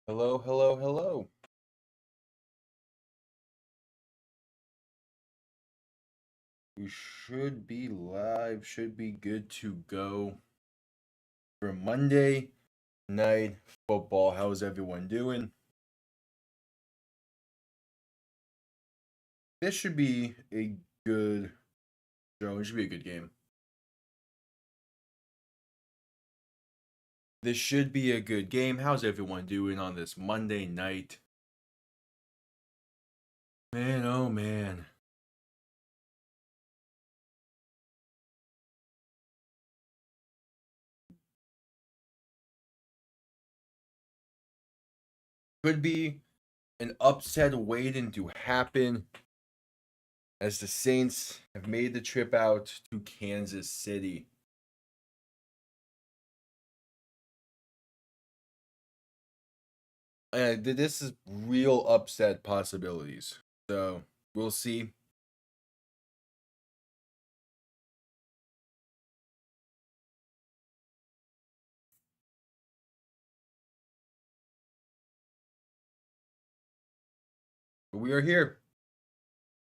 Hello, hello, hello. We should be live, should be good to go for Monday night football. How's everyone doing? This should be a good show. It should be a good game. This should be a good game. How's everyone doing on this Monday night? Man, oh man. Could be an upset waiting to happen as the Saints have made the trip out to Kansas City. This is real upset possibilities. So we'll see. But we are here.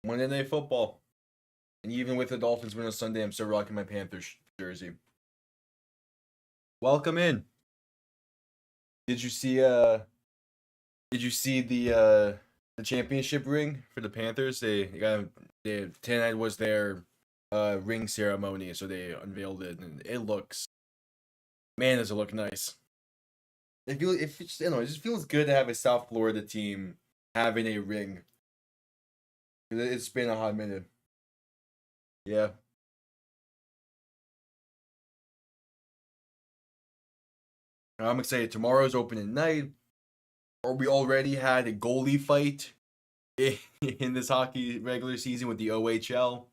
Monday Night Football. And even with the Dolphins win on Sunday, I'm still rocking my Panthers jersey. Welcome in. Did you see the championship ring for the Panthers? Tonight was their ring ceremony, so they unveiled it and it looks, man, does it look nice. It just feels good to have a South Florida team having a ring. It's been a hot minute. Yeah. I'm excited. Tomorrow's opening night. Or we already had a goalie fight in this hockey regular season with the OHL.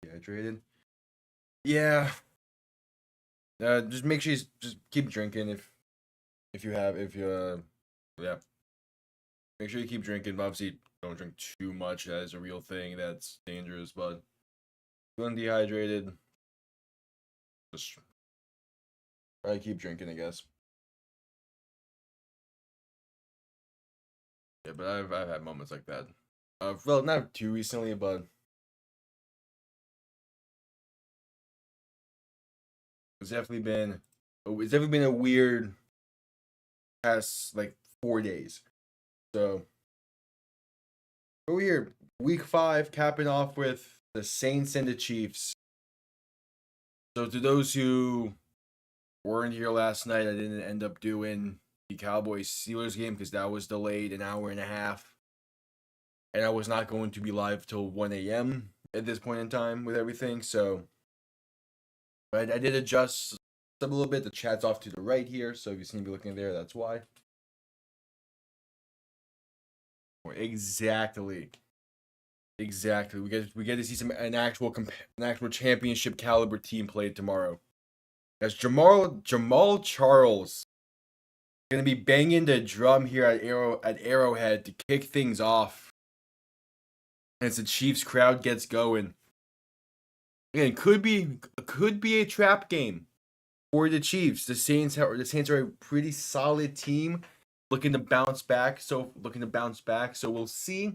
Dehydrated. Yeah. Just make sure you just keep drinking if you yeah. Make sure you keep drinking. Obviously, don't drink too much. That is a real thing. That's dangerous. But feeling dehydrated, just try to keep drinking, I guess. Yeah, but I've had moments like that. Well, not too recently, but it's definitely been a weird past like 4 days. So we're here, week 5, capping off with the Saints and the Chiefs. So to those who weren't here last night, I didn't end up doing the Cowboys Steelers game because that was delayed an hour and a half, and I was not going to be live till 1 a.m. at this point in time with everything. So, but I did adjust a little bit. The chat's off to the right here, so if you see me looking there, that's why. Exactly. Exactly. We get to see an actual championship caliber team play tomorrow. As Jamal Charles gonna be banging the drum here at Arrowhead to kick things off as the Chiefs crowd gets going. Again, could be a trap game for the Chiefs. The Saints are a pretty solid team, looking to bounce back. So we'll see.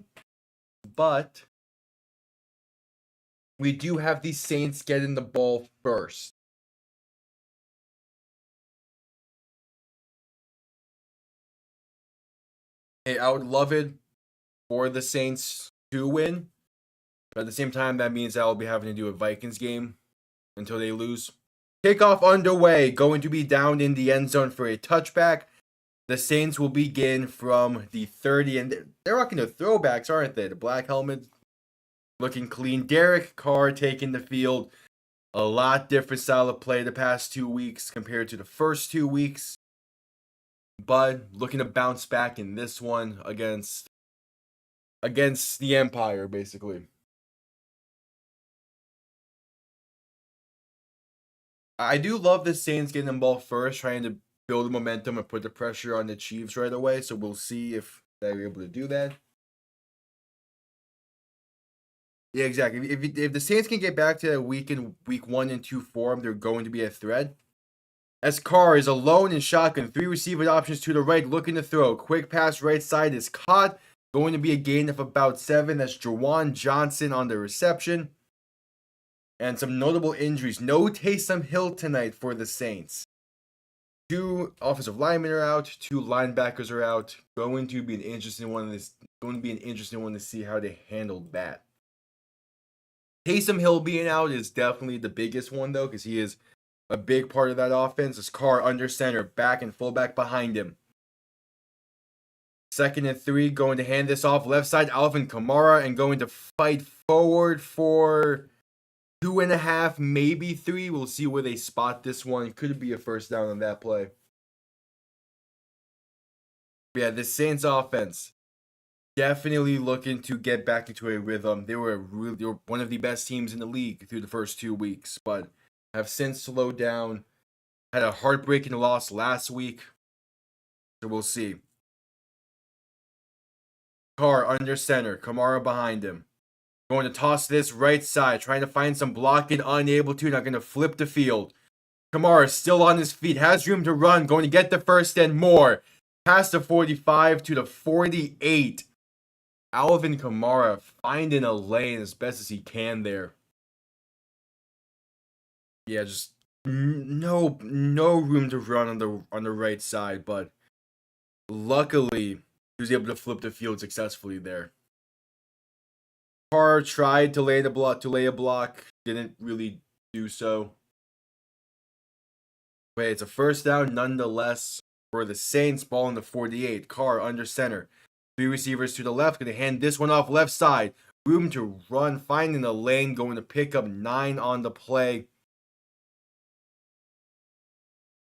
But we do have the Saints getting the ball first. Hey, I would love it for the Saints to win, but at the same time, that means I'll be having to do a Vikings game until they lose. Kickoff underway, going to be down in the end zone for a touchback. The Saints will begin from the 30, and they're rocking the throwbacks, aren't they? The black helmet looking clean. Derek Carr taking the field. A lot different style of play the past 2 weeks compared to the first 2 weeks. Bud looking to bounce back in this one against the Empire, basically. I do love the Saints getting the ball first, trying to build the momentum and put the pressure on the Chiefs right away. So we'll see if they're able to do that. Yeah, exactly. If the Saints can get back to that week 1 and 2 form, they're going to be a threat. As Carr is alone in shotgun, 3 receiving options to the right, looking to throw. Quick pass right side is caught. Going to be a gain of about 7. That's Jawan Johnson on the reception. And some notable injuries. No Taysom Hill tonight for the Saints. 2 offensive linemen are out. 2 linebackers are out. Going to be an interesting one to see how they handle that. Taysom Hill being out is definitely the biggest one, though, because he is a big part of that offense. Is Carr under center, back and fullback behind him. 2nd and 3, going to hand this off left side, Alvin Kamara, and going to fight forward for 2.5, maybe 3. We'll see where they spot this one. Could be a first down on that play. But yeah, the Saints offense definitely looking to get back into a rhythm. They were one of the best teams in the league through the first 2 weeks, but have since slowed down. Had a heartbreaking loss last week. So we'll see. Carr under center. Kamara behind him. Going to toss this right side. Trying to find some blocking. Unable to. Not going to flip the field. Kamara still on his feet. Has room to run. Going to get the first and more. Past the 45 to the 48. Alvin Kamara finding a lane as best as he can there. Yeah, just no room to run on the right side, but luckily he was able to flip the field successfully there. Carr tried to lay a block, didn't really do so. But it's a first down nonetheless for the Saints. Ball in the 48. Carr under center. 3 receivers to the left. Going to hand this one off left side. Room to run. Finding the lane. Going to pick up 9 on the play.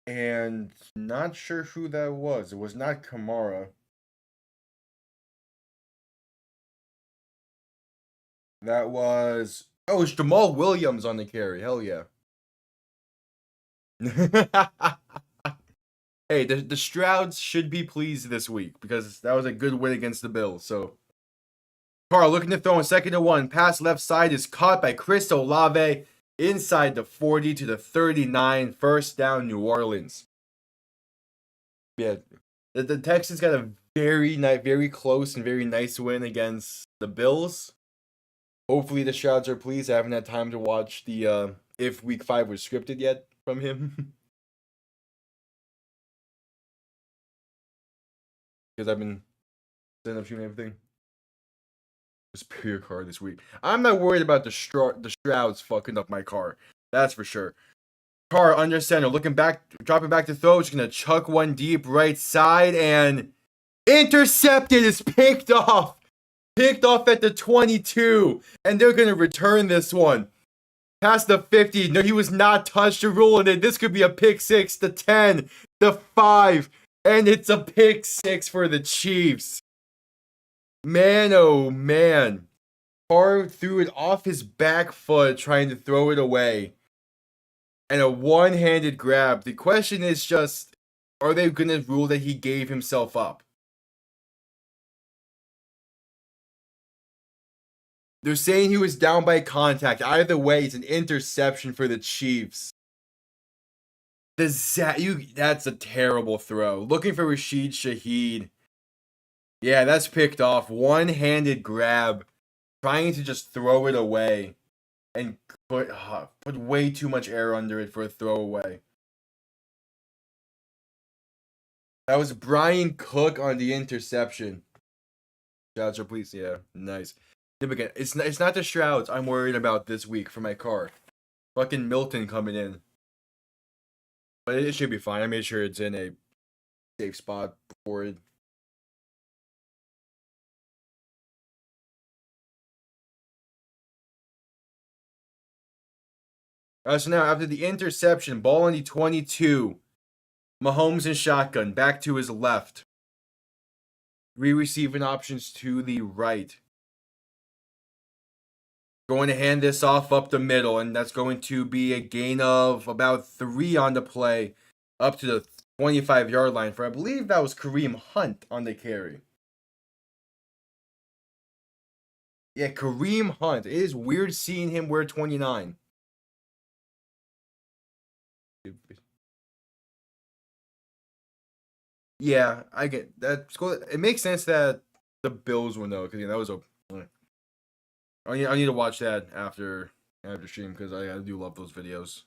And not sure who that was. It was not Kamara. That was... Oh, it's Jamal Williams on the carry. Hell yeah. Hey, the Strouds should be pleased this week because that was a good win against the Bills. So, Carr looking to throw in 2nd and 1. Pass left side is caught by Chris Olave inside the 40 to the 39. First down, New Orleans. Yeah, the Texans got a very close and very nice win against the Bills. Hopefully the Strouds are pleased. I haven't had time to watch the if Week 5 was scripted yet from him. Because I've been setting up shooting everything. Superior car this week. I'm not worried about the Strouds fucking up my car. That's for sure. Carr under center, looking back, dropping back to throw. Just gonna chuck one deep right side and intercepted. Is picked off. Picked off at the 22, and they're gonna return this one past the 50. No, he was not touched. To rule, and then this could be a pick 6. The 10, the 5. And it's a pick 6 for the Chiefs. Man, oh man. Carr threw it off his back foot trying to throw it away. And a one-handed grab. The question is just, are they going to rule that he gave himself up? They're saying he was down by contact. Either way, it's an interception for the Chiefs. That's a terrible throw. Looking for Rashid Shaheed. Yeah, that's picked off. One-handed grab. Trying to just throw it away. And put way too much air under it for a throwaway. That was Brian Cook on the interception. Shouts are please. Yeah, nice. Again, it's not the Strouds I'm worried about this week for my car. Fucking Milton coming in. But it should be fine. I made sure it's in a safe spot before it. So now, after the interception, ball on the 22. Mahomes in shotgun, back to his left. 3 receiving options to the right. Going to hand this off up the middle, and that's going to be a gain of about 3 on the play, up to the 25-yard line for, I believe that was Kareem Hunt on the carry. Yeah, Kareem Hunt. It is weird seeing him wear 29. Yeah, I get that. It makes sense that the Bills will know because that was a. I need to watch that after stream because I do love those videos.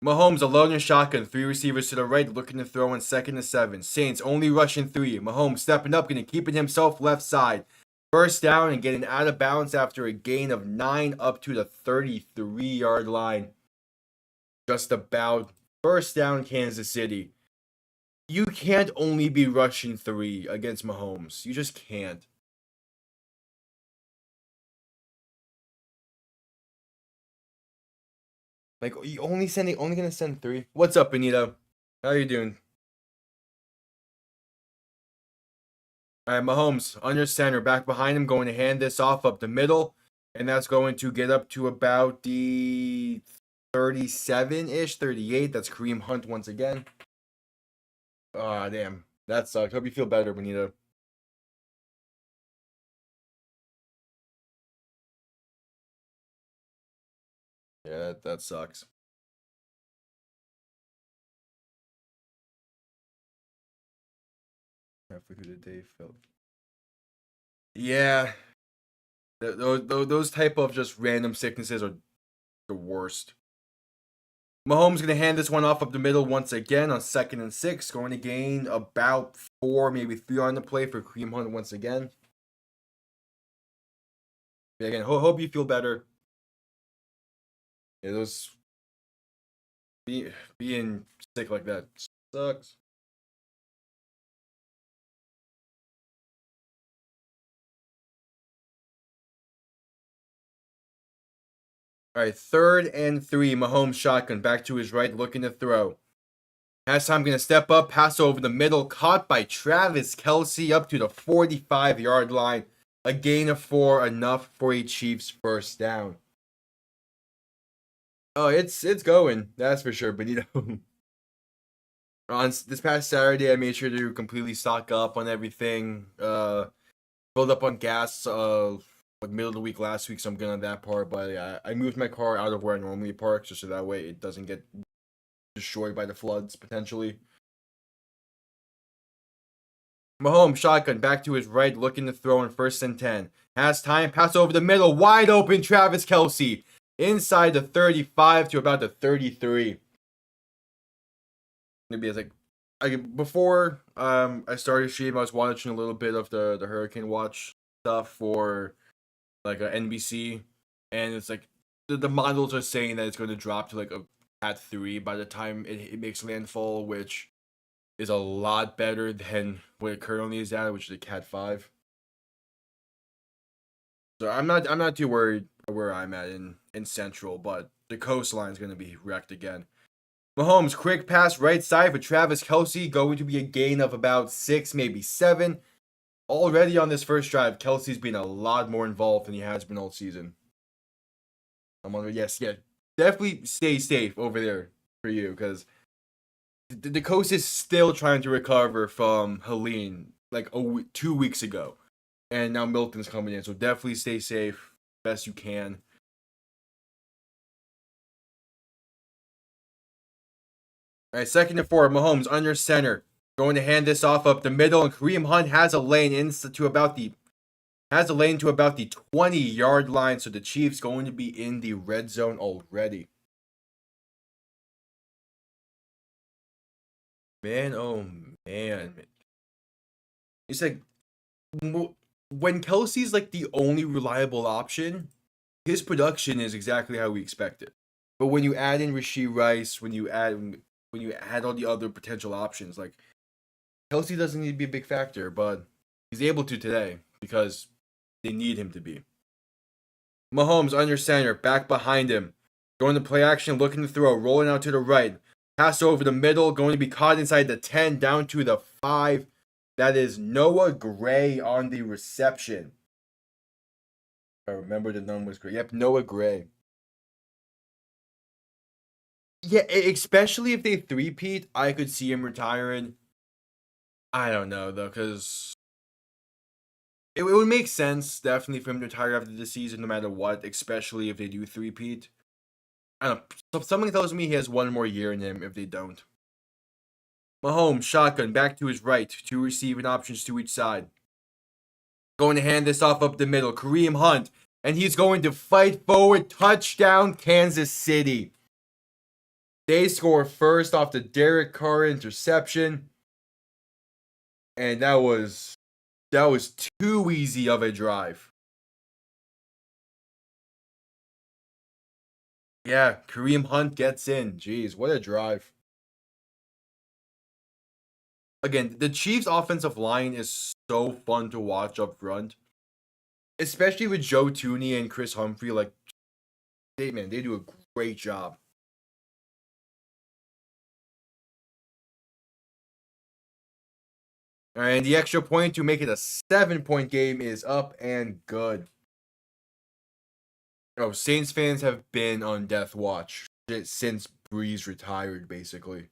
Mahomes alone in shotgun, 3 receivers to the right, looking to throw in 2nd and 7. Saints only rushing 3. Mahomes stepping up, going to keep it himself left side. First down and getting out of bounds after a gain of 9 up to the 33-yard line. Just about. First down, Kansas City. You can't only be rushing 3 against Mahomes. You just can't. Like, you only gonna send 3? What's up, Benito? How you doing? All right, Mahomes under center, back behind him, going to hand this off up the middle, and that's going to get up to about the 37-ish, 38. That's Kareem Hunt once again. Ah, damn. That sucks. Hope you feel better, Benito. Yeah, that sucks. Halfway through the day, felt. Yeah, those type of just random sicknesses are the worst. Mahomes going to hand this one off up the middle once again on 2nd and 6. Going to gain about 4, maybe 3 on the play for Kareem Hunt once again. Yeah, again, hope you feel better. Yeah, being sick like that sucks. All right, 3rd and 3. Mahomes shotgun back to his right, looking to throw. Has time, going to step up, pass over the middle, caught by Travis Kelce up to the 45-yard line. A gain of 4, enough for a Chiefs first down. Oh, it's going. That's for sure. But on this past Saturday, I made sure to completely stock up on everything. Filled up on gas. Like middle of the week last week, so I'm good on that part. But I moved my car out of where I normally park, just so that way it doesn't get destroyed by the floods potentially. Mahomes shotgun back to his right, looking to throw in 1st and 10. Has time, pass over the middle, wide open. Travis Kelce inside the 35 to about the 33. Maybe it's like before I started stream, I was watching a little bit of the Hurricane Watch stuff for like a NBC, and it's like the models are saying that it's going to drop to like a Cat 3 by the time it makes landfall, which is a lot better than what it currently is at, which is a Cat 5. So I'm not too worried where I'm at in Central, but the coastline is going to be wrecked again. Mahomes, quick pass right side for Travis Kelce, going to be a gain of about 6, maybe 7. Already on this first drive, Kelsey's been a lot more involved than he has been all season. I'm wondering, yes, yeah, definitely stay safe over there for you, because the coast is still trying to recover from Helene like 2 weeks ago, and now Milton's coming in, so definitely stay safe best you can. All right, 2nd and 4. Mahomes under center, going to hand this off up the middle, and Kareem Hunt has a lane to about the 20-yard line, so the Chiefs going to be in the red zone already. Man, oh man. It's like when Kelsey's like the only reliable option, his production is exactly how we expect it. But when you add in Rashee Rice, when you add all the other potential options, like Kelsey doesn't need to be a big factor, but he's able to today because they need him to be. Mahomes under center, back behind him, going to play action, looking to throw, rolling out to the right, pass over the middle, going to be caught inside the 10, down to the 5. That is Noah Gray on the reception. I remember the numbers great. Yep, Noah Gray. Yeah, especially if they three-peat, I could see him retiring. I don't know though, because It would make sense, definitely, for him to retire after this season, no matter what, especially if they do three-peat. I don't know. Something tells me he has one more year in him if they don't. Mahomes, shotgun, back to his right. Two receiving options to each side. Going to hand this off up the middle. Kareem Hunt. And he's going to fight forward. Touchdown, Kansas City. They score first off the Derek Carr interception. And that was too easy of a drive. Yeah, Kareem Hunt gets in. Jeez, what a drive. Again, the Chiefs' offensive line is so fun to watch up front. Especially with Joe Tooney and Chris Humphrey. Like, they do a great job. And the extra point to make it a 7-point game is up and good. Oh, Saints fans have been on death watch since Breeze retired, basically.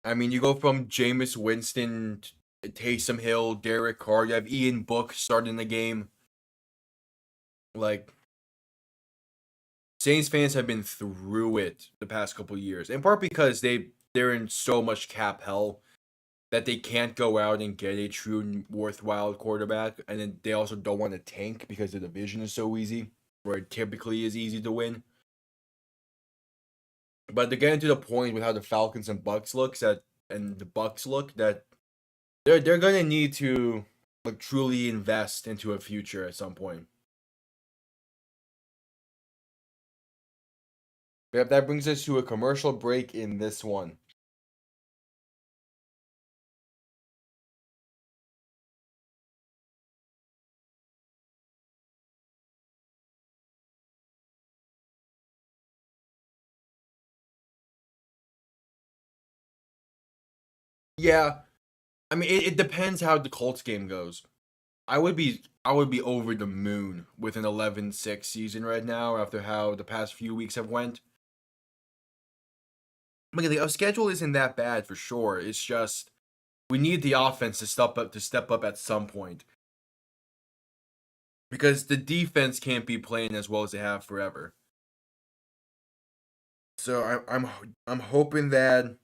I mean, you go from Jameis Winston, Taysom Hill, Derek Carr, you have Ian Book starting the game. Like, Saints fans have been through it the past couple years, in part because they're in so much cap hell that they can't go out and get a true worthwhile quarterback, and then they also don't want to tank because the division is so easy, where it typically is easy to win. But they're getting to the point with how the Falcons and Bucks look that they're gonna need to like truly invest into a future at some point. Yep, that brings us to a commercial break in this one. Yeah, I mean it depends how the Colts game goes. I would be over the moon with an 11-6 season right now after how the past few weeks have went. I mean, our schedule isn't that bad for sure. It's just we need the offense to step up at some point. Because the defense can't be playing as well as they have forever. So I'm hoping that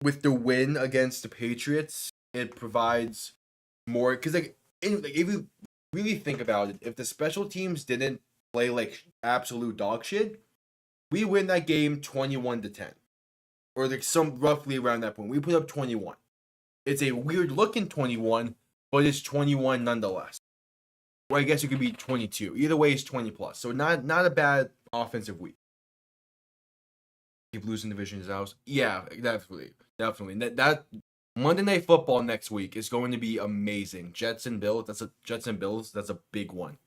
with the win against the Patriots, it provides more because if you really think about it, if the special teams didn't play like absolute dog shit, we win that game 21-10, or like some roughly around that point. We put up 21. It's a weird looking 21, but it's 21 nonetheless. Well, I guess it could be 22. Either way, it's 20 plus. So not a bad offensive week. Keep losing division is out. Yeah, definitely. That Monday Night Football next week is going to be amazing. Jets and Bills. That's a big one.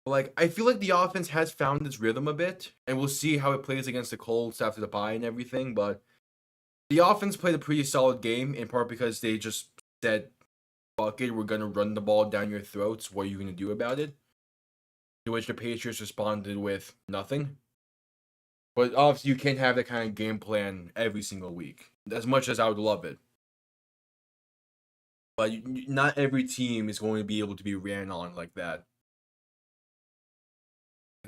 Like, I feel like the offense has found its rhythm a bit, and we'll see how it plays against the Colts after the bye and everything. But the offense played a pretty solid game, in part because they just said, "Fuck it, we're gonna run the ball down your throats. What are you gonna do about it?" To which the Patriots responded with nothing. But obviously, you can't have that kind of game plan every single week, as much as I would love it. But not every team is going to be able to be ran on like that.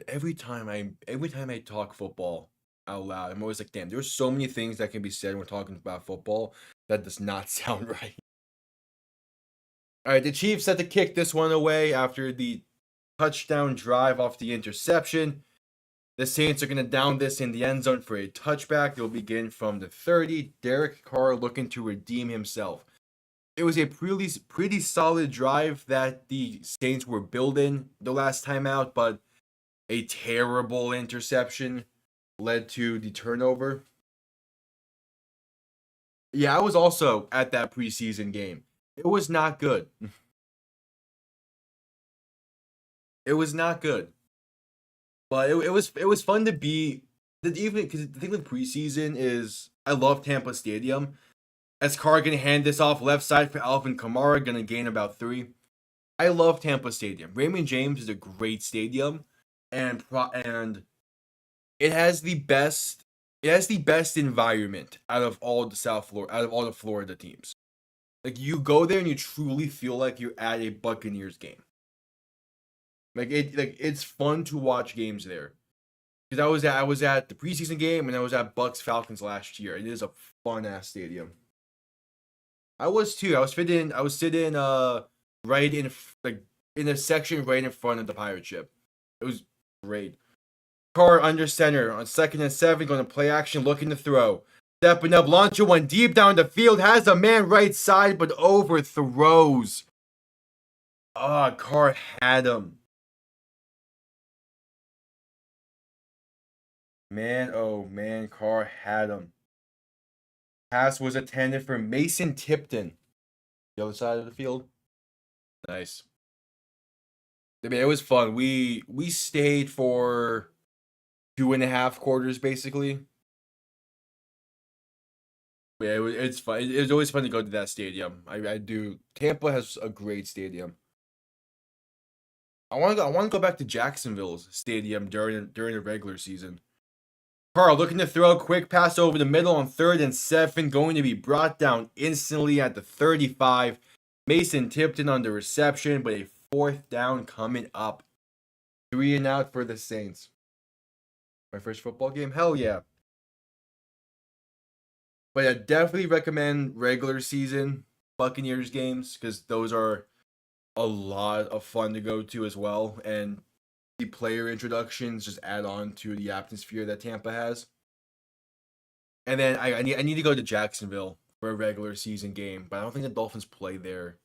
Every time I talk football out loud, I'm always like, damn, there's so many things that can be said when we're talking about football that does not sound right. All right, the Chiefs had to kick this one away after the touchdown drive off the interception. The Saints are going to down this in the end zone for a touchback. They'll begin from the 30. Derek Carr looking to redeem himself. It was a pretty solid drive that the Saints were building the last time out, but a terrible interception led to the turnover. Yeah, I was also at that preseason game. It was not good. It was not good. But it was fun to be even because the thing with preseason is I love Tampa Stadium. As Carr gonna hand this off left side for Alvin Kamara, gonna gain about 3. I love Tampa Stadium. Raymond James is a great stadium, and it has the best environment out of all the Florida teams. Like you go there and you truly feel like you're at a Buccaneers game. It's fun to watch games there. Because I was at the preseason game and I was at Bucks Falcons last year. It is a fun ass stadium. I was too. I was sitting right in like in a section right in front of the pirate ship. It was great. Carr under center on 2nd and 7, going to play action, looking to throw. Stepping up, launcher one deep down the field, has a man right side, but overthrows. Carr had him. Man, oh man, Carr had him. Pass was intended for Mason Tipton. The other side of the field. Nice. I mean, it was fun. We stayed for 2.5 quarters, basically. Yeah, it's fun. It's always fun to go to that stadium. I do. Tampa has a great stadium. I want to go back to Jacksonville's stadium during the regular season. Carl looking to throw a quick pass over the middle on 3rd and 7, going to be brought down instantly at the 35. Mason Tipton on the reception, but a 4th down coming up. 3 and out for the Saints. My first football game? Hell yeah. But I definitely recommend regular season Buccaneers games because those are a lot of fun to go to as well. And the player introductions just add on to the atmosphere that Tampa has. And then I need to go to Jacksonville for a regular season game, but I don't think the Dolphins play there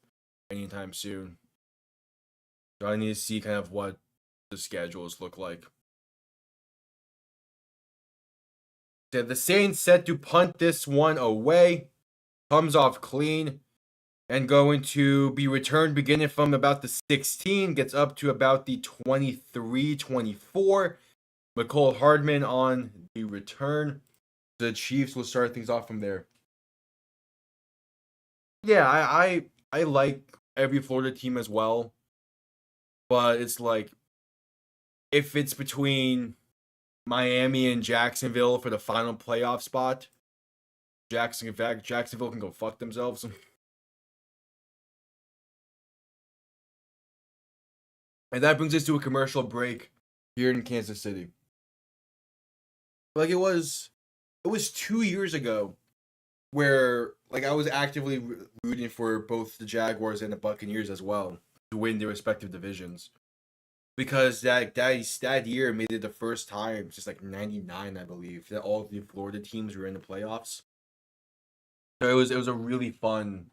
anytime soon. So I need to see kind of what the schedules look like. The Saints set to punt this one away. Comes off clean and going to be returned beginning from about the 16, gets up to about the 23-24. McCole Hardman on the return. The Chiefs will start things off from there. Yeah, I like every Florida team as well. But it's like if it's between Miami and Jacksonville for the final playoff spot, Jacksonville can go fuck themselves. And that brings us to a commercial break here in Kansas City. Like it was 2 years ago where like I was actively rooting for both the Jaguars and the Buccaneers as well to win their respective divisions. Because that year made it the first time since like '99, I believe, that all the Florida teams were in the playoffs. So it was a really fun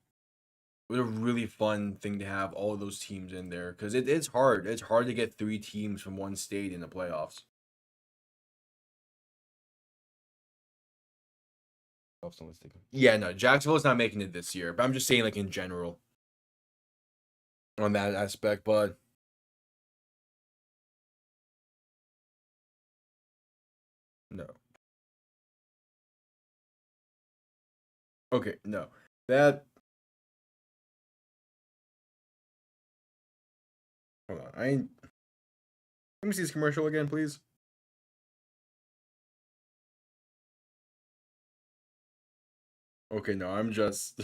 thing to have all of those teams in there because it's hard. It's hard to get 3 teams from one state in the playoffs. Yeah, no, Jacksonville's not making it this year, but I'm just saying like in general on that aspect, but no. Okay, no. That hold on. Let me see this commercial again, please. Okay, no, I'm just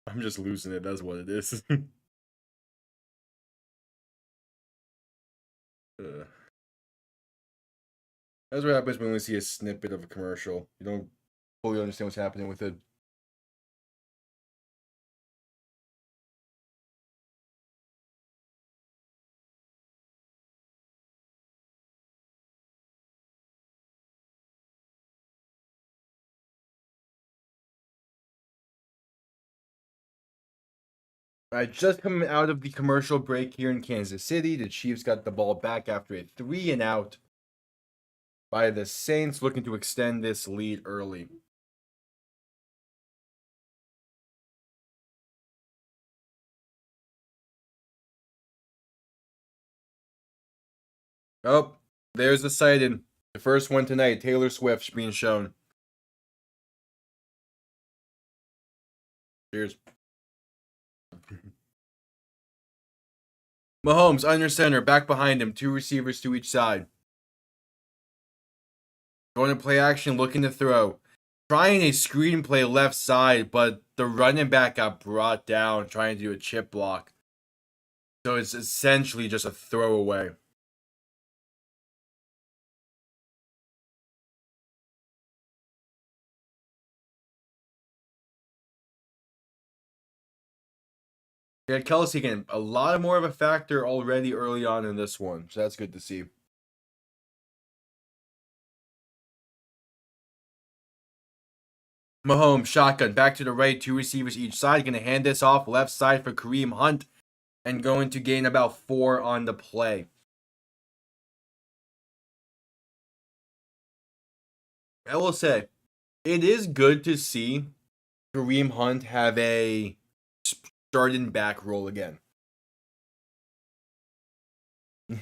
I'm just losing it. That's what it is. That's what happens when we see a snippet of a commercial. You don't fully understand what's happening with it. Just coming out of the commercial break here in Kansas City, the Chiefs got the ball back after a 3 and out by the Saints, looking to extend this lead early. Oh, there's the sighting. The first one tonight, Taylor Swift's being shown. Cheers. Mahomes under center, back behind him, 2 receivers to each side. Going to play action, looking to throw. trying a screenplay left side, but the running back got brought down trying to do a chip block. So it's essentially just a throwaway. Yeah, Kelsey getting a lot more of a factor already early on in this one, so that's good to see. Mahomes, shotgun, back to the right, 2 receivers each side. Going to hand this off left side for Kareem Hunt and going to gain about 4 on the play. I will say, it is good to see Kareem Hunt have a starting back role again.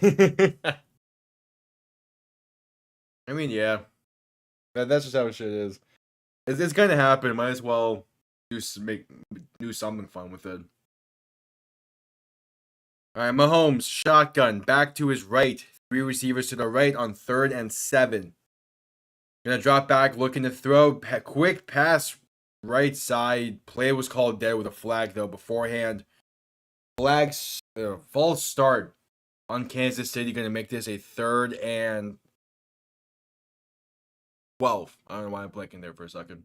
I mean, yeah. That's just how shit is. It's gonna happen. Might as well do something fun with it. All right, Mahomes, shotgun, back to his right. 3 receivers to the right on 3rd and 7. Gonna drop back, looking to throw. Quick pass, right side. Play was called dead with a flag, though, beforehand. Flags, false start on Kansas City. Gonna make this a 3rd and 12. I don't know why I'm blanking there for a second.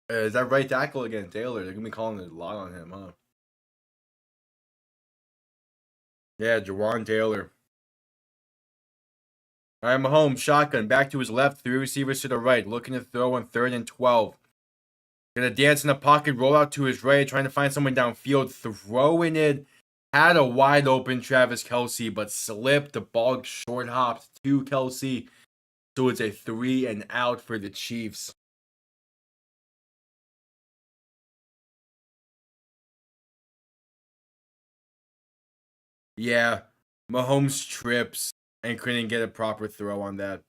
Is that right tackle again, Taylor? They're gonna be calling a lot on him, huh? Yeah, Jawan Taylor. All right, Mahomes, shotgun, back to his left, 3 receivers to the right, looking to throw on 3rd and 12. Gonna dance in the pocket, roll out to his right, trying to find someone downfield, throwing it. Had a wide open Travis Kelsey, but slipped. The ball short hopped to Kelsey. So it's a 3 and out for the Chiefs. Yeah, Mahomes trips and couldn't get a proper throw on that.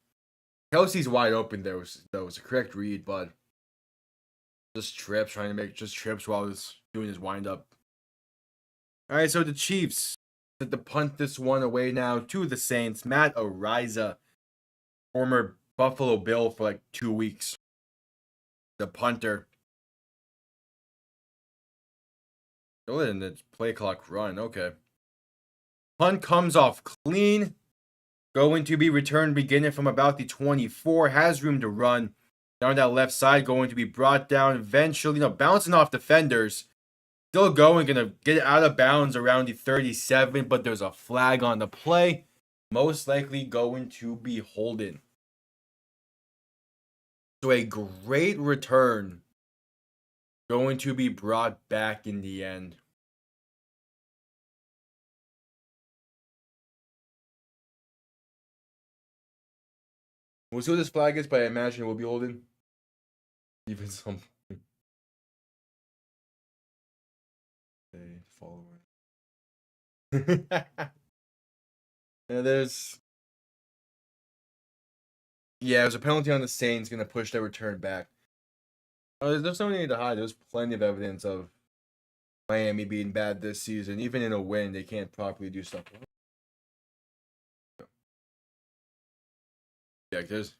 Kelsey's wide open there. That was a correct read, but just trips, trying to make just trips while he's doing his wind up. All right, so the Chiefs set to punt this one away now to the Saints. Matt Ariza, former Buffalo Bill for like 2 weeks. The punter. Oh, and the play clock run. Okay. Punt comes off clean. Going to be returned beginning from about the 24. Has room to run. Down that left side. Going to be brought down eventually. Bouncing off defenders. Still going. Going to get out of bounds around the 37. But there's a flag on the play. Most likely going to be holding. So a great return. Going to be brought back in the end. We'll see what this flag is, but I imagine it will be holding. Even some. Okay, follower. Yeah, there's. Yeah, there's a penalty on the Saints going to push their return back. There's no need to hide. There's plenty of evidence of Miami being bad this season. Even in a win, they can't properly do stuff. Yeah, there's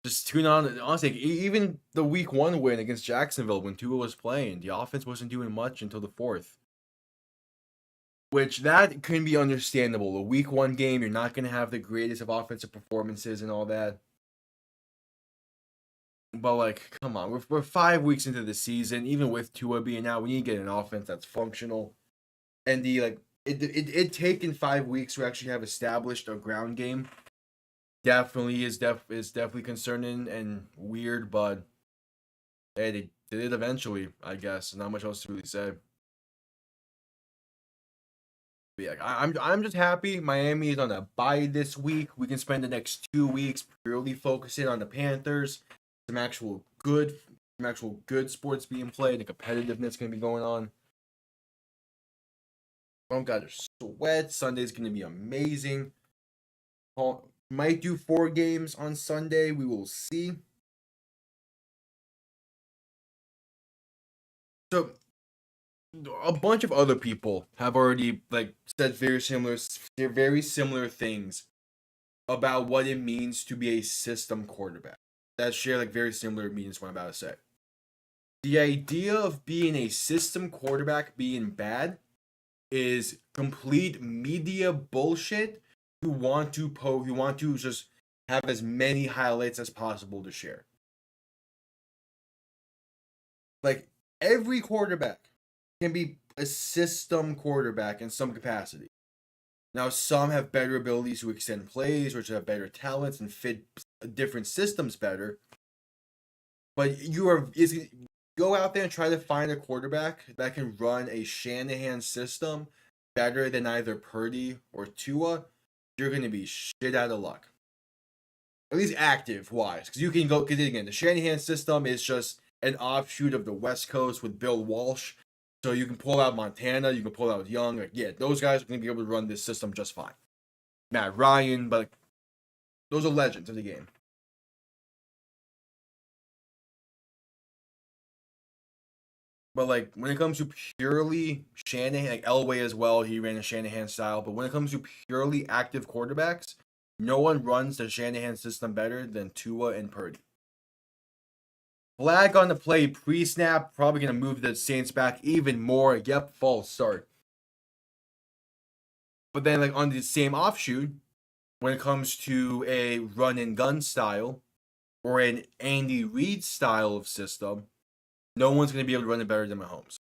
just tune on. Honestly, even the week 1 win against Jacksonville when Tua was playing, the offense wasn't doing much until the 4th. Which that can be understandable. A week 1 game, you're not going to have the greatest of offensive performances and all that. But like, come on, we're 5 weeks into the season. Even with Tua being out, we need to get an offense that's functional. And the like, it taken 5 weeks to actually have established a ground game. Definitely is definitely concerning and weird, but hey, they did it eventually. I guess not much else to really say. But yeah, I'm just happy Miami is on a bye this week. We can spend the next 2 weeks purely focusing on the Panthers. Some actual good sports being played. The competitiveness gonna be going on. I don't got to sweat. Sunday's gonna be amazing. Might do 4 games on Sunday. We will see. So a bunch of other people have already like said very similar things about what it means to be a system quarterback. That share like very similar meanings what I'm about to say. The idea of being a system quarterback being bad is complete media bullshit who want to just have as many highlights as possible to share. Like every quarterback can be a system quarterback in some capacity. Now, some have better abilities to extend plays, or to have better talents and fit different systems better. But go out there and try to find a quarterback that can run a Shanahan system better than either Purdy or Tua. You're going to be shit out of luck. At least active wise, because you can go. Because again, the Shanahan system is just an offshoot of the West Coast with Bill Walsh. So you can pull out Montana, you can pull out Young. Like, yeah, those guys are going to be able to run this system just fine. Matt Ryan, but those are legends of the game. But like when it comes to purely Shanahan, like Elway as well, he ran a Shanahan style. But when it comes to purely active quarterbacks, no one runs the Shanahan system better than Tua and Purdy. Flag on the play pre-snap, probably going to move the Saints back even more. Yep, false start. But then, like on the same offshoot, when it comes to a run and gun style or an Andy Reid style of system, no one's going to be able to run it better than Mahomes.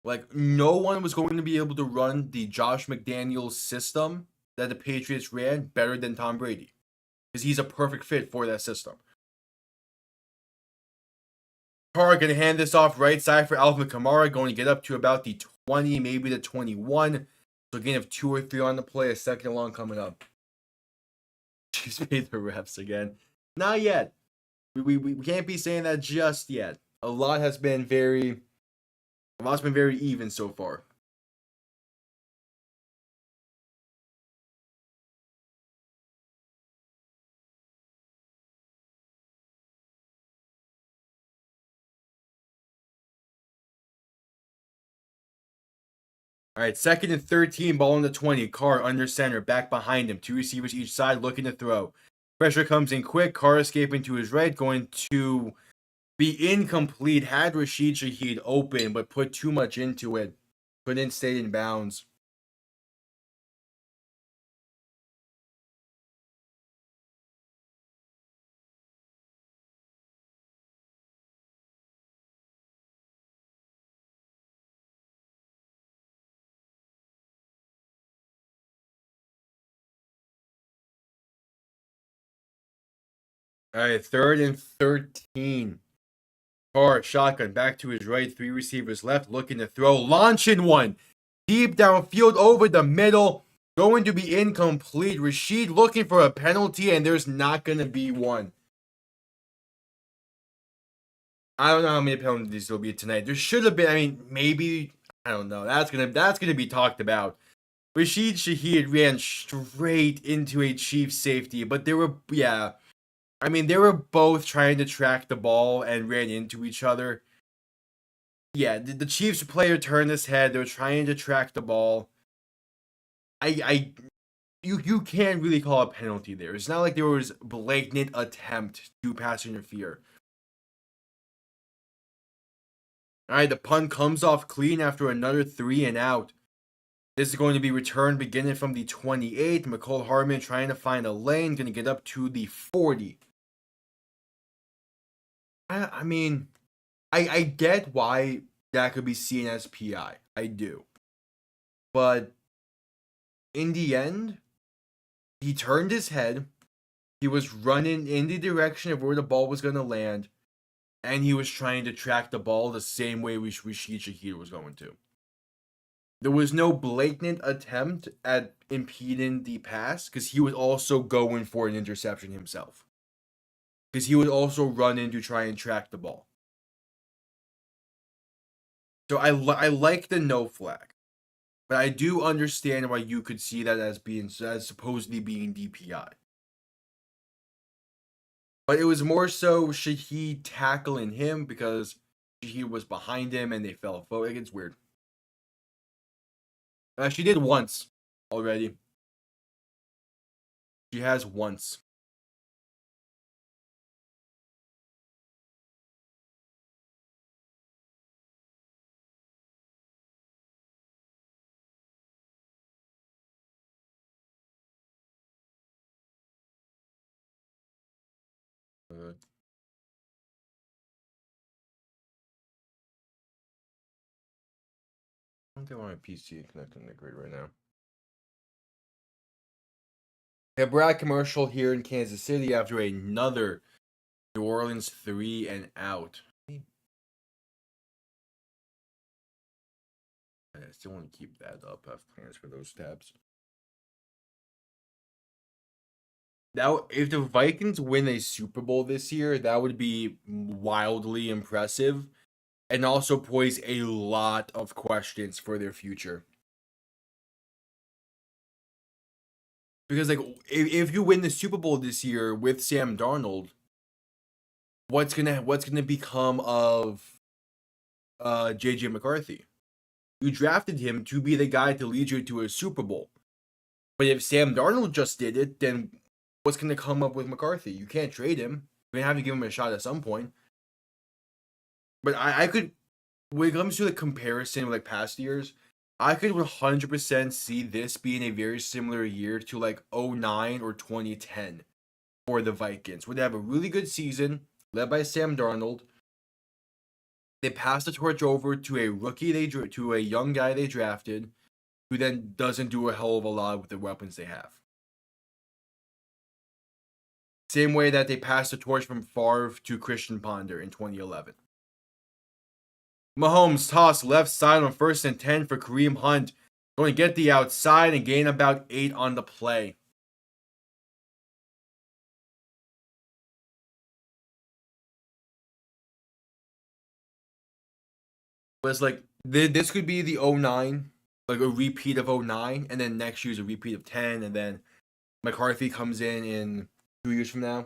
Like no one was going to be able to run the Josh McDaniels system that the Patriots ran better than Tom Brady. Because he's a perfect fit for that system. Carr going to hand this off right side for Alvin Kamara, going to get up to about the 20, maybe the 21. So gain of 2 or 3 on the play, a second long coming up. She's paid the refs again. Not yet. We can't be saying that just yet. A lot's been very even so far. All right, 2nd and 13, ball on the 20. Carr under center, back behind him. 2 receivers each side looking to throw. Pressure comes in quick. Carr escaping to his right, going to be incomplete. Had Rashid Shaheed open, but put too much into it. Couldn't stay in bounds. All right, 3rd and 13. Carr, shotgun, back to his right. 3 receivers left, looking to throw. Launching one. Deep downfield over the middle. Going to be incomplete. Rashid looking for a penalty, and there's not going to be one. I don't know how many penalties there'll be tonight. There should have been. I mean, maybe. I don't know. That's gonna be talked about. Rashid Shaheed ran straight into a Chiefs safety, but they were they were both trying to track the ball and ran into each other. Yeah, the Chiefs player turned his head. They were trying to track the ball. You can't really call a penalty there. It's not like there was blatant attempt to pass interfere. All right, the punt comes off clean after another 3 and out. This is going to be returned beginning from the 28. McCole Hardman trying to find a lane, going to get up to the 40. I mean, I get why that could be seen as PI. I do. But in the end, he turned his head. He was running in the direction of where the ball was going to land. And he was trying to track the ball the same way Rashid Shaheed was going to. There was no blatant attempt at impeding the pass because he was also going for an interception himself. Because he would also run in to try and track the ball. So I like the no flag. But I do understand why you could see that as supposedly being DPI. But it was more so should he tackle in him because he was behind him and they fell forward. It's weird. She did once already. She has once. I don't think I want my PC connecting to the grid right now. Yeah, Brad commercial here in Kansas City after another New Orleans 3 and out. I still want to keep that up. I have plans for those tabs. Now, if the Vikings win a Super Bowl this year, that would be wildly impressive and also pose a lot of questions for their future. Because like if you win the Super Bowl this year with Sam Darnold, what's gonna become of JJ McCarthy? You drafted him to be the guy to lead you to a Super Bowl. But if Sam Darnold just did it, then what's gonna come up with McCarthy? You can't trade him. You're gonna have to give him a shot at some point. But I could, when it comes to the comparison with like past years, I could 100% see this being a very similar year to like 09 or 2010 for the Vikings, where they have a really good season led by Sam Darnold. They pass the torch over to a rookie to a young guy they drafted, who then doesn't do a hell of a lot with the weapons they have. Same way that they passed the torch from Favre to Christian Ponder in 2011. Mahomes toss left side on 1st and 10 for Kareem Hunt. Going to get the outside and gain about 8 on the play. But it's like, this could be the 09, like a repeat of 09, and then next year's a repeat of 10, and then McCarthy comes in 2 years from now.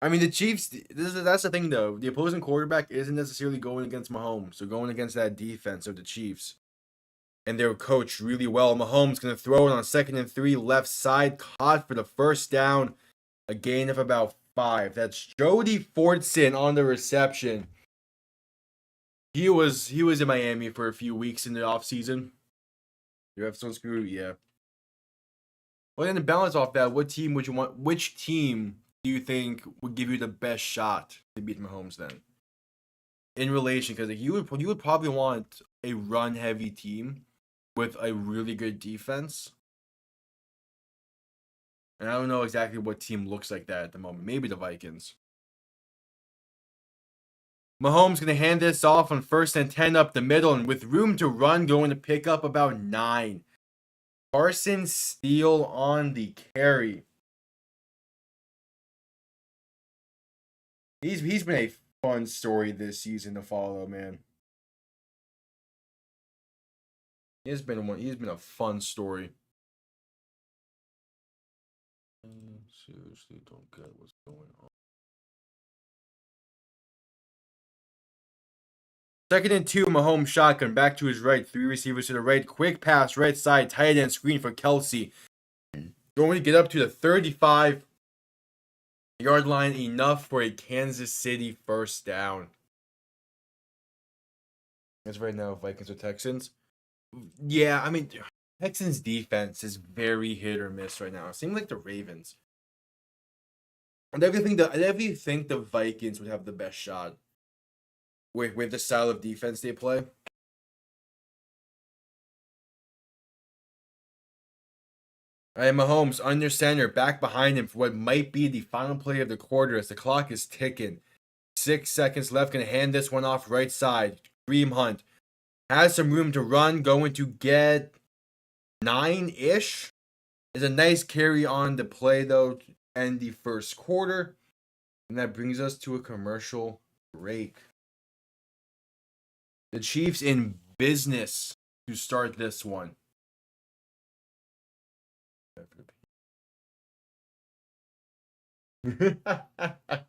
I mean, the Chiefs, that's the thing, though. The opposing quarterback isn't necessarily going against Mahomes. They're going against that defense of the Chiefs. And they're coached really well. Mahomes going to throw it on 2nd and 3, left side, caught for the first down. A gain of about 5. That's Jody Fortson on the reception. He was in Miami for a few weeks in the offseason. You have some screw, yeah. Well, then to balance off that, what team would you want? Which team do you think would give you the best shot to beat Mahomes then? In relation, because like, you would probably want a run heavy team with a really good defense. And I don't know exactly what team looks like that at the moment. Maybe the Vikings. Mahomes going to hand this off on 1st and 10 up the middle, and with room to run, going to pick up about 9. Carson Steele on the carry. He's been a fun story this season to follow, man. He's been a fun story. Seriously, don't get what's going on. 2nd and 2, Mahomes shotgun, back to his right, 3 receivers to the right, quick pass, right side, tight end screen for Kelsey. Going to get up to the 35-yard line, enough for a Kansas City first down. As right now, Vikings or Texans. Yeah, I mean, Texans defense is very hit or miss right now. It seems like the Ravens. I definitely think the Vikings would have the best shot with the style of defense they play. All right, Mahomes under center, back behind him for what might be the final play of the quarter as the clock is ticking. 6 seconds left. Going to hand this one off right side. Kareem Hunt has some room to run. Going to get 9-ish. Is a nice carry on the play, though, to end the first quarter. And that brings us to a commercial break. The Chiefs in business to start this one. I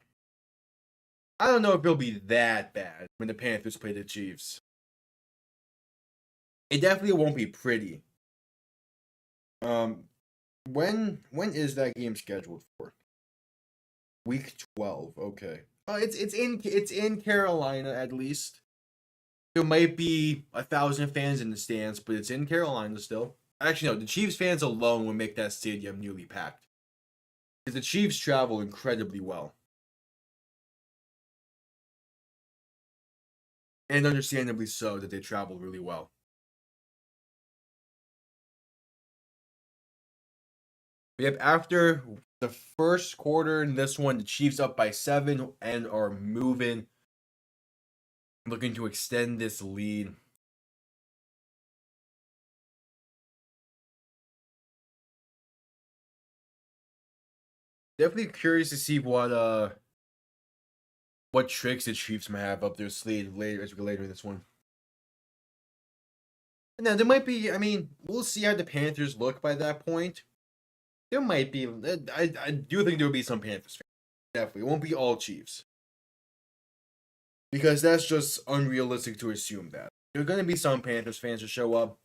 don't know if it'll be that bad when the Panthers play the Chiefs. It definitely won't be pretty. When is that game scheduled for? Week 12. Okay. It's in Carolina at least. There might be 1,000 fans in the stands, but it's in Carolina still. Actually, no. The Chiefs fans alone would make that stadium nearly packed because the Chiefs travel incredibly well, and understandably so that they travel really well. Yep. After the first quarter in this one, the Chiefs up by 7 and are moving, looking to extend this lead. Definitely curious to see what tricks the Chiefs might have up their sleeve later as we go later in this one. And now there might be. I mean, we'll see how the Panthers look by that point. There might be. I do think there will be some Panthers fans. Definitely, it won't be all Chiefs because that's just unrealistic to assume that there are going to be some Panthers fans to show up.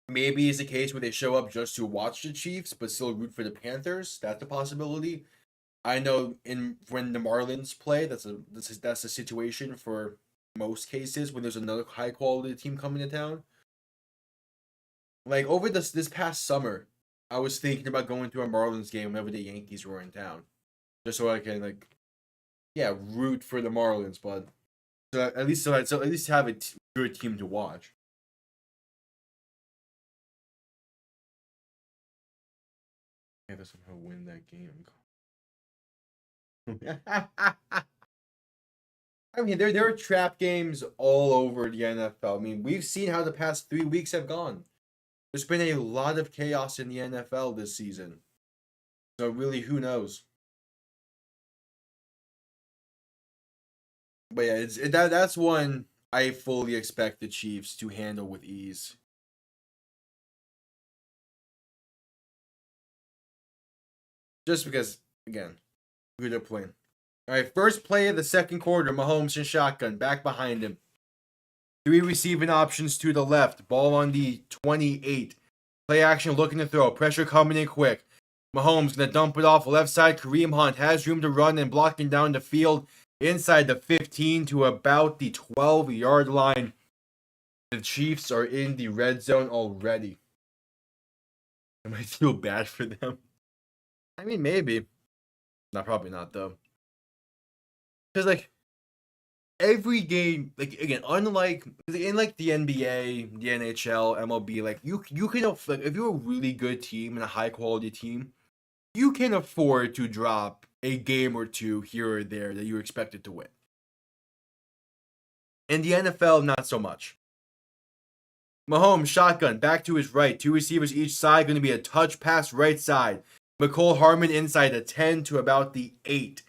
Maybe it's a case where they show up just to watch the Chiefs, but still root for the Panthers. That's a possibility. I know when the Marlins play, that's a situation for most cases when there's another high quality team coming to town. Like over this past summer, I was thinking about going to a Marlins game whenever the Yankees were in town, just so I can root for the Marlins, but at least have a good team to watch. Yeah, that's somehow win that game. I mean, there are trap games all over the NFL. I mean, we've seen how the past 3 weeks have gone. There's been a lot of chaos in the NFL this season. So really, who knows? But yeah, that's one I fully expect the Chiefs to handle with ease. Just because, again, who they're playing. All right, first play of the second quarter, Mahomes in shotgun, back behind him. 3 receiving options to the left, ball on the 28. Play action looking to throw, pressure coming in quick. Mahomes gonna dump it off left side. Kareem Hunt has room to run and blocking down the field inside the 15 to about the 12-yard line. The Chiefs are in the red zone already. I might feel bad for them. I mean, maybe. Not probably not though. Because every game, again, unlike in the NBA, the NHL, MLB, you can if you're a really good team and a high quality team, you can afford to drop a game or two here or there that you're expected to win. In the NFL, not so much. Mahomes shotgun back to his right, 2 receivers each side, going to be a touch pass right side. McCole Harmon inside the 10 to about the 8.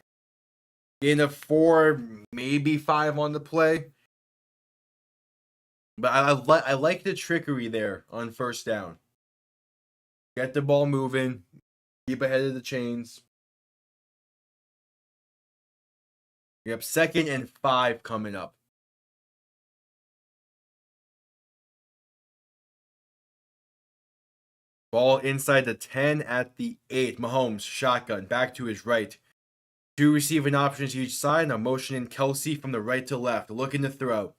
In a 4, maybe 5 on the play. But I like the trickery there on first down. Get the ball moving. Keep ahead of the chains. Yep, 2nd and 5 coming up. Ball inside the 10 at the 8. Mahomes shotgun back to his right. 2 receiving options each side. Now motioning Kelsey from the right to left. Looking to throw.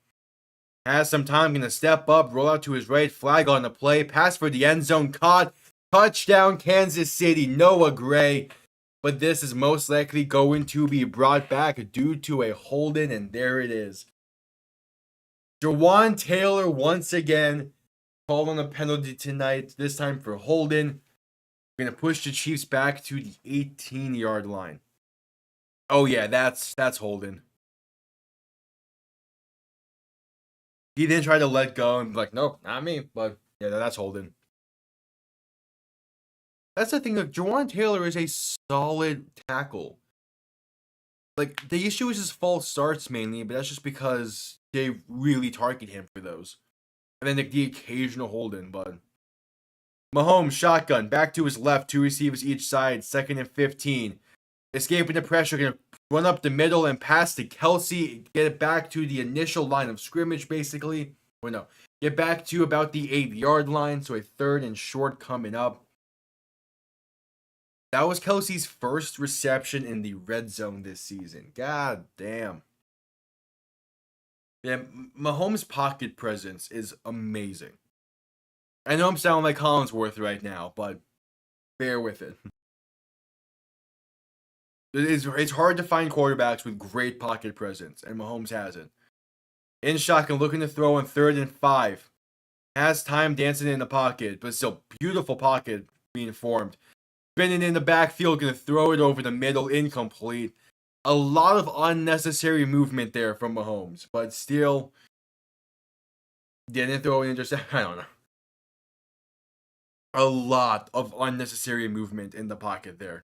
Has some time. Going to step up. Roll out to his right. Flag on the play. Pass for the end zone. Caught. Touchdown Kansas City. Noah Gray. But this is most likely going to be brought back due to a holding. And there it is. Jawan Taylor once again called on a penalty tonight. This time for holding. Going to push the Chiefs back to the 18-yard line. Oh yeah, that's holding. He then tried to let go and be like, nope, not me. But yeah, that's holding. That's the thing. Jawan Taylor is a solid tackle. The issue is his false starts mainly, but that's just because they really target him for those. And then the occasional holding, but Mahomes, shotgun, back to his left, 2 receivers each side, 2nd and 15. Escaping the pressure, going to run up the middle and pass to Kelsey, get it back to the initial line of scrimmage, basically. Or no, get back to about the 8-yard line, so a 3rd and short coming up. That was Kelsey's first reception in the red zone this season. God damn. Yeah, Mahomes' pocket presence is amazing. I know I'm sounding like Collinsworth right now, but bear with it. It's hard to find quarterbacks with great pocket presence, and Mahomes has it. In shotgun, looking to throw on 3rd and 5. Has time dancing in the pocket, but still beautiful pocket being formed. Spinning in the backfield, going to throw it over the middle, incomplete. A lot of unnecessary movement there from Mahomes, but still didn't throw an interception. I don't know. A lot of unnecessary movement in the pocket there.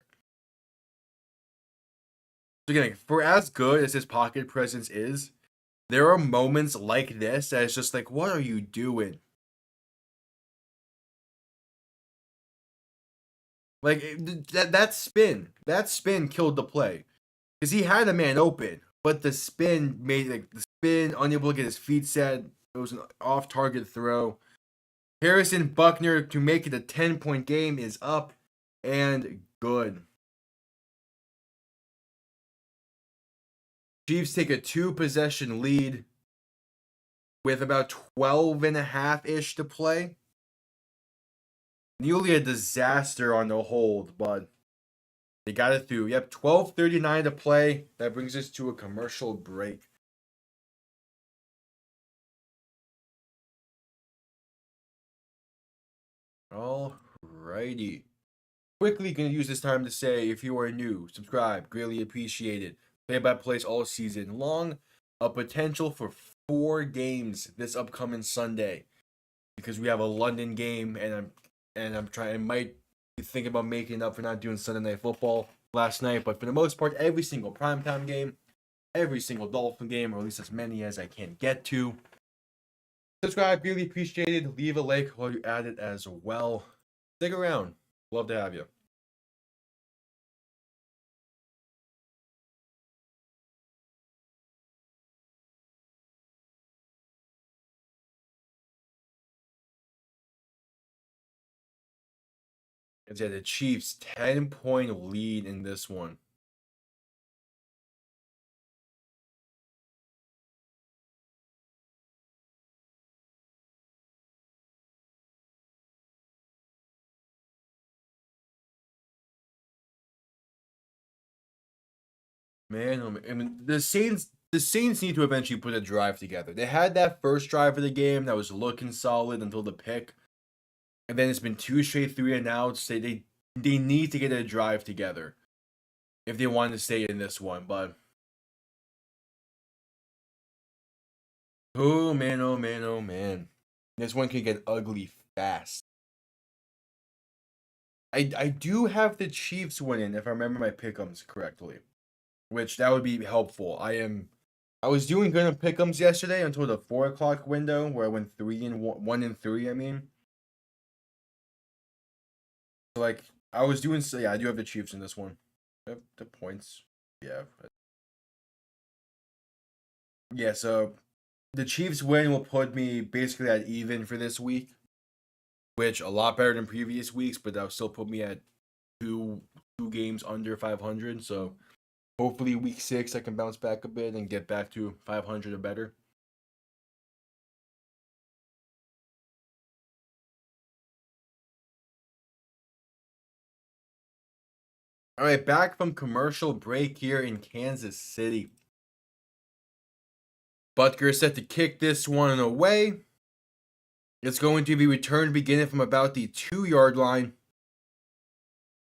So again, for as good as his pocket presence is, there are moments like this that it's just like, what are you doing? Like that spin killed the play because he had a man open, but the spin unable to get his feet set. It was an off-target throw. Harrison Buckner to make it a 10-point game is up and good. Chiefs take a 2-possession lead with about 12 and a half-ish to play. Nearly a disaster on the hold, but they got it through. Yep, 12:39 to play. That brings us to a commercial break. Alrighty. Quickly going to use this time to say, if you are new, subscribe, greatly appreciated. Play-by-plays all season long. A potential for 4 games this upcoming Sunday, because we have a London game, and I might be thinking about making up for not doing Sunday Night Football last night, but for the most part, every single primetime game, every single Dolphin game, or at least as many as I can get to. Subscribe, really appreciated. Leave a like while you're at it as well. Stick around. Love to have you. It's the Chiefs 10-point lead in this one. Man, I mean, the Saints need to eventually put a drive together. They had that first drive of the game that was looking solid until the pick, and then it's been 2 straight 3-and-outs. They need to get a drive together if they want to stay in this one. But oh man, oh man, oh man, this one could get ugly fast. I do have the Chiefs winning if I remember my pick'ems correctly, which that would be helpful. I was doing good on pick'ems yesterday until the 4 o'clock window where I went 1-3. I mean, so like I was doing. So yeah, I do have the Chiefs in this one. I have the points. Yeah. Yeah. So the Chiefs win will put me basically at even for this week, which a lot better than previous weeks, but that'll still put me at two games under 500. So hopefully week 6 I can bounce back a bit and get back to 500 or better. All right, back from commercial break here in Kansas City. Butker is set to kick this one away. It's going to be returned beginning from about the 2-yard line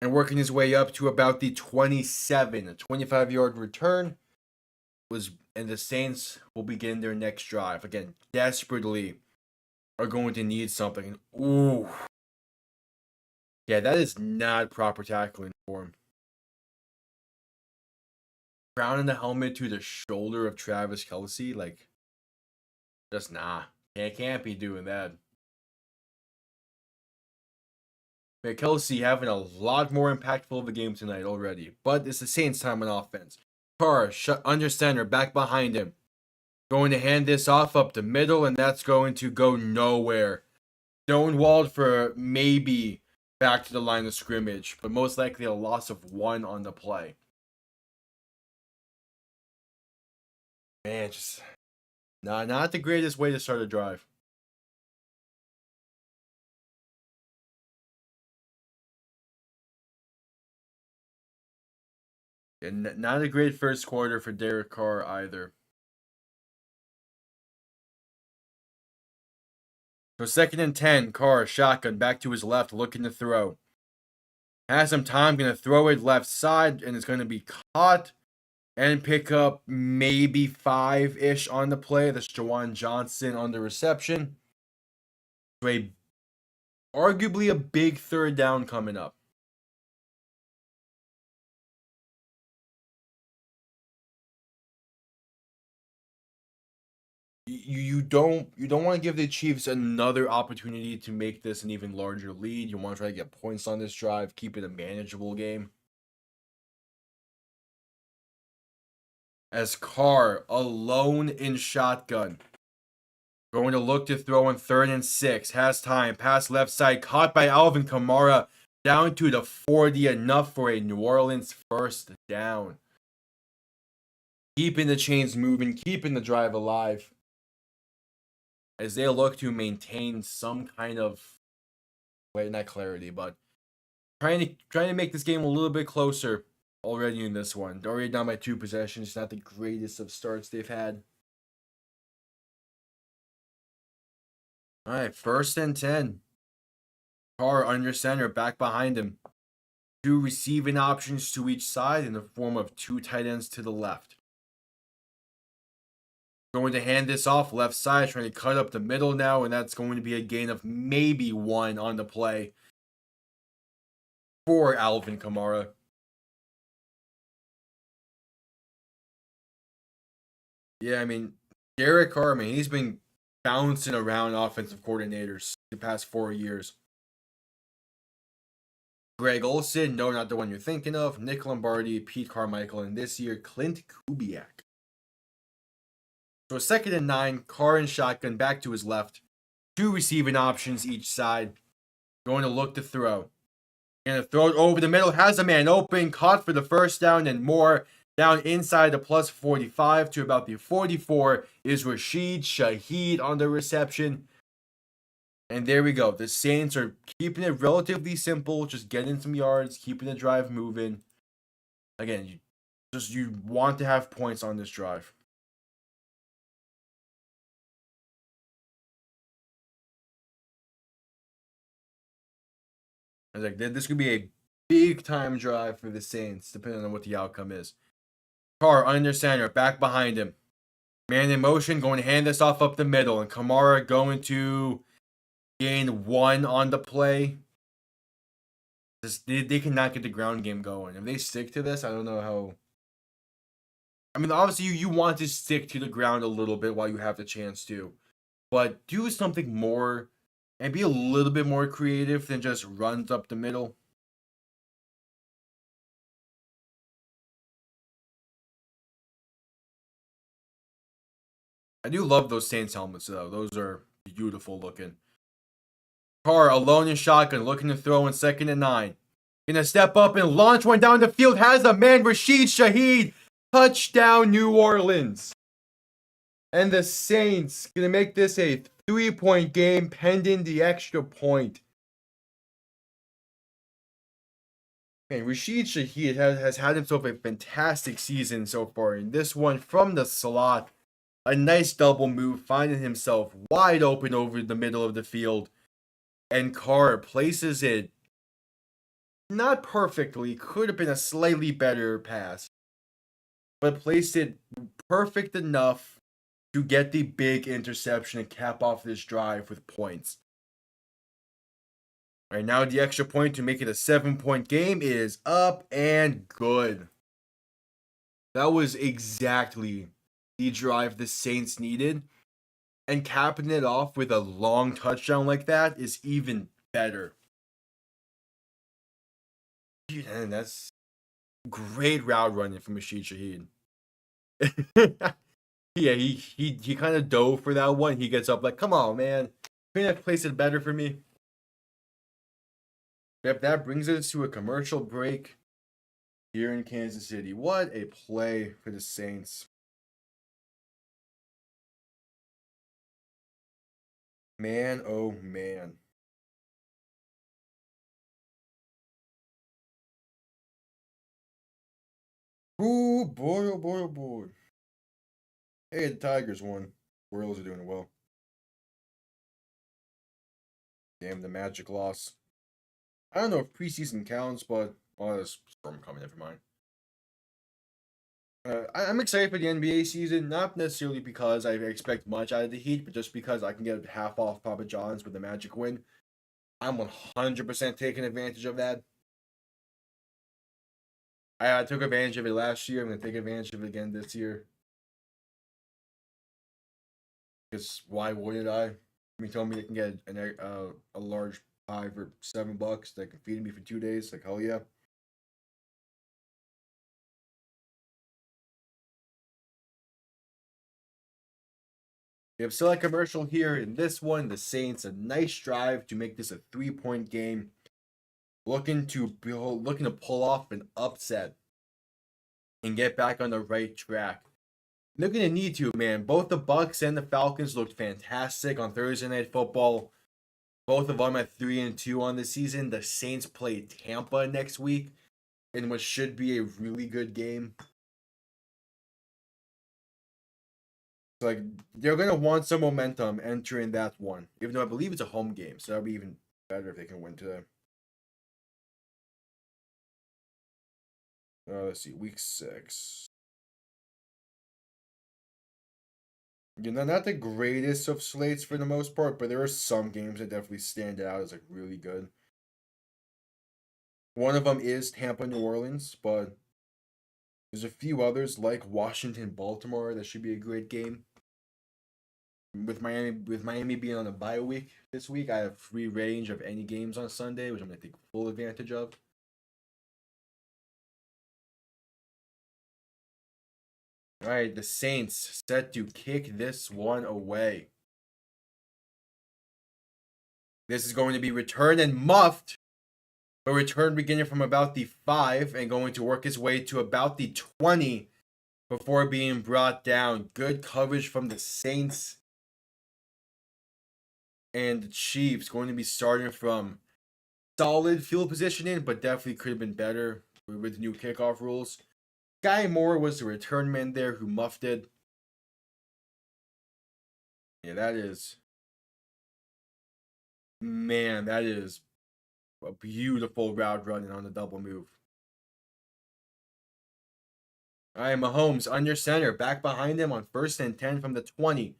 and working his way up to about the 27. A 25-yard return and the Saints will begin their next drive. Again, desperately are going to need something. Ooh. Yeah, that is not proper tackling for him. Crowning the helmet to the shoulder of Travis Kelce, like, just nah. Can't be doing that. Kelsey having a lot more impactful of a game tonight already. But it's the Saints' time on offense. Carr under center, back behind him. Going to hand this off up the middle, and that's going to go nowhere. Stonewalled for maybe back to the line of scrimmage, but most likely a loss of 1 on the play. Man, just not the greatest way to start a drive. And not a great first quarter for Derek Carr either. So 2nd and 10, Carr, shotgun, back to his left, looking to throw. Has some time, going to throw it left side, and it's going to be caught and pick up maybe 5-ish on the play. That's Jawan Johnson on the reception. So arguably a big 3rd down coming up. You don't want to give the Chiefs another opportunity to make this an even larger lead. You want to try to get points on this drive, keep it a manageable game. As Carr alone in shotgun, going to look to throw on 3rd and 6, has time, pass left side, caught by Alvin Kamara, down to the 40, enough for a New Orleans 1st down. Keeping the chains moving, keeping the drive alive, as they look to maintain some kind of, not clarity, but trying to make this game a little bit closer already in this one. They're already down by 2 possessions. Not the greatest of starts they've had. All right, 1st and 10. Carr under center, back behind him. 2 receiving options to each side in the form of 2 tight ends to the left. Going to hand this off left side, trying to cut up the middle now, and that's going to be a gain of maybe 1 on the play for Alvin Kamara. Yeah, I mean, Derek Carr, he's been bouncing around offensive coordinators the past 4 years. Greg Olsen, no, not the one you're thinking of. Nick Lombardi, Pete Carmichael, and this year, Clint Kubiak. So 2nd and 9, Carr and shotgun, back to his left. 2 receiving options each side. Going to look to throw. Going to throw it over the middle. Has a man open. Caught for the 1st down and more. Down inside the plus 45 to about the 44 is Rashid Shaheed on the reception. And there we go. The Saints are keeping it relatively simple. Just getting some yards. Keeping the drive moving. Again, you want to have points on this drive. I was like, this could be a big time drive for the Saints, depending on what the outcome is. Carr under center, back behind him. Man in motion, going to hand this off up the middle, and Kamara going to gain 1 on the play. They cannot get the ground game going. If they stick to this, I don't know how. I mean, obviously you want to stick to the ground a little bit while you have the chance to, but do something more and be a little bit more creative than just runs up the middle. I do love those Saints helmets, though. Those are beautiful looking. Carr alone in shotgun, looking to throw in 2nd and 9. Gonna step up and launch one down the field. Has a man, Rashid Shaheed. Touchdown, New Orleans. And the Saints gonna make this a 3-point game pending the extra point. Man, Rashid Shaheed has had himself a fantastic season so far. In this one, from the slot, a nice double move, finding himself wide open over the middle of the field. And Carr places it not perfectly, could have been a slightly better pass, but placed it perfect enough to get the big interception and cap off this drive with points. All right, now the extra point to make it a 7-point game is up and good. That was exactly the drive the Saints needed. And capping it off with a long touchdown like that is even better. And that's great route running from Rashid Shaheed. Yeah, he kind of dove for that one. He gets up like, come on, man. Couldn't have placed it better for me. Yep, that brings us to a commercial break here in Kansas City. What a play for the Saints. Man, oh man. Ooh, boy, oh boy, oh boy. Hey, the Tigers won. Royals are doing well. Damn, the Magic loss. I don't know if preseason counts, but there's storm coming. Never mind. I'm excited for the NBA season, not necessarily because I expect much out of the Heat, but just because I can get half off Papa John's with the Magic win. I'm 100% taking advantage of that. I took advantage of it last year. I'm going to take advantage of it again this year. Because why wouldn't I? You told me they can get a large pie for $7 that can feed me for 2 days. Like, hell yeah. We have select commercial here. In this one, the Saints, a nice drive to make this a 3-point game. Looking to pull off an upset and get back on the right track. They're gonna need to, man. Both the Bucks and the Falcons looked fantastic on Thursday Night Football. Both of them at 3-2 on the season. The Saints play Tampa next week in what should be a really good game. So, like, they're gonna want some momentum entering that one, even though I believe it's a home game, so that'll be even better if they can win today. Let's see, week 6. You know, not the greatest of slates for the most part, but there are some games that definitely stand out as like really good. One of them is Tampa, New Orleans, but there's a few others like Washington, Baltimore that should be a great game. With Miami being on a bye week this week, I have free range of any games on Sunday, which I'm gonna take full advantage of. All right, the Saints set to kick this one away. This is going to be returned and muffed, but return beginning from about the 5 and going to work his way to about the 20 before being brought down. Good coverage from the Saints and the Chiefs. Going to be starting from solid field positioning, but definitely could have been better with the new kickoff rules. Guy Moore was the return man there who muffed it. Yeah, that is. Man, that is a beautiful route running on the double move. All right, Mahomes under center, back behind him on 1st and 10 from the 20.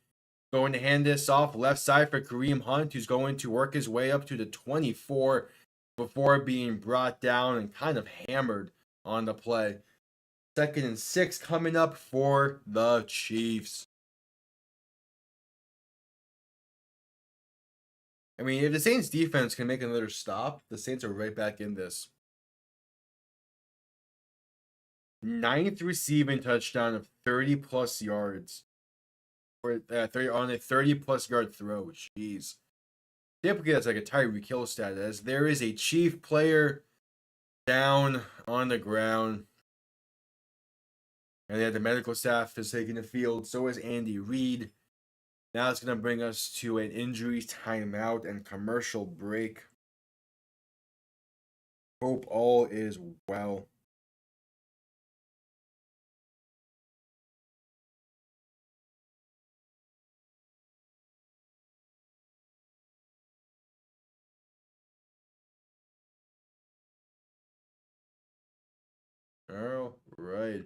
Going to hand this off left side for Kareem Hunt, who's going to work his way up to the 24 before being brought down and kind of hammered on the play. 2nd and 6 coming up for the Chiefs. I mean, if the Saints defense can make another stop, the Saints are right back in this. 9th receiving touchdown of 30 plus yards. Or 30 on a 30 plus yard throw. Jeez. Typically that's like a Tyreek Hill stat, as there is a Chief player down on the ground. And the medical staff is taking the field. So is Andy Reid. Now it's going to bring us to an injury timeout and commercial break. Hope all is well. All right.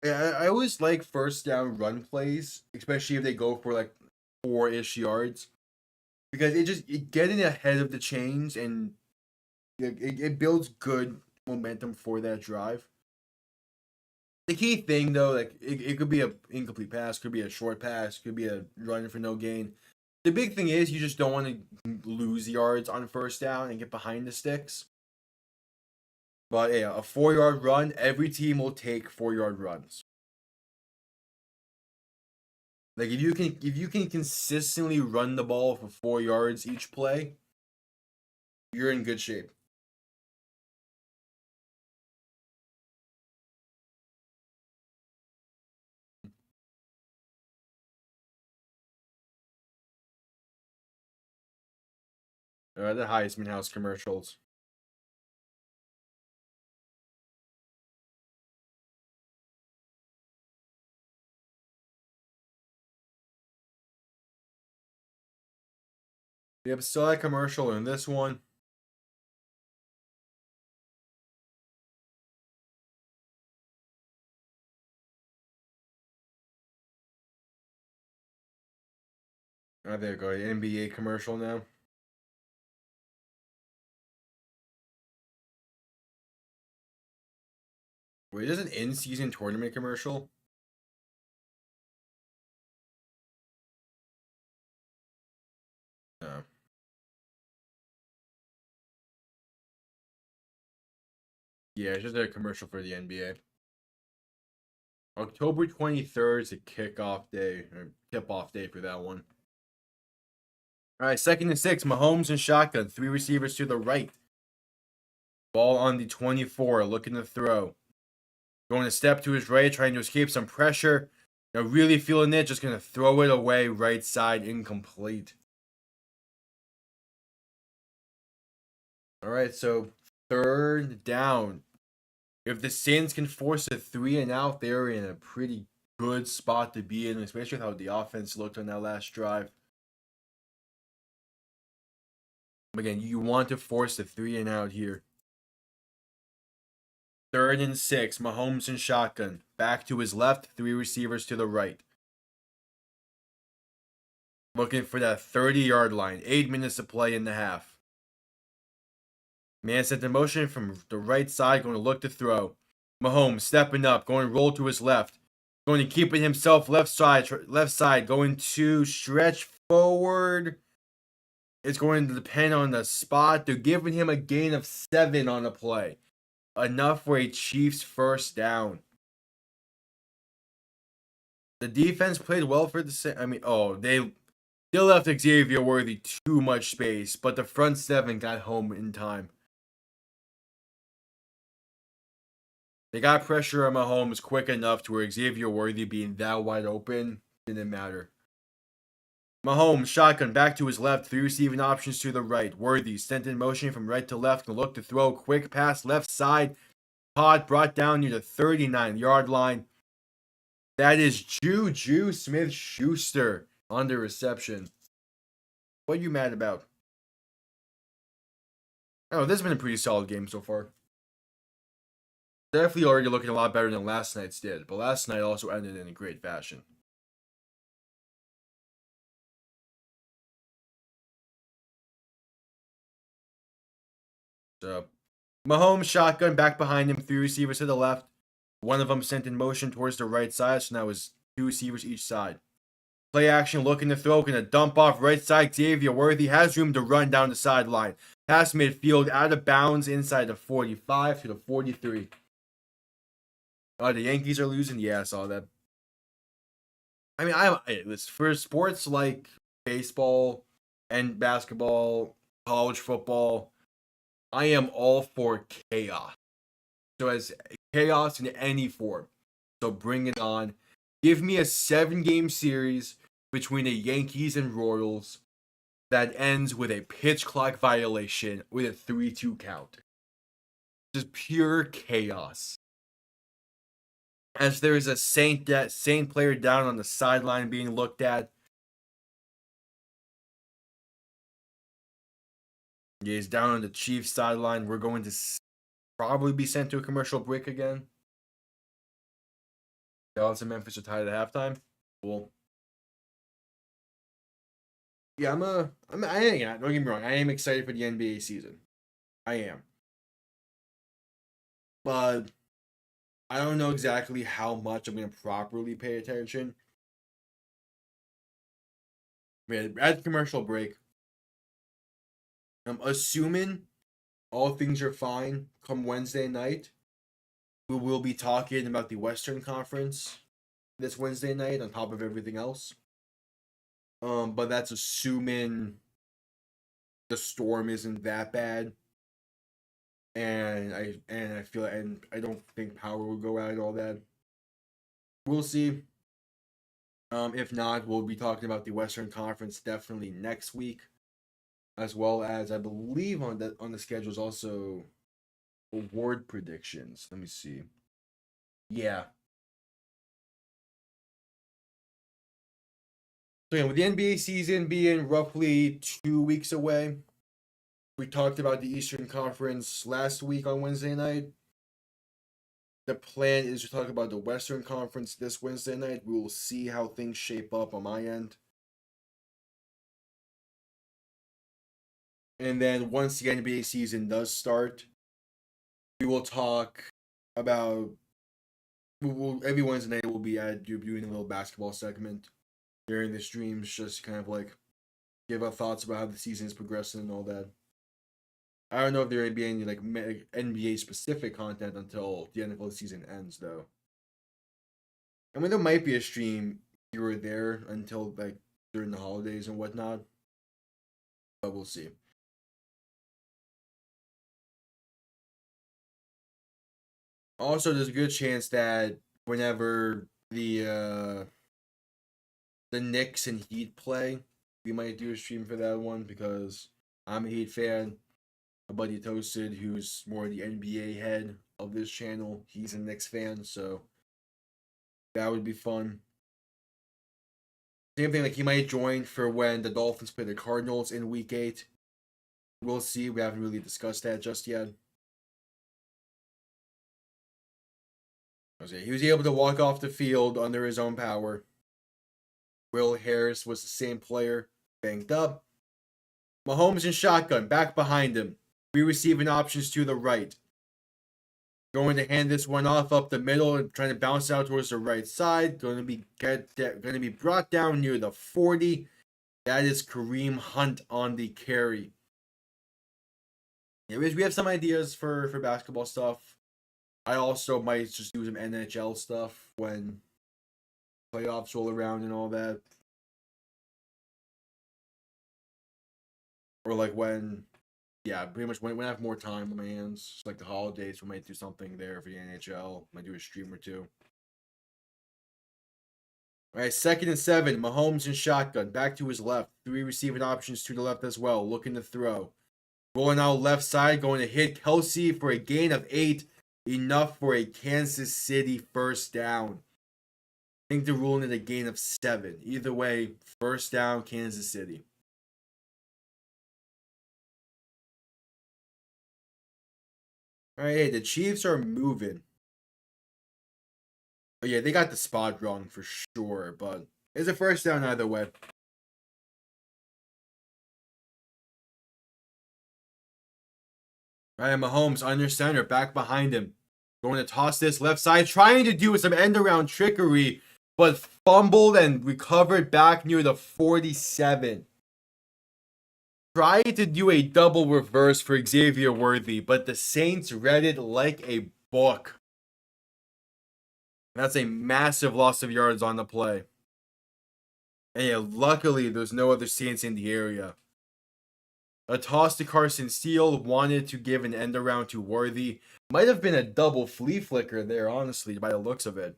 Yeah, I always like first down run plays, especially if they go for like 4-ish yards, because it getting ahead of the chains and it builds good momentum for that drive. The key thing though, like it could be a incomplete pass, could be a short pass, could be a run for no gain. The big thing is you just don't want to lose yards on first down and get behind the sticks. But yeah, a 4-yard run, every team will take 4-yard runs. Like if you can consistently run the ball for 4 yards each play, you're in good shape. The Heisman House commercials. Yep, still that commercial in this one. Oh, there you go. The NBA commercial now. Wait, is an in-season tournament commercial? No. Yeah, it's just a commercial for the NBA. October 23rd is a kickoff day, or tip-off day for that one. All right, 2nd and 6. Mahomes and shotgun. 3 receivers to the right. Ball on the 24, looking to throw. Going to step to his right, trying to escape some pressure. Now really feeling it, just going to throw it away, right side, incomplete. All right, so 3rd down. If the Saints can force a 3 and out, they're in a pretty good spot to be in, especially with how the offense looked on that last drive. Again, you want to force the 3 and out here. 3rd and 6. Mahomes and shotgun. Back to his left, 3 receivers to the right. Looking for that 30-yard line. 8 minutes to play in the half. Man sent in motion from the right side, going to look to throw. Mahomes stepping up, going to roll to his left. Going to keep it himself left side, going to stretch forward. It's going to depend on the spot. They're giving him a gain of 7 on the play. Enough for a Chiefs 1st down. The defense played well for the they left Xavier Worthy too much space, but the front 7 got home in time. They got pressure on Mahomes quick enough to where Xavier Worthy being that wide open didn't matter. Mahomes, shotgun, back to his left, 3 receiving options to the right. Worthy, sent in motion from right to left, and look to throw. Quick pass, left side. Todd brought down near the 39-yard line. That is Juju Smith-Schuster on the reception. What are you mad about? Oh, this has been a pretty solid game so far. Definitely already looking a lot better than last night's did, but last night also ended in a great fashion. So, Mahomes shotgun back behind him, 3 receivers to the left. One of them sent in motion towards the right side, so now it's 2 receivers each side. Play action, looking to throw, going to dump off right side. Xavier Worthy has room to run down the sideline. Pass midfield, out of bounds inside the 45 to the 43. The Yankees are losing? Yeah, I saw that. I mean, for sports like baseball and basketball, college football, I am all for chaos. So as chaos in any form. So bring it on. Give me a 7-game series between the Yankees and Royals that ends with a pitch clock violation with a 3-2 count. Just pure chaos. As there is a Saint player down on the sideline being looked at. Yeah, he's down on the Chiefs sideline. We're going to probably be sent to a commercial break again. Dallas and Memphis are tied at halftime. Cool. Yeah, don't get me wrong. I am excited for the NBA season. I am. But I don't know exactly how much I'm going to properly pay attention. Man, at the commercial break, I'm assuming all things are fine come Wednesday night. We will be talking about the Western Conference this Wednesday night on top of everything else. But that's assuming the storm isn't that bad. And I don't think power will go out and all that. We'll see. If not, we'll be talking about the Western Conference definitely next week, as well as I believe on the schedule is also award predictions. Let me see. Yeah. So yeah, with the NBA season being roughly 2 weeks away, we talked about the Eastern Conference last week on Wednesday night. The plan is to talk about the Western Conference this Wednesday night. We will see how things shape up on my end. And then once the NBA season does start, we will talk about. Every Wednesday night we'll be doing a little basketball segment during the streams, just kind of like give our thoughts about how the season is progressing and all that. I don't know if there may be any like NBA specific content until the NFL season ends, though. I mean, there might be a stream here or there until like during the holidays and whatnot, but we'll see. Also, there's a good chance that whenever the Knicks and Heat play, we might do a stream for that one because I'm a Heat fan. My buddy Toasted, who's more the NBA head of this channel, he's a Knicks fan, so that would be fun. Same thing, like he might join for when the Dolphins play the Cardinals in Week 8. We'll see. We haven't really discussed that just yet. He was able to walk off the field under his own power. Will Harris was the same player, banged up. Mahomes in shotgun, back behind him. We receiving options to the right. Going to hand this one off up the middle and trying to bounce out towards the right side. Going to be brought down near the 40. That is Kareem Hunt on the carry. Anyways, we have some ideas for basketball stuff. I also might just do some NHL stuff when playoffs roll around and all that. Or like when, yeah, pretty much when I have more time on my hands, like the holidays, we might do something there for the NHL. Might do a stream or two. All right, 2nd and 7. Mahomes in shotgun, back to his left. 3 receiving options to the left as well, looking to throw. Rolling out left side, going to hit Kelsey for a gain of 8. Enough for a Kansas City first down. I think they're ruling it a gain of 7. Either way, first down, Kansas City. All right, hey, the Chiefs are moving. Oh, yeah, they got the spot wrong for sure, but it's a first down either way. All right, Mahomes under center, back behind him. Going to toss this left side, trying to do some end around trickery, but fumbled and recovered back near the 47. Tried to do a double reverse for Xavier Worthy, but the Saints read it like a book. That's a massive loss of yards on the play. And yeah, luckily there's no other Saints in the area. A toss to Carson Steele, wanted to give an end around to Worthy. Might have been a double flea flicker there, honestly, by the looks of it.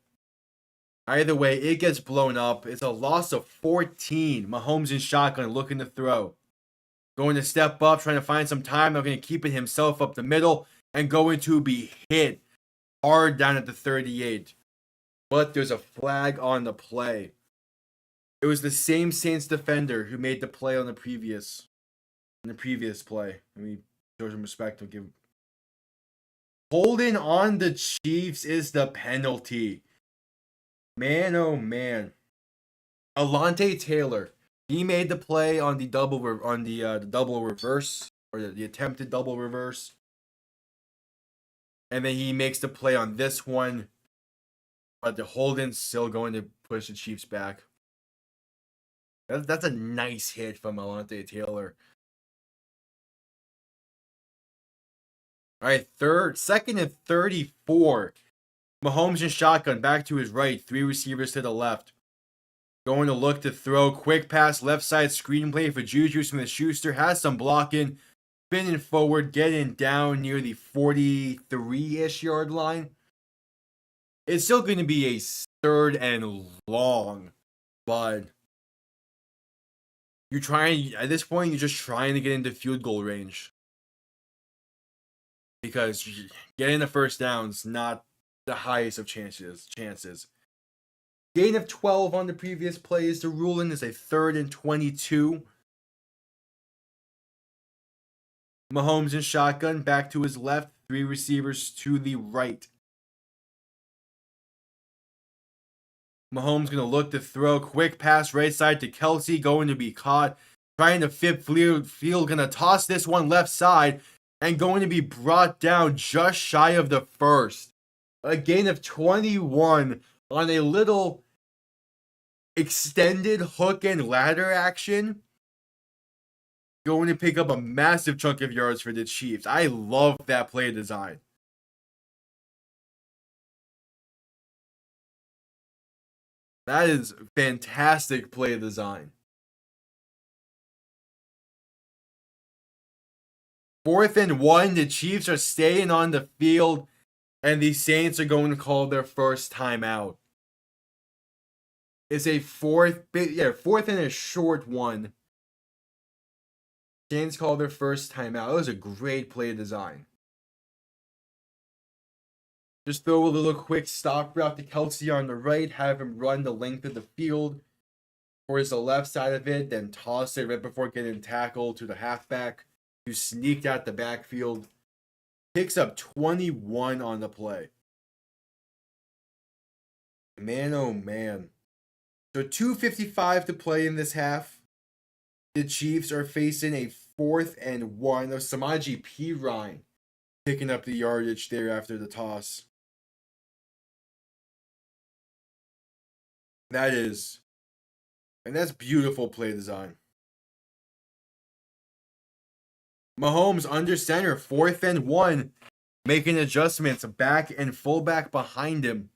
Either way, it gets blown up. It's a loss of 14. Mahomes in shotgun, looking to throw. Going to step up, trying to find some time. Not going to keep it himself up the middle. And going to be hit hard down at the 38. But there's a flag on the play. It was the same Saints defender who made the play on the previous play. Let me show some respect. I'll give. Holding on the Chiefs is the penalty. Man, oh man. Alontae Taylor. He made the play on the double reverse, or the attempted double reverse. And then he makes the play on this one. But the holding's still going to push the Chiefs back. That's a nice hit from Alontae Taylor. All right, second and 34. Mahomes in shotgun, back to his right, 3 receivers to the left. Going to look to throw, quick pass, left side screenplay for Juju Smith-Schuster. Has some blocking, spinning forward, getting down near the 43-ish yard line. It's still going to be a third and long, but at this point, you're just trying to get into field goal range. Because getting the first down's not the highest of chances. Gain of 12 on the previous plays. The ruling is a 3rd and 22. Mahomes in shotgun, back to his left, 3 receivers to the right. Mahomes going to look to throw, quick pass right side to Kelsey, going to be caught. Trying to flip field, going to toss this one left side, and going to be brought down just shy of the first. A gain of 21 on a little extended hook and ladder action. Going to pick up a massive chunk of yards for the Chiefs. I love that play design. That is fantastic play design. 4th and 1, the Chiefs are staying on the field, and the Saints are going to call their first timeout. It's a fourth and a short one. Saints call their first timeout. That was a great play design. Just throw a little quick stop route to Kelsey on the right, have him run the length of the field towards the left side of it, then toss it right before getting tackled to the halfback, who sneaked out the backfield. Picks up 21 on the play. Man, oh man. So 2:55 to play in this half. The Chiefs are facing a 4th and 1. Of Samaje Perine picking up the yardage there after the toss. That's beautiful play design. Mahomes under center, 4th and 1, making adjustments, back and fullback behind him.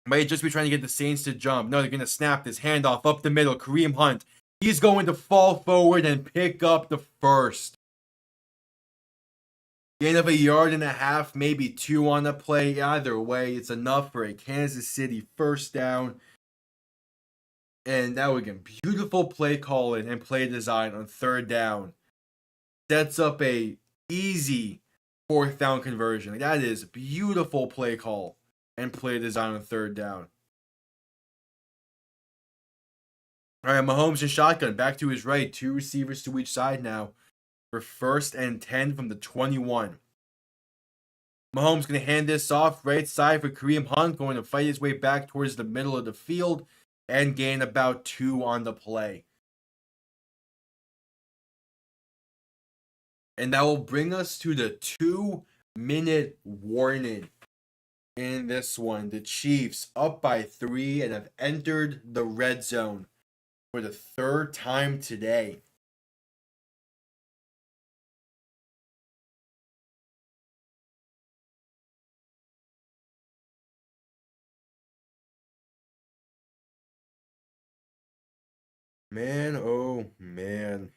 Might just be trying to get the Saints to jump. No, they're going to snap this handoff up the middle. Kareem Hunt. He's going to fall forward and pick up the first. Gain of 1.5 yards, maybe 2 on the play. Either way, it's enough for a Kansas City first down. And that would get beautiful play calling and play design on 3rd down. Sets up a easy 4th down conversion. That is beautiful play call and play design on 3rd down. All right, Mahomes in shotgun, back to his right. 2 receivers to each side now for 1st and 10 from the 21. Mahomes going to hand this off right side for Kareem Hunt, going to fight his way back towards the middle of the field and gain about 2 on the play. And that will bring us to the 2-minute warning. In this one, the Chiefs up by 3 and have entered the red zone for the 3rd time today. Man, oh man.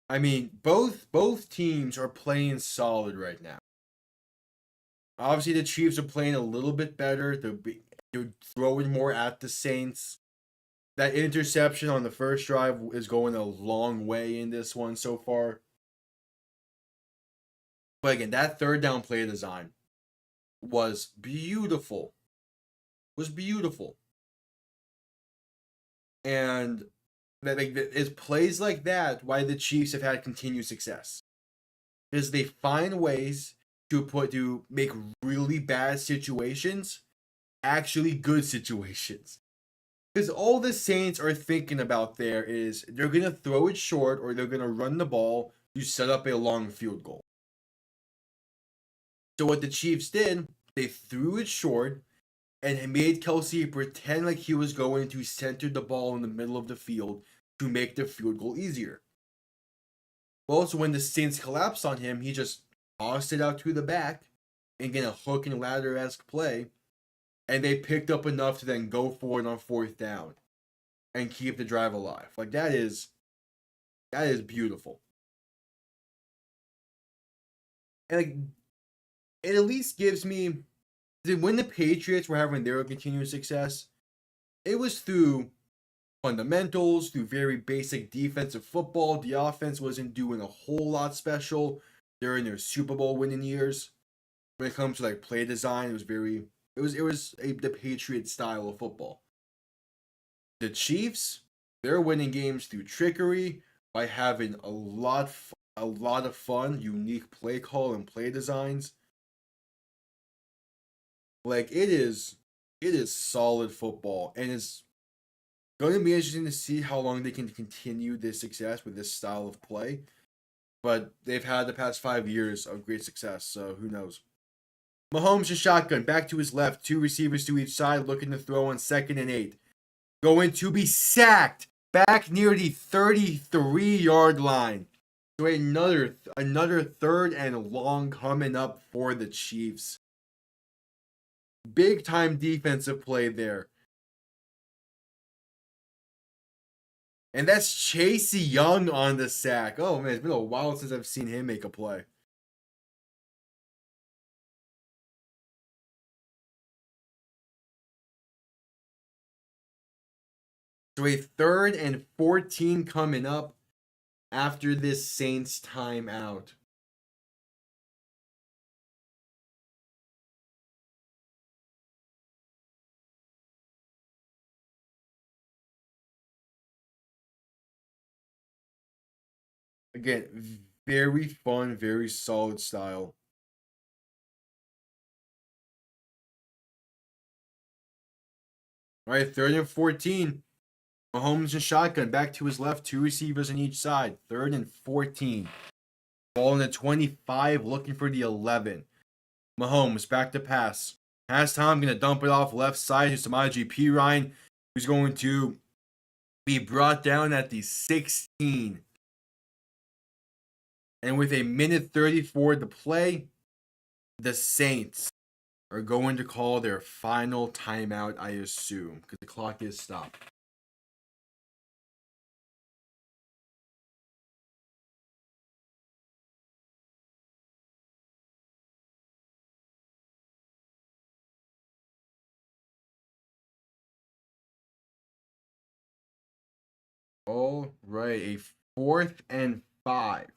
I mean, both teams are playing solid right now. Obviously, the Chiefs are playing a little bit better. They're throwing more at the Saints. That interception on the first drive is going a long way in this one so far. But again, that 3rd down play design was beautiful. And it's plays like that why the Chiefs have had continued success. Because they find ways to make really bad situations actually good situations. Because all the Saints are thinking about there is they're going to throw it short or they're going to run the ball to set up a long field goal. So what the Chiefs did, they threw it short and made Kelsey pretend like he was going to center the ball in the middle of the field to make the field goal easier. Well, so when the Saints collapsed on him, he just tossed it out to the back and get a hook and ladder-esque play, and they picked up enough to then go for it on 4th down and keep the drive alive. Like that is beautiful. And like, it at least gives me when the Patriots were having their continued success, it was through fundamentals, through very basic defensive football. The offense wasn't doing a whole lot special during their Super Bowl winning years. When it comes to like play design, it was the Patriot style of football. The Chiefs, they're winning games through trickery by having a lot of fun, unique play call and play designs. Like it is solid football, and it's going to be interesting to see how long they can continue this success with this style of play. But they've had the past 5 years of great success, so who knows? Mahomes in shotgun, back to his left, 2 receivers to each side, looking to throw on 2nd and 8. Going to be sacked back near the 33-yard line. So another 3rd and long coming up for the Chiefs. Big time defensive play there. And that's Chase Young on the sack. Oh man, it's been a while since I've seen him make a play. So a 3rd and 14 coming up after this Saints timeout. Again, very fun, very solid style. All right, 3rd and 14. Mahomes in shotgun, back to his left, 2 receivers on each side. 3rd and 14. Ball in the 25, looking for the 11. Mahomes back to pass. Has time, going to dump it off left side to Samaje Perine, who's going to be brought down at the 16. And with a minute 34 to play, the Saints are going to call their final timeout, I assume, because the clock is stopped. All right, a 4th and 5.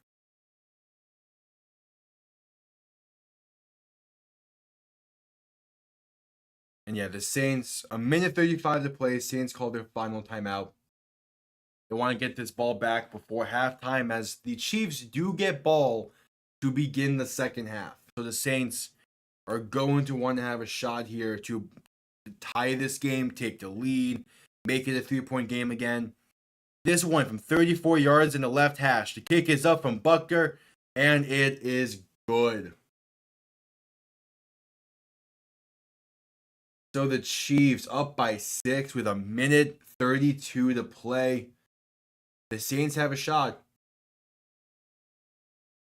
And yeah, the Saints, a minute 35 to play. Saints call their final timeout. They want to get this ball back before halftime, as the Chiefs do get ball to begin the second half. So the Saints are going to want to have a shot here to tie this game, take the lead, make it a 3-point game again. This one from 34 yards in the left hash. The kick is up from Butker, and it is good. So the Chiefs up by 6 with a minute 32 to play. The Saints have a shot.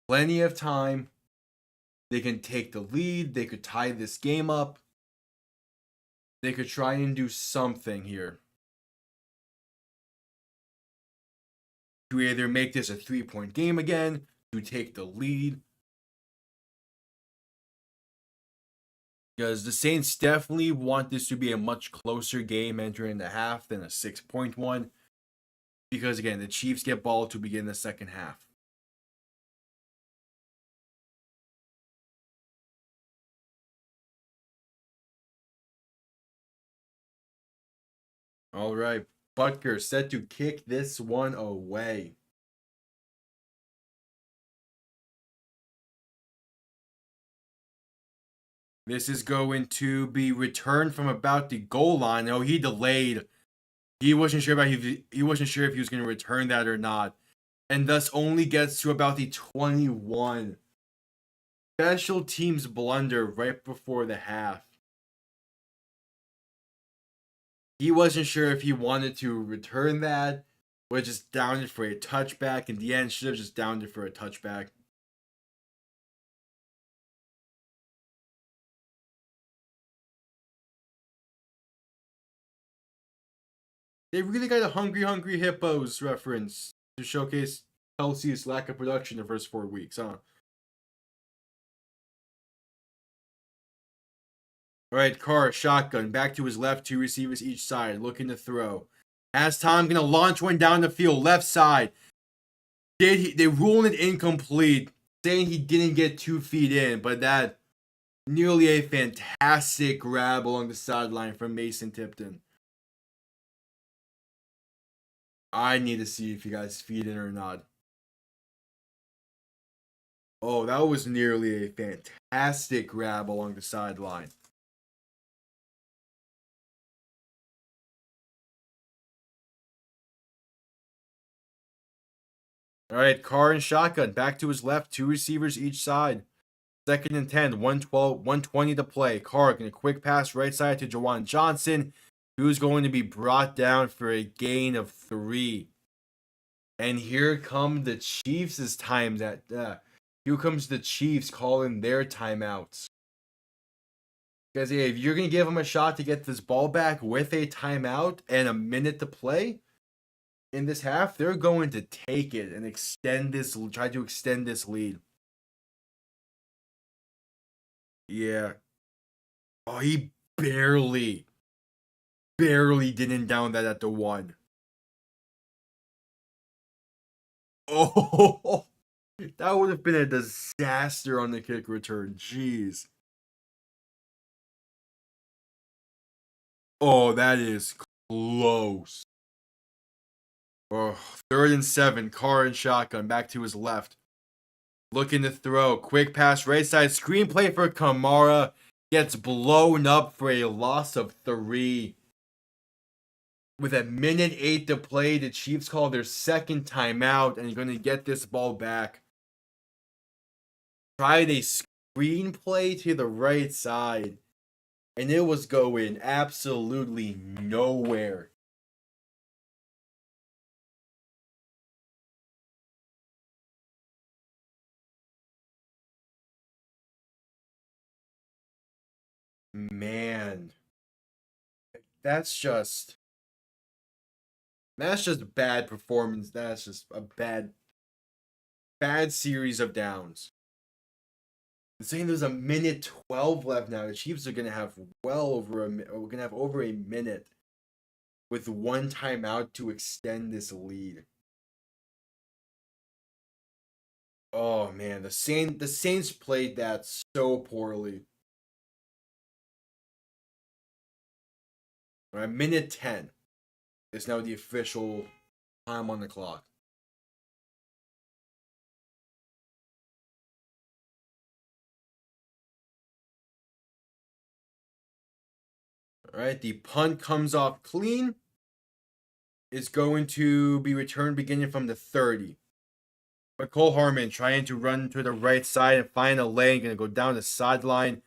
Plenty of time. They can take the lead. They could tie this game up. They could try and do something here to either make this a 3-point game again, to take the lead. Because the Saints definitely want this to be a much closer game entering the half than a 6-point one. Because again, the Chiefs get ball to begin the second half. All right, Butker set to kick this one away. This is going to be returned from about the goal line. Oh, he delayed. He wasn't sure if he was going to return that or not. and thus only gets to about the 21. Special teams blunder right before the half. He wasn't sure if he wanted to return that or just downed it for a touchback. In the end, should have just downed it for a touchback. They really got a Hungry Hungry Hippos reference to showcase Kelsey's lack of production the first 4 weeks, huh? All right, Carr, shotgun, back to his left, 2 receivers each side, looking to throw. As Tom gonna launch one down the field, left side. They ruled it incomplete, saying he didn't get 2 feet in, but that nearly a fantastic grab along the sideline from Mason Tipton. I need to see if you guys feed in or not. Oh, that was nearly a fantastic grab along the sideline. All right, Carr and shotgun, back to his left, 2 receivers each side. 2nd and 10, 120 to play. Carr getting a quick pass right side to Jawan Johnson, who's going to be brought down for a gain of 3. And here come the Chiefs' time. Here comes the Chiefs calling their timeouts. Because if you're going to give them a shot to get this ball back with a timeout and a minute to play in this half, they're going to take it and try to extend this lead. Yeah. Oh, he barely didn't down that at the 1. Oh, that would have been a disaster on the kick return. Jeez. Oh, that is close. Oh, 3rd and 7. Carr and shotgun back to his left. Looking to throw. Quick pass right side. Screenplay for Kamara. Gets blown up for a loss of 3. With a minute 8 to play, the Chiefs call their second timeout and you're going to get this ball back. Tried a screenplay to the right side, and it was going absolutely nowhere. Man, that's just bad performance. That's just a bad series of downs. I'm saying there's a minute 12 left now. The Chiefs are gonna have over a minute with 1 timeout to extend this lead. Oh man, the Saints played that so poorly. All right, minute 10 is now the official time on the clock. All right, the punt comes off clean. Is going to be returned beginning from the 30. But Cole Harmon trying to run to the right side and find a lane, going to go down the sideline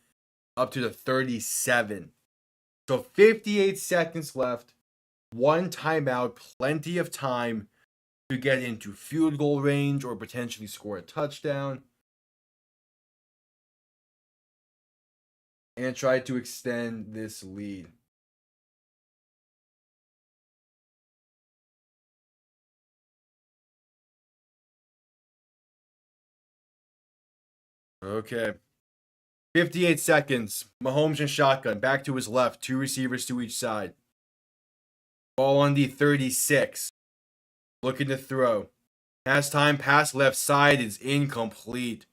up to the 37. So 58 seconds left, 1 timeout, plenty of time to get into field goal range or potentially score a touchdown. And try to extend this lead. Okay. 58 seconds. Mahomes and shotgun. Back to his left. 2 receivers to each side. Ball on the 36. Looking to throw. Pass time. Pass left side is incomplete.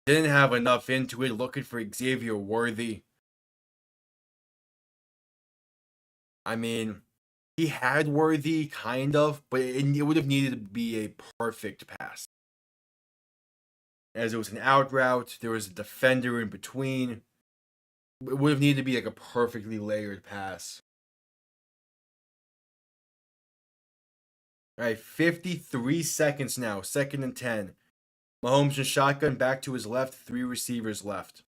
Didn't have enough into it. Looking for Xavier Worthy. I mean, he had Worthy, kind of, but it would have needed to be a perfect pass. As it was an out route, there was a defender in between. It would have needed to be like a perfectly layered pass. All right, 53 seconds now. 2nd and 10. Mahomes in shotgun, back to his left. 3 receivers left.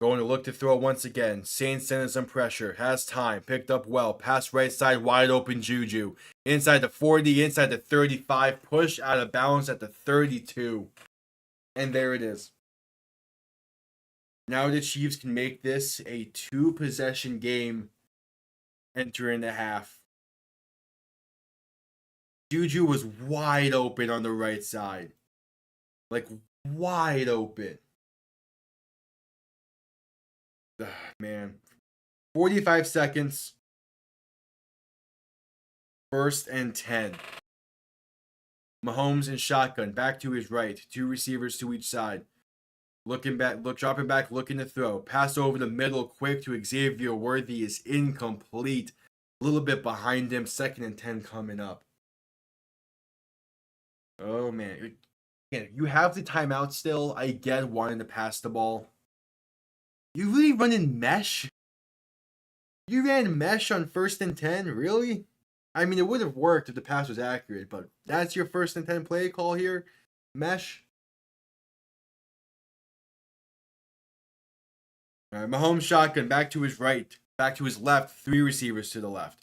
Going to look to throw once again. Saints sends some pressure. Has time. Picked up well. Pass right side. Wide open Juju. Inside the 40. Inside the 35. Push out of bounds at the 32. And there it is. Now the Chiefs can make this a 2-possession game entering the half. Juju was wide open on the right side. Like, wide open. Ugh, man. 45 seconds. 1st and 10. Mahomes in shotgun. Back to his right. 2 receivers to each side. Looking back, dropping back, looking to throw. Pass over the middle, quick to Xavier Worthy is incomplete. A little bit behind him. 2nd and 10 coming up. Oh, man. You have the timeout still. I get wanting to pass the ball. You really running mesh? You ran mesh on 1st and 10? Really? I mean, it would have worked if the pass was accurate, but that's your 1st and 10 play call here? Mesh? All right, Mahomes shotgun, back to his right, back to his left, 3 receivers to the left.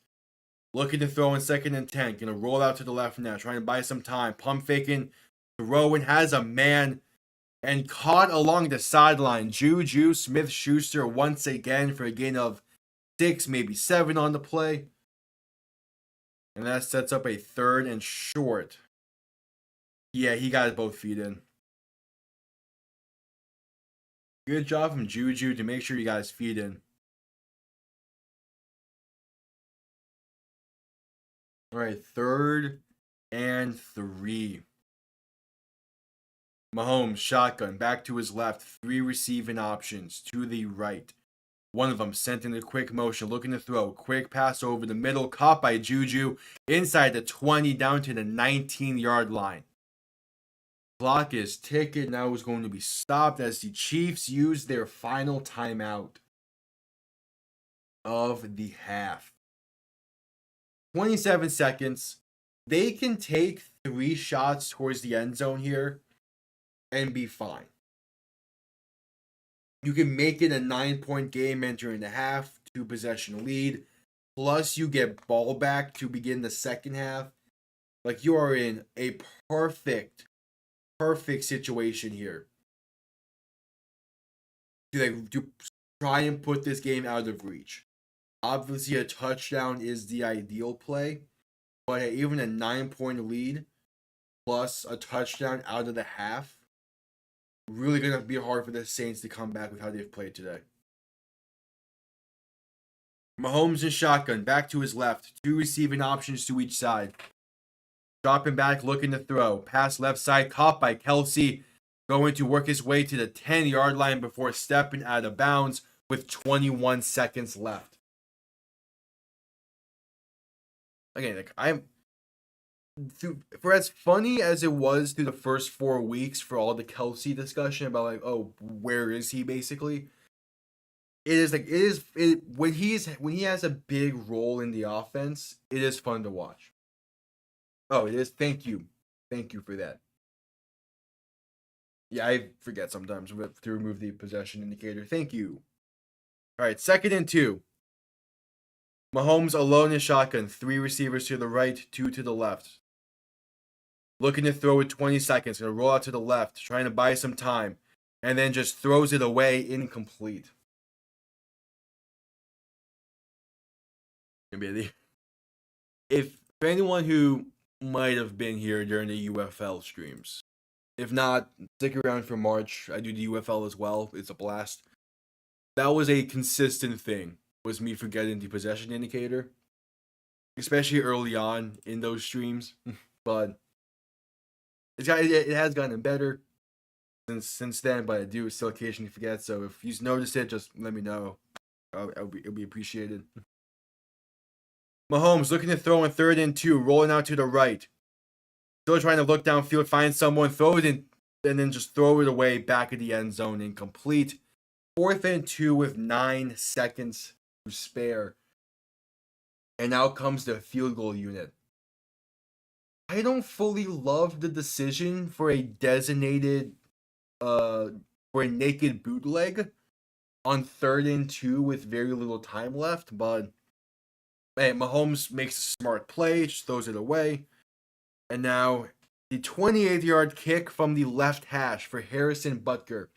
Looking to throw in 2nd and 10, gonna roll out to the left now, trying to buy some time. Pump faking, throwing, has a man, and caught along the sideline. Juju Smith-Schuster once again for a gain of 6, maybe 7 on the play. And that sets up a 3rd and short. Yeah, he got both feet in. Good job from Juju to make sure you got his feet in. All right, 3rd and 3. Mahomes, shotgun, back to his left. 3 receiving options to the right. One of them sent in a quick motion, looking to throw. Quick pass over the middle, caught by Juju. Inside the 20, down to the 19-yard line. Clock is ticking. Now is going to be stopped as the Chiefs use their final timeout of the half. 27 seconds. They can take 3 shots towards the end zone here and be fine. You can make it a 9-point game entering the half, 2-possession lead. Plus, you get ball back to begin the second half. Like, you are in a perfect situation here to try and put this game out of reach. Obviously, a touchdown is the ideal play, but even a 9-point lead plus a touchdown out of the half, really going to be hard for the Saints to come back with how they've played today. Mahomes in shotgun, back to his left. 2 receiving options to each side. Dropping back, looking to throw. Pass left side, caught by Kelsey. Going to work his way to the 10-yard line before stepping out of bounds with 21 seconds left. Again, for as funny as it was through the first 4 weeks for all the Kelsey discussion about like, oh, where is he basically? When he has a big role in the offense, it is fun to watch. Oh, it is. Thank you for that. Yeah, I forget sometimes to remove the possession indicator. Thank you. All right, 2nd and 2. Mahomes alone in shotgun. 3 receivers to the right, 2 to the left. Looking to throw with 20 seconds. Going to roll out to the left, trying to buy some time. And then just throws it away, incomplete. If for anyone who might have been here during the UFL streams, if not, stick around for March. I do the UFL as well. It's a blast. That was a consistent thing, was me forgetting the possession indicator, especially early on in those streams. But it has gotten better since then. But I do still occasionally forget. So if you notice it, just let me know. It'll be appreciated. Mahomes looking to throw in 3rd and 2, rolling out to the right. Still trying to look downfield, find someone, throw it in, and then just throw it away back at the end zone, incomplete. 4th and 2 with 9 seconds to spare. And now comes the field goal unit. I don't fully love the decision for a designated for a naked bootleg on 3rd and 2 with very little time left, but hey, Mahomes makes a smart play, just throws it away. And now the 28-yard kick from the left hash for Harrison Butker.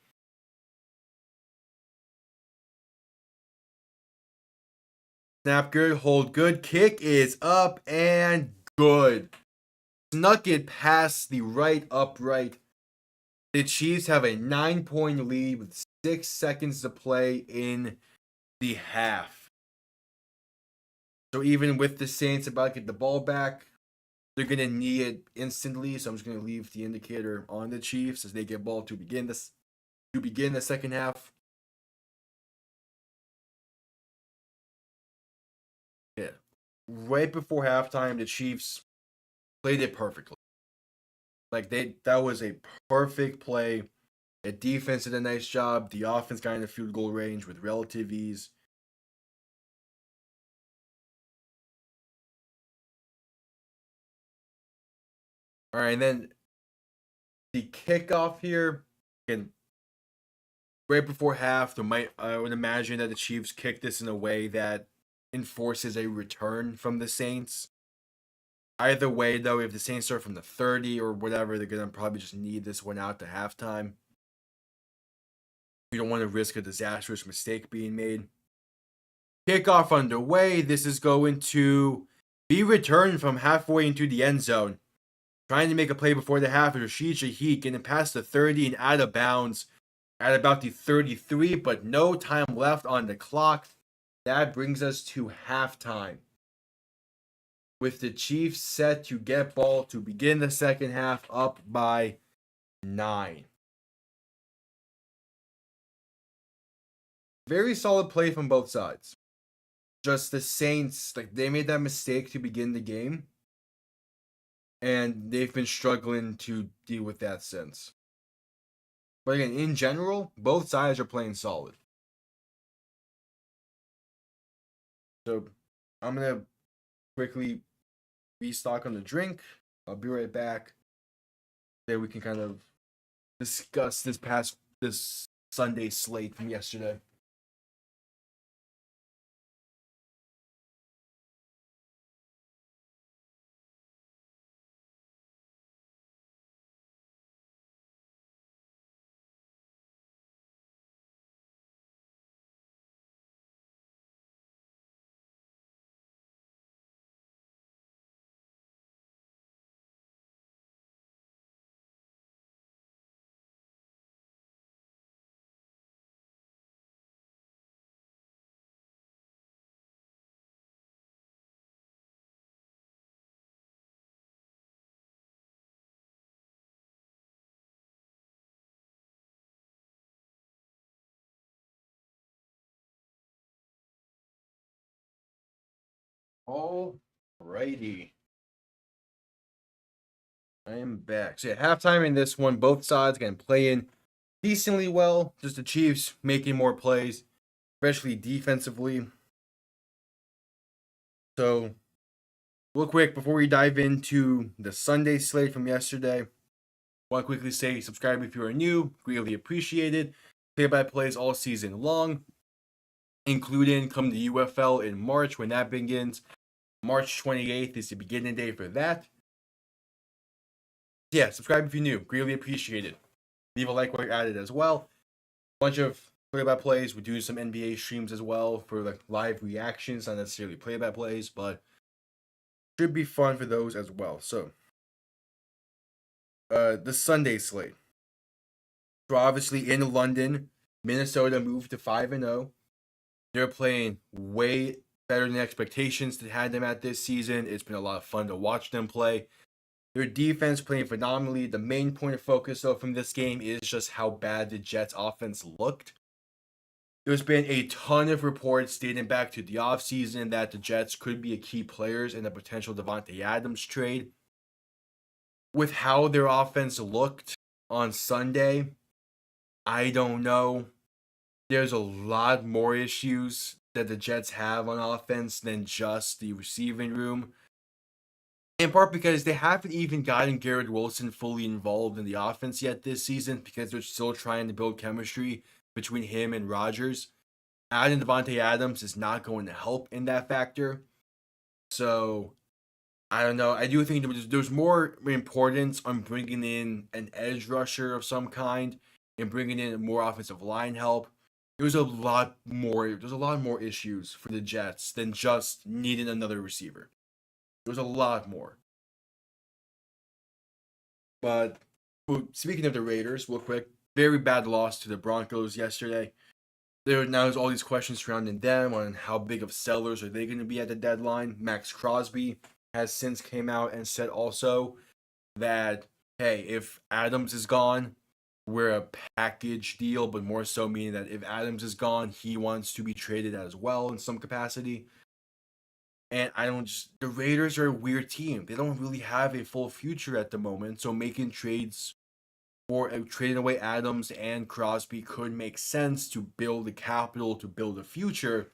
Snap good, hold good, kick is up and good. Snuck it past the right upright. The Chiefs have a 9-point lead with 6 seconds to play in the half. So even with the Saints about to get the ball back, they're going to need it instantly. So I'm just going to leave the indicator on the Chiefs as they get ball to begin the second half. Yeah. Right before halftime, the Chiefs played it perfectly. Like that was a perfect play. The defense did a nice job. The offense got in the field goal range with relative ease. All right, and then the kickoff here, and right before half, I would imagine that the Chiefs kick this in a way that enforces a return from the Saints. Either way, though, if the Saints start from the 30 or whatever, they're gonna probably just need this one out to halftime. You don't want to risk a disastrous mistake being made. Kickoff underway. This is going to be returned from halfway into the end zone. Trying to make a play before the half is Rashid Shaheed getting past the 30 and out of bounds at about the 33, but no time left on the clock. That brings us to halftime, with the Chiefs set to get ball to begin the second half up by 9. Very solid play from both sides. Just the Saints, they made that mistake to begin the game, and they've been struggling to deal with that since. But again, in general, both sides are playing solid. So I'm going to quickly restock on the drink. I'll be right back. Then we can kind of discuss this Sunday slate from yesterday. Alrighty. I am back. So yeah, halftime in this one, both sides again playing decently well. Just the Chiefs making more plays, especially defensively. So real quick before we dive into the Sunday slate from yesterday, I want to quickly say subscribe if you are new, greatly appreciated. Play-by-plays all season long, including come the UFL in March when that begins. March 28th is the beginning day for that. Yeah, subscribe if you're new, greatly appreciated. Leave a like while you're at it as well. Bunch of play-by-plays. We do some NBA streams as well for like live reactions, not necessarily play-by-plays, but should be fun for those as well. So, the Sunday slate. So obviously in London, Minnesota moved to 5-0. They're playing way better than expectations that had them at this season. It's been a lot of fun to watch them play. Their defense playing phenomenally. The main point of focus, though, from this game is just how bad the Jets' offense looked. There's been a ton of reports dating back to the offseason that the Jets could be a key players in a potential Devontae Adams trade. With how their offense looked on Sunday, I don't know. There's a lot more issues that the Jets have on offense than just the receiving room. In part because they haven't even gotten Garrett Wilson fully involved in the offense yet this season because they're still trying to build chemistry between him and Rodgers. Adding Devontae Adams is not going to help in that factor. So I don't know. I do think there's more importance on bringing in an edge rusher of some kind and bringing in more offensive line help. There's a lot more. There's a lot more issues for the Jets than just needing another receiver. There's a lot more. But speaking of the Raiders, real quick, very bad loss to the Broncos yesterday. There's all these questions surrounding them on how big of sellers are they going to be at the deadline. Max Crosby has since came out and said also that, hey, if Adams is gone, we're a package deal, but more so meaning that if Adams is gone, he wants to be traded as well in some capacity. And the Raiders are a weird team. They don't really have a full future at the moment, so making trades for trading away Adams and Crosby could make sense to build the capital, to build a future.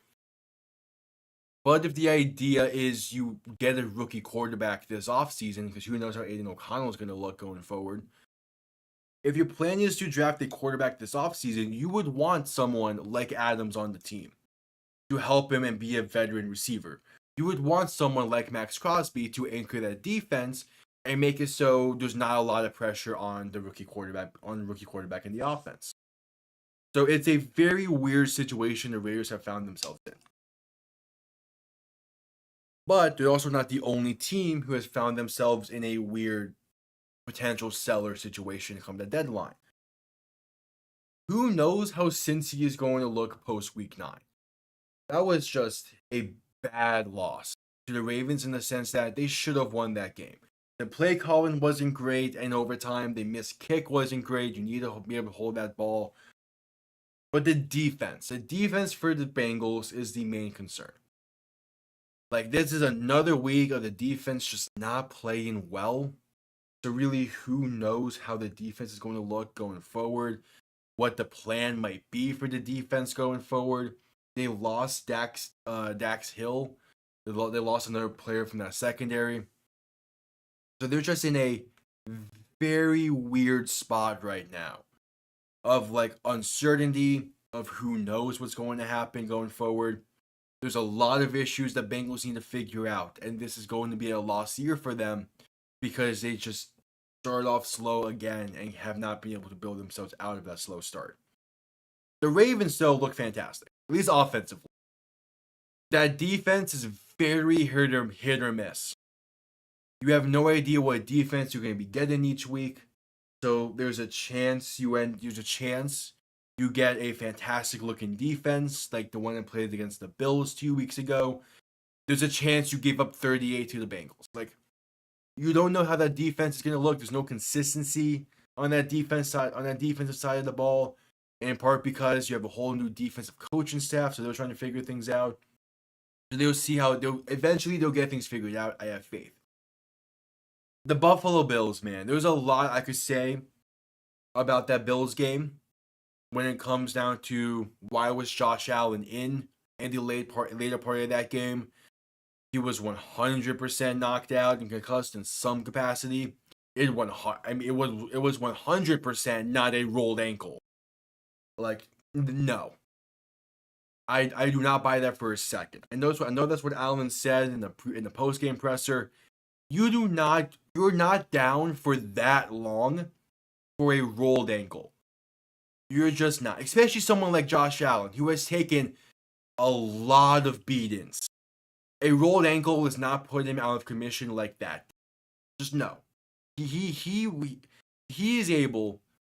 But if the idea is you get a rookie quarterback this offseason, because who knows how Aiden O'Connell is going to look going forward, if your plan is to draft a quarterback this offseason, you would want someone like Adams on the team to help him and be a veteran receiver. You would want someone like Max Crosby to anchor that defense and make it so there's not a lot of pressure on the rookie quarterback in the offense. So it's a very weird situation the Raiders have found themselves in. But they're also not the only team who has found themselves in a weird potential seller situation come the deadline. Who knows how Cincy is going to look post week 9? That was just a bad loss to the Ravens in the sense that they should have won that game. The play calling wasn't great in overtime. The missed kick wasn't great. You need to be able to hold that ball. But the defense for the Bengals is the main concern. Like, this is another week of the defense just not playing well. So really, who knows how the defense is going to look going forward, what the plan might be for the defense going forward. They lost Dax Hill. They lost another player from that secondary. So they're just in a very weird spot right now of like uncertainty of who knows what's going to happen going forward. There's a lot of issues that Bengals need to figure out, and this is going to be a lost year for them because they just started off slow again and have not been able to build themselves out of that slow start. The Ravens still look fantastic, at least offensively. That defense is very hit or miss. You have no idea what defense you're going to be getting each week. So there's a chance you get a fantastic looking defense like the one that played against the Bills 2 weeks ago. There's a chance you give up 38 to the Bengals. Like, you don't know how that defense is going to look. There's no consistency on that defensive side of the ball, and in part because you have a whole new defensive coaching staff, so they're trying to figure things out. So they'll see how eventually they'll get things figured out. I have faith. The Buffalo Bills, man, there's a lot I could say about that Bills game when it comes down to why was Josh Allen in the later part of that game. He was 100% knocked out and concussed in some capacity. It was 100% not a rolled ankle. Like, no. I do not buy that for a second. I know that's what Allen said in the post game presser. You're not down for that long for a rolled ankle. You're just not. Especially someone like Josh Allen, who has taken a lot of beatings. A rolled ankle is not putting him out of commission like that. Just no. He is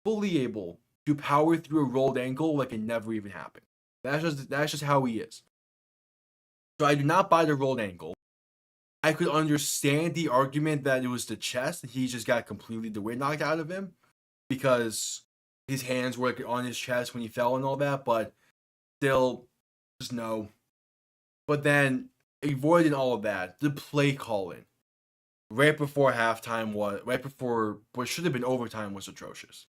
fully able to power through a rolled ankle like it never even happened. That's just how he is. So I do not buy the rolled ankle. I could understand the argument that it was the chest and he just got completely the wind knocked out of him because his hands were like on his chest when he fell and all that, but still, just no. But then, avoiding all of that, the play calling right before what should have been overtime was atrocious.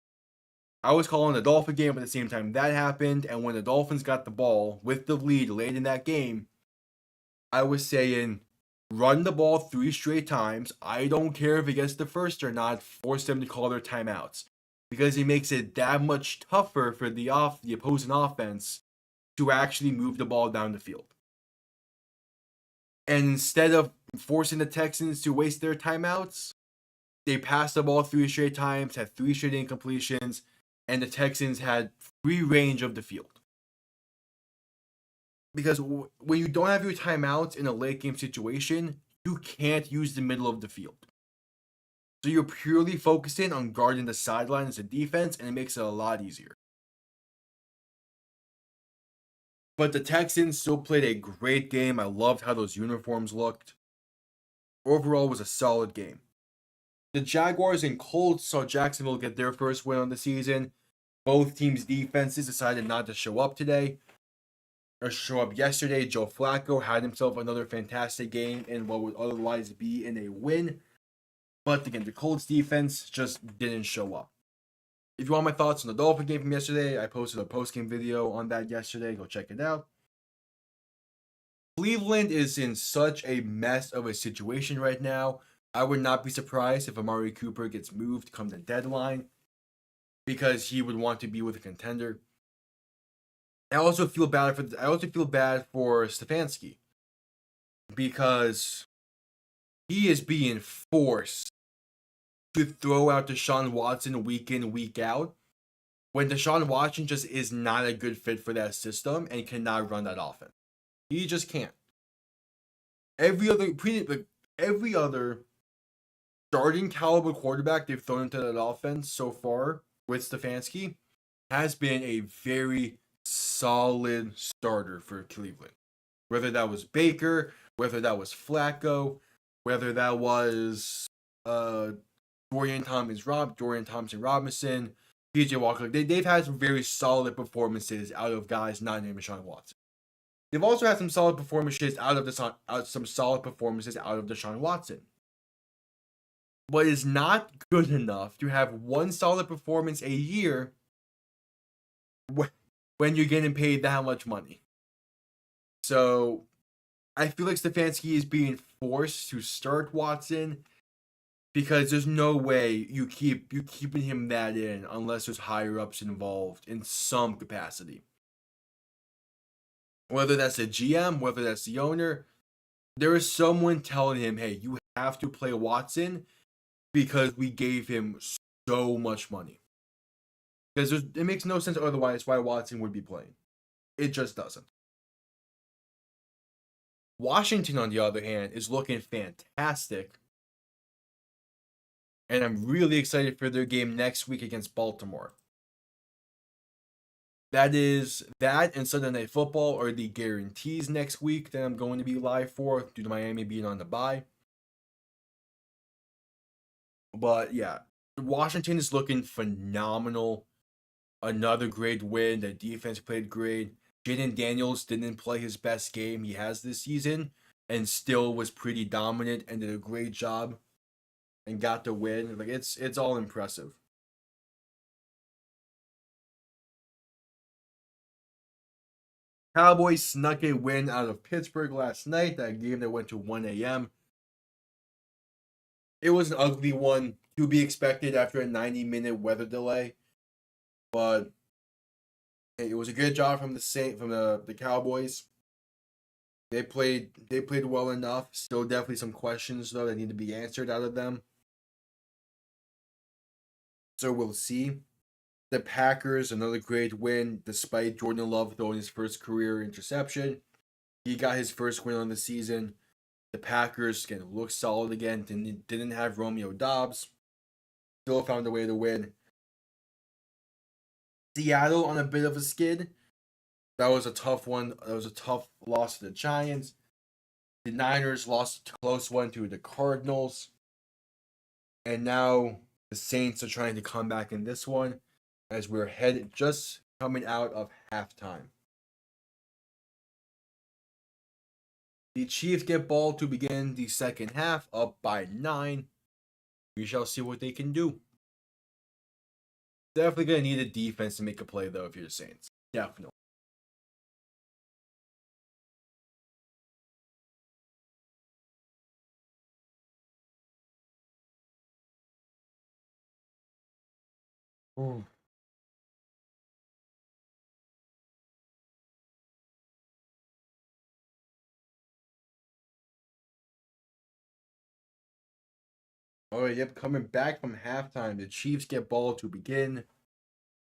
I was calling the Dolphin game at the same time that happened, and when the Dolphins got the ball with the lead late in that game, I was saying, run the ball 3 straight times. I don't care if it gets the first or not. Force them to call their timeouts because it makes it that much tougher for the opposing offense to actually move the ball down the field. And instead of forcing the Texans to waste their timeouts, they passed the ball 3 straight times, had 3 straight incompletions, and the Texans had free range of the field. Because when you don't have your timeouts in a late game situation, you can't use the middle of the field. So you're purely focusing on guarding the sideline as a defense, and it makes it a lot easier. But the Texans still played a great game. I loved how those uniforms looked. Overall, it was a solid game. The Jaguars and Colts saw Jacksonville get their first win on the season. Both teams' defenses decided not to show up yesterday. Joe Flacco had himself another fantastic game in what would otherwise be in a win. But again, the Colts defense just didn't show up. If you want my thoughts on the Dolphin game from yesterday, I posted a post-game video on that yesterday. Go check it out. Cleveland is in such a mess of a situation right now. I would not be surprised if Amari Cooper gets moved come the deadline because he would want to be with a contender. I also feel bad for Stefanski because he is being forced to throw out Deshaun Watson week in, week out, when Deshaun Watson just is not a good fit for that system and cannot run that offense. He just can't. Every other starting caliber quarterback they've thrown into that offense so far with Stefanski has been a very solid starter for Cleveland. Whether that was Baker, whether that was Flacco, whether that was Dorian Thompson-Robinson, PJ Walker, they've had some very solid performances out of guys not named Deshaun Watson. They've also had some solid performances out of Deshaun Watson. But it's not good enough to have one solid performance a year when you're getting paid that much money. So I feel like Stefanski is being forced to start Watson because there's no way you keeping him that in unless there's higher ups involved in some capacity. Whether that's the GM, whether that's the owner, there is someone telling him, hey, you have to play Watson because we gave him so much money. Because it makes no sense otherwise why Watson would be playing. It just doesn't. Washington, on the other hand, is looking fantastic. And I'm really excited for their game next week against Baltimore. That and Sunday Night Football are the guarantees next week that I'm going to be live for due to Miami being on the bye. But yeah, Washington is looking phenomenal. Another great win. The defense played great. Jaden Daniels didn't play his best game he has this season and still was pretty dominant and did a great job and got the win. Like it's all impressive. Cowboys snuck a win out of Pittsburgh last night. That game that went to 1 a.m. It was an ugly one to be expected after a 90-minute weather delay. But it was a good job from the Cowboys. They played well enough. Still definitely some questions though that need to be answered out of them. So we'll see. The Packers, another great win despite Jordan Love throwing his first career interception. He got his first win on the season. The Packers again look solid again. Didn't have Romeo Doubs. Still found a way to win. Seattle on a bit of a skid. That was a tough one. That was a tough loss to the Giants. The Niners lost a close one to the Cardinals. And now the Saints are trying to come back in this one as we're headed just coming out of halftime. The Chiefs get ball to begin the second half, up by 9. We shall see what they can do. Definitely going to need a defense to make a play, though, if you're the Saints. Definitely. Ooh. Oh, yep, coming back from halftime, the Chiefs get ball to begin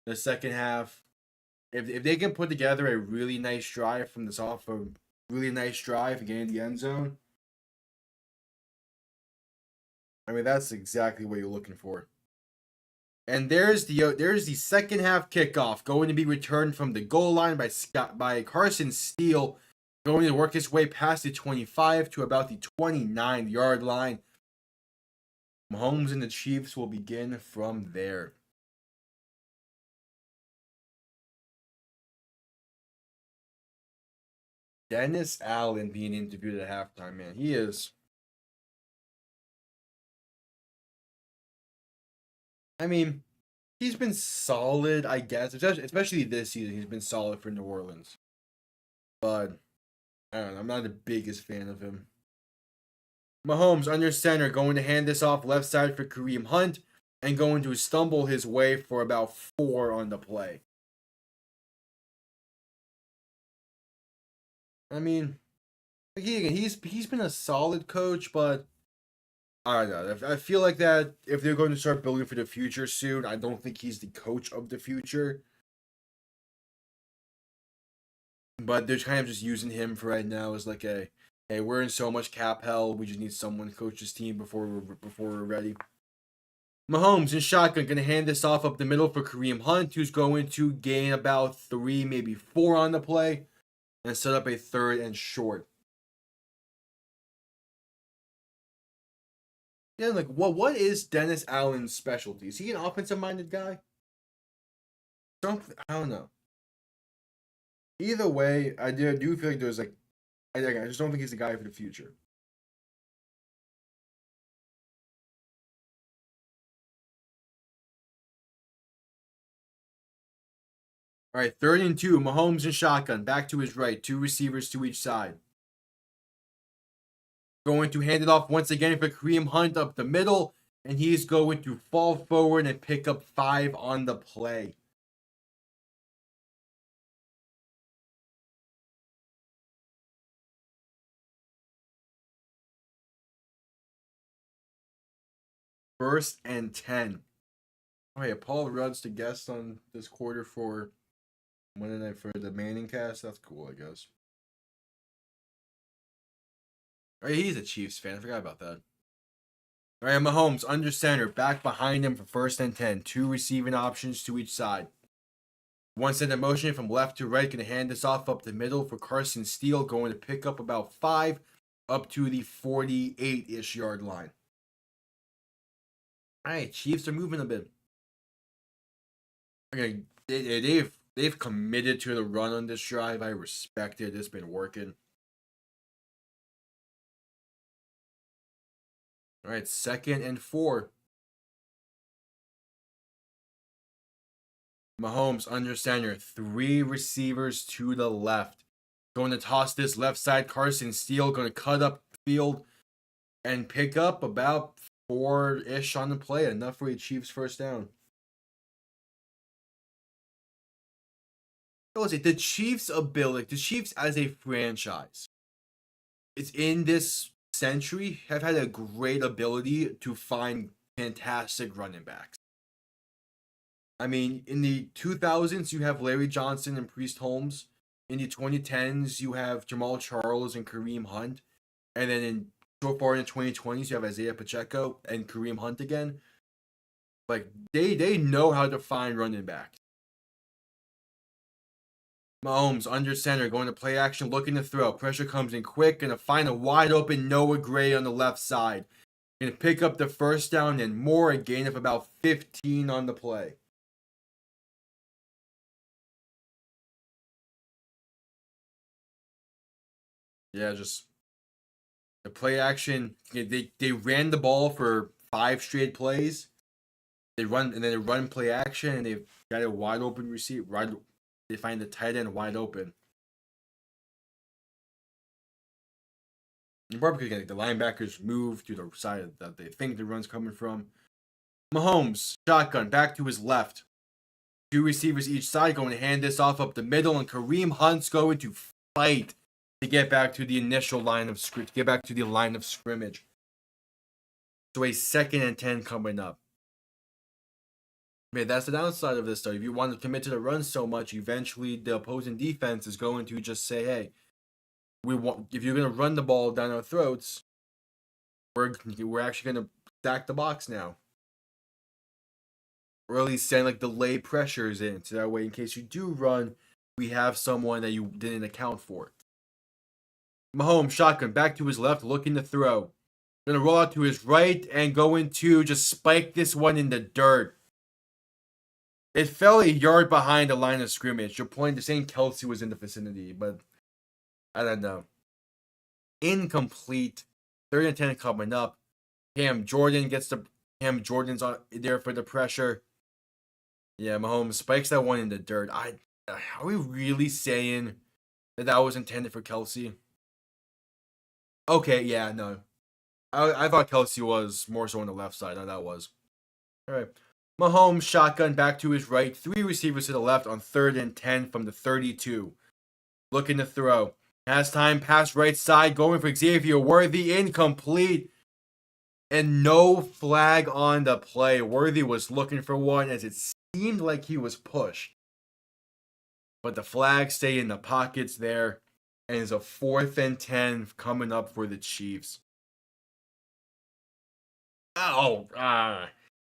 the second half. If they can put together a really nice drive from this off, a really nice drive and get in the end zone, I mean that's exactly what you're looking for. And there's the second half kickoff going to be returned from the goal line by Carson Steele, going to work his way past the 25 to about the 29-yard line. Mahomes and the Chiefs will begin from there. Dennis Allen being interviewed at halftime, man. He is. I mean, he's been solid, I guess. Especially this season, he's been solid for New Orleans. But I don't know. I'm not the biggest fan of him. Mahomes under center, going to hand this off left side for Kareem Hunt, and going to stumble his way for about 4 on the play. I mean, he's been a solid coach, but I don't know. I feel like that if they're going to start building for the future soon, I don't think he's the coach of the future. But they're kind of just using him for right now as like hey, we're in so much cap hell, we just need someone to coach this team before we're ready. Mahomes in shotgun, going to hand this off up the middle for Kareem Hunt, who's going to gain about 3, maybe 4 on the play, and set up a 3rd and short. Yeah, like what is Dennis Allen's specialty? Is he an offensive-minded guy? I don't know. Either way, I do feel like there's like I just don't think he's the guy for the future. All right, 3rd and 2. Mahomes in shotgun, back to his right, 2 receivers to each side. Going to hand it off once again for Kareem Hunt up the middle, and he's going to fall forward and pick up 5 on the play. First and 10. Oh yeah, Paul Rudd's the guest on this quarter for Monday night for the Manning cast. That's cool, I guess. Oh, yeah, he's a Chiefs fan. I forgot about that. All right, Mahomes under center, back behind him for 1st and 10. 2 receiving options to each side. One set of motion from left to right, going to hand this off up the middle for Carson Steele, going to pick up about 5 up to the 48-ish yard line. All right, Chiefs are moving a bit. Okay, they've committed to the run on this drive. I respect it. It's been working. All right, 2nd and 4. Mahomes under center, 3 receivers to the left. Going to toss this left side. Carson Steele going to cut up field and pick up about 4-ish on the play. Enough for the Chiefs' first down. The Chiefs' ability, the Chiefs as a franchise, it's in this century have had a great ability to find fantastic running backs. I mean, in the 2000s, you have Larry Johnson and Priest Holmes. In the 2010s, you have Jamal Charles and Kareem Hunt. And then so far in the 2020s, you have Isaiah Pacheco and Kareem Hunt again. Like, they know how to find running backs. Mahomes under center, going to play action, looking to throw. Pressure comes in quick, going to find a wide open Noah Gray on the left side. Going to pick up the first down and more, a gain of about 15 on the play. Yeah, just the play action. They ran the ball for 5 straight plays. They run play action, and they've got a wide open receiver. Right, they find the tight end wide open. And probably the linebackers move to the side that they think the run's coming from. Mahomes, shotgun, back to his left. 2 receivers each side going to hand this off up the middle, and Kareem Hunt's going to fight to get back to the initial line of scrimmage, So a 2nd and 10 coming up. That's the downside of this, though. If you want to commit to the run so much, eventually the opposing defense is going to just say, "Hey, if you're going to run the ball down our throats, we're actually going to stack the box now." Or at least send like delay pressures in, so that way, in case you do run, we have someone that you didn't account for. Mahomes shotgun back to his left, looking to throw. Gonna roll out to his right and going to just spike this one in the dirt. It fell a yard behind the line of scrimmage. You're pointing to saying Kelsey was in the vicinity, but I don't know. Incomplete. 3rd and 10 coming up. Cam Jordan's on there for the pressure. Yeah, Mahomes spikes that one in the dirt. Are we really saying that was intended for Kelsey? Okay, yeah, no. I thought Kelsey was more so on the left side. No, that was. All right. Mahomes shotgun back to his right. 3 receivers to the left on 3rd and 10 from the 32. Looking to throw. Has time, pass right side, going for Xavier Worthy, incomplete. And no flag on the play. Worthy was looking for one as it seemed like he was pushed. But the flags stay in the pockets there. And it's a 4th and 10 coming up for the Chiefs.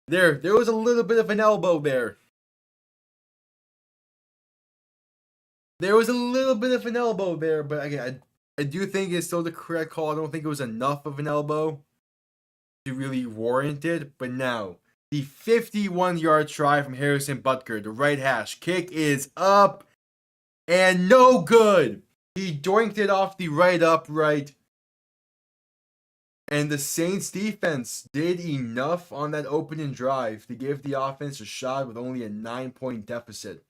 There was a little bit of an elbow there. But again, I do think it's still the correct call. I don't think it was enough of an elbow to really warrant it. But now, the 51-yard try from Harrison Butker, the right hash. Kick is up and no good. He doinked it off the right upright. And the Saints defense did enough on that opening drive to give the offense a shot with only a 9-point deficit.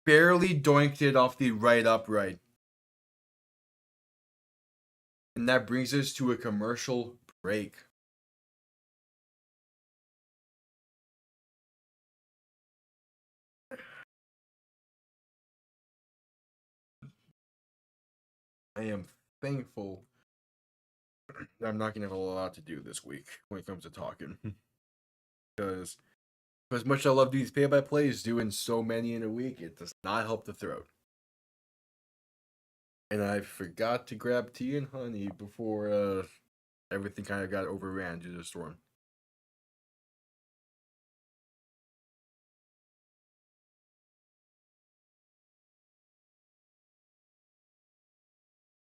Barely doinked it off the right upright. And that brings us to a commercial break. I am thankful that I'm not going to have a lot to do this week when it comes to talking. Because as much as I love these play-by-plays, doing so many in a week, it does not help the throat. And I forgot to grab tea and honey before everything kind of got overran due to the storm.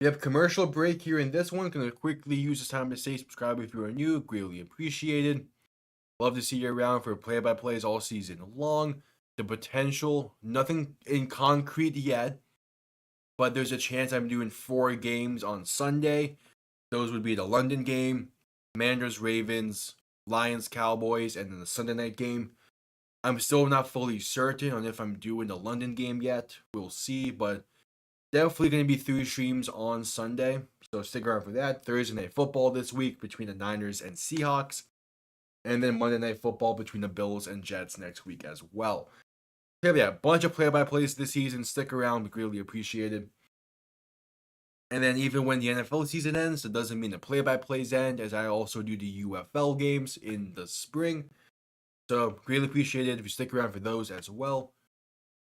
Yep, commercial break here in this one. Gonna quickly use this time to say subscribe if you are new. Greatly appreciated. Love to see you around for play-by-plays all season long. The potential, nothing in concrete yet, but there's a chance I'm doing 4 games on Sunday. Those would be the London game, Commanders, Ravens, Lions, Cowboys, and then the Sunday night game. I'm still not fully certain on if I'm doing the London game yet. We'll see, but definitely going to be 3 streams on Sunday, so stick around for that. Thursday night football this week between the Niners and Seahawks, and then Monday night football between the Bills and Jets next week as well. So yeah, a bunch of play-by-plays this season. Stick around, be greatly appreciated. And then even when the NFL season ends, it doesn't mean the play-by-plays end, as I also do the UFL games in the spring. So greatly appreciated if you stick around for those as well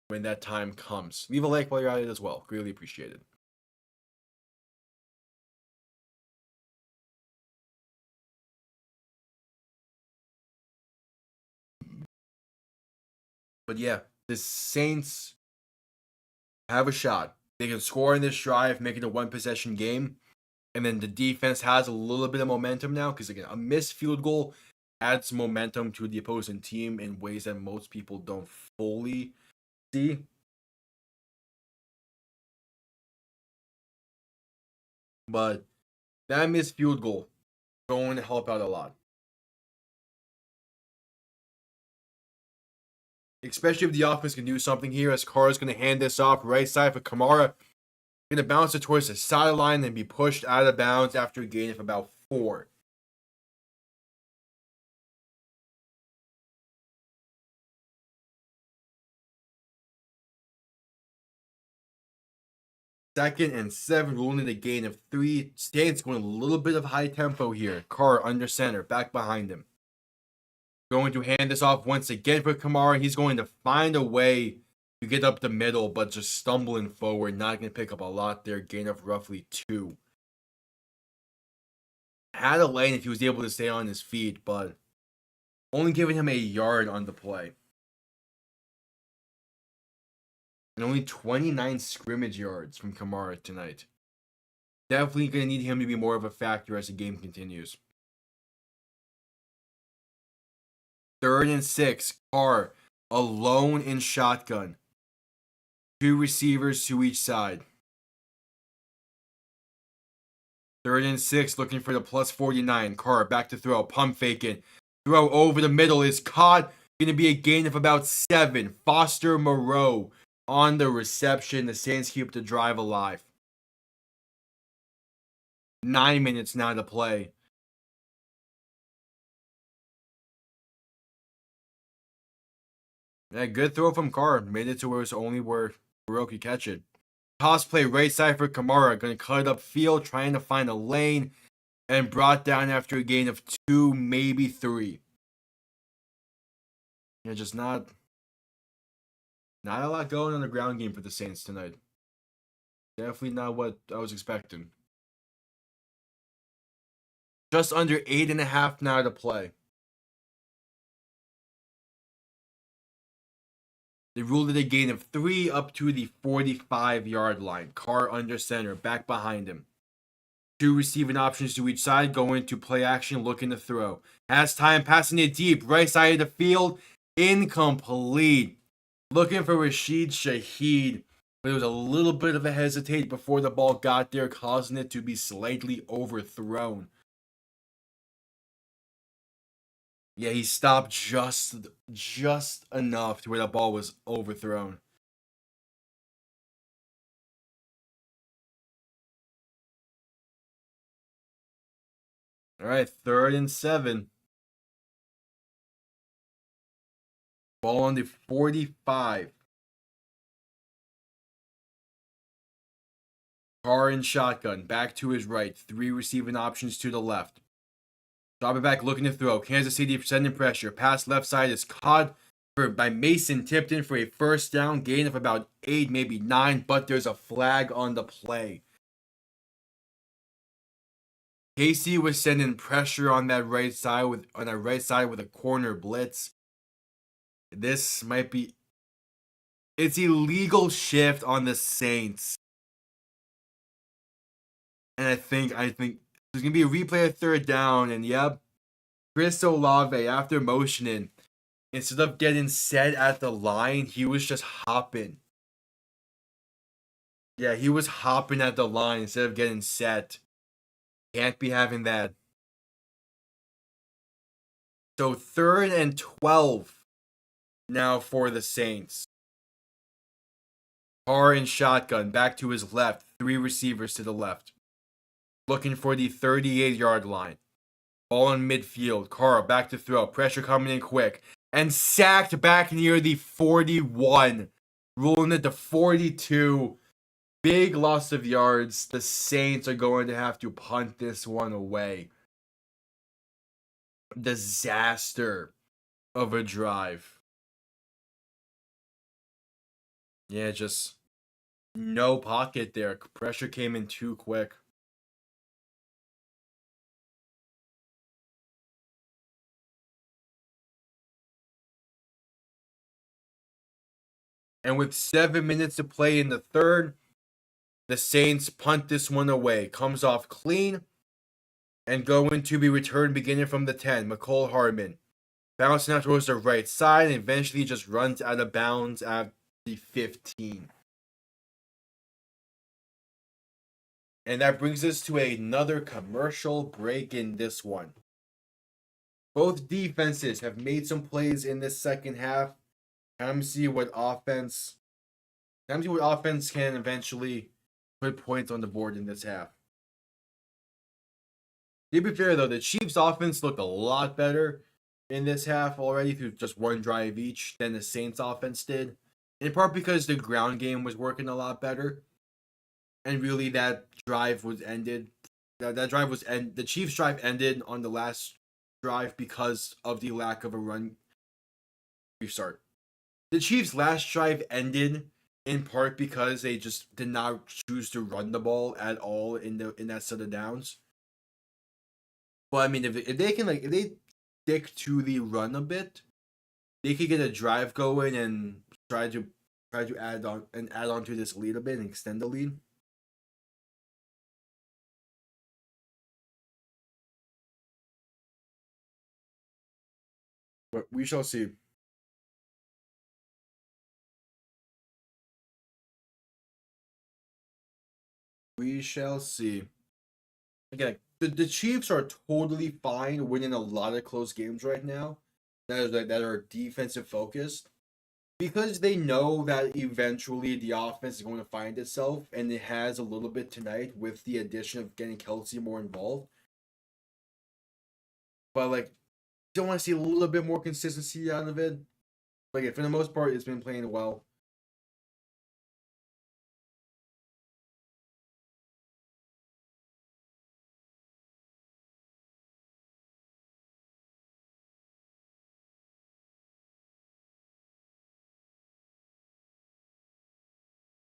when that time comes. Leave a like while you're at it as well. Greatly appreciated. But yeah, the Saints have a shot. They can score in this drive, make it a 1-possession game. And then the defense has a little bit of momentum now because, again, a missed field goal adds momentum to the opposing team in ways that most people don't fully see. But that missed field goal going to help out a lot. Especially if the offense can do something here, as Carr's going to hand this off right side for Kamara. Going to bounce it towards the sideline and be pushed out of bounds after a gain of about 4. 2nd and 7, ruling a gain of 3. Saints going a little bit of high tempo here. Carr under center, back behind him. Going to hand this off once again for Kamara. He's going to find a way to get up the middle, but just stumbling forward. Not going to pick up a lot there. Gain of roughly 2. Had a lane if he was able to stay on his feet, but only giving him a yard on the play. And only 29 scrimmage yards from Kamara tonight. Definitely going to need him to be more of a factor as the game continues. 3rd and 6. Carr alone in shotgun. 2 receivers to each side. 3rd and 6, looking for the plus 49. Carr back to throw. Pump faking. Throw over the middle is caught. Going to be a gain of about 7. Foster Moreau on the reception. The Saints keep the drive alive. 9 minutes now to play. Yeah, good throw from Carr. Made it to where it's only where Moreau could catch it. Toss play right side for Kamara. Going to cut it upfield, trying to find a lane. And brought down after a gain of 2, maybe 3. Yeah, just not a lot going on the ground game for the Saints tonight. Definitely not what I was expecting. Just under 8.5 now to play. They ruled it a gain of 3 up to the 45-yard line. Carr under center, back behind him. 2 receiving options to each side, going to play action, looking to throw. Has time, passing it deep, right side of the field, incomplete. Looking for Rashid Shaheed, but it was a little bit of a hesitate before the ball got there, causing it to be slightly overthrown. Yeah, he stopped just enough to where the ball was overthrown. All right, 3rd and 7. Ball on the 45. Carr in shotgun, back to his right. 3 receiving options to the left. Drop it back, looking to throw. Kansas City sending pressure. Pass left side is caught by Mason Tipton for a first down. Gain of about 8, maybe 9, but there's a flag on the play. KC was sending pressure on that right side with a corner blitz. This might be... It's illegal shift on the Saints. And I think there's going to be a replay of 3rd down. And yep, Chris Olave, after motioning, instead of getting set at the line, he was just hopping. Yeah, he was hopping at the line instead of getting set. Can't be having that. So 3rd and 12 now for the Saints. Carr in shotgun, back to his left. 3 receivers to the left. Looking for the 38-yard line. Ball in midfield. Carr back to throw. Pressure coming in quick. And sacked back near the 41. Ruling it to 42. Big loss of yards. The Saints are going to have to punt this one away. Disaster of a drive. Yeah, just no pocket there. Pressure came in too quick. And with 7 minutes to play in the 3rd, the Saints punt this one away. Comes off clean and going to be returned beginning from the 10. McCole Hardman bouncing out towards the right side and eventually just runs out of bounds at the 15. And that brings us to another commercial break in this one. Both defenses have made some plays in this second half. Time to see what offense can eventually put points on the board in this half. To be fair, though, the Chiefs' offense looked a lot better in this half already through just one drive each than the Saints' offense did. In part because the ground game was working a lot better. and really that drive was ended. That drive was end. The Chiefs' drive ended on the last drive because of the lack of a run. Restart. The Chiefs' last drive ended in part because they just did not choose to run the ball at all in that set of downs. But I mean, if they can if they stick to the run a bit, they could get a drive going and try to add on to this lead a bit and extend the lead. But we shall see. We shall see. Again, the Chiefs are totally fine winning a lot of close games right now that are defensive focused because they know that eventually the offense is going to find itself, and it has a little bit tonight with the addition of getting Kelsey more involved. But like, don't want to see a little bit more consistency out of it. Like, for the most part, it's been playing well.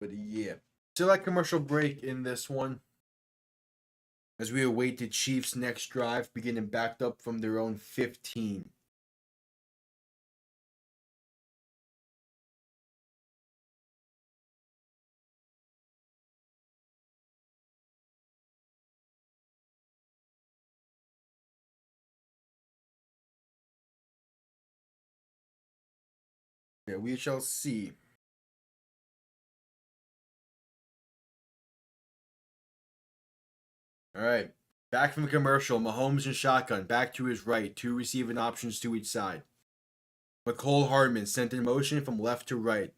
But yeah, select commercial break in this one as we await the Chiefs' next drive, beginning backed up from their own 15. Yeah, we shall see. All right. Back from the commercial, Mahomes in shotgun, back to his right, two receiving options to each side. McCole Hardman sent in motion from left to right.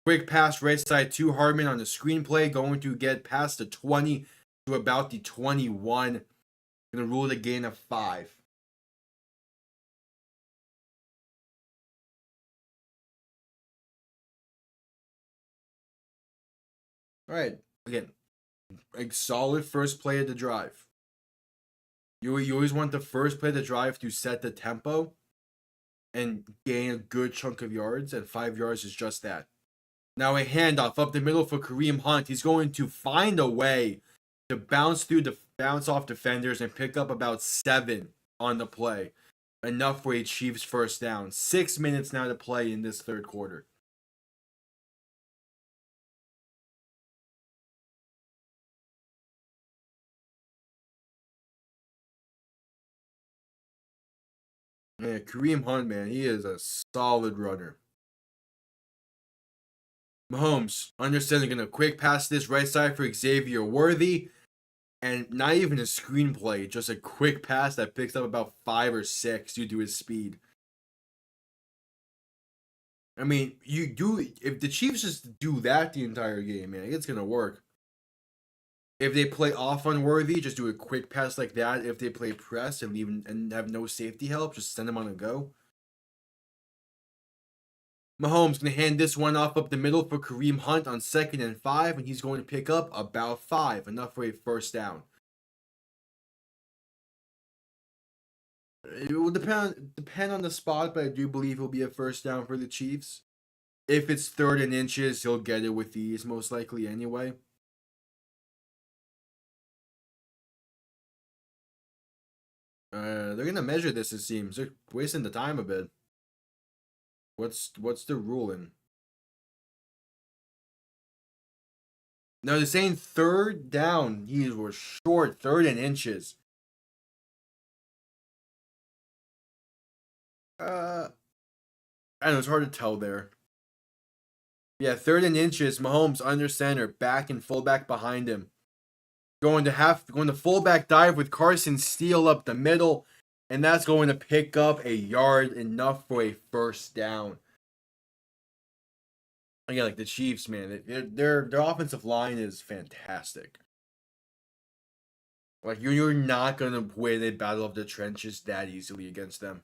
Quick pass right side to Hardman on the screenplay, going to get past the 20 to about the 21. Going to rule the gain of 5. All right. Again, a solid first play of the drive. You always want the first play of the drive to set the tempo and gain a good chunk of yards, and 5 yards is just that. Now a handoff up the middle for Kareem Hunt. He's going to find a way to bounce off defenders and pick up about 7 on the play. Enough for a Chiefs first down. 6 minutes now to play in this third quarter. Yeah, Kareem Hunt, man, he is a solid runner. Mahomes, understanding, gonna quick pass this right side for Xavier Worthy. And not even a screenplay, just a quick pass that picks up about 5 or 6 due to his speed. I mean, if the Chiefs just do that the entire game, man, it's gonna work. If they play off on Worthy, just do a quick pass like that. If they play press and leave and have no safety help, just send them on a go. Mahomes gonna hand this one off up the middle for Kareem Hunt on 2nd and 5, and he's going to pick up about 5, enough for a first down. It will depend on the spot, but I do believe it'll be a first down for the Chiefs. If it's 3rd and inches, he'll get it with ease, most likely anyway. They're gonna measure this. It seems they're wasting the time a bit. What's the ruling? No, they're saying 3rd down. He was short, 3rd and inches. I don't know. It's hard to tell there. Yeah, 3rd and inches. Mahomes under center, back and fullback behind him. Going to fullback dive with Carson Steele up the middle, and that's going to pick up a yard, enough for a first down. Again, like the Chiefs, man, their offensive line is fantastic. Like you're not gonna win a battle of the trenches that easily against them.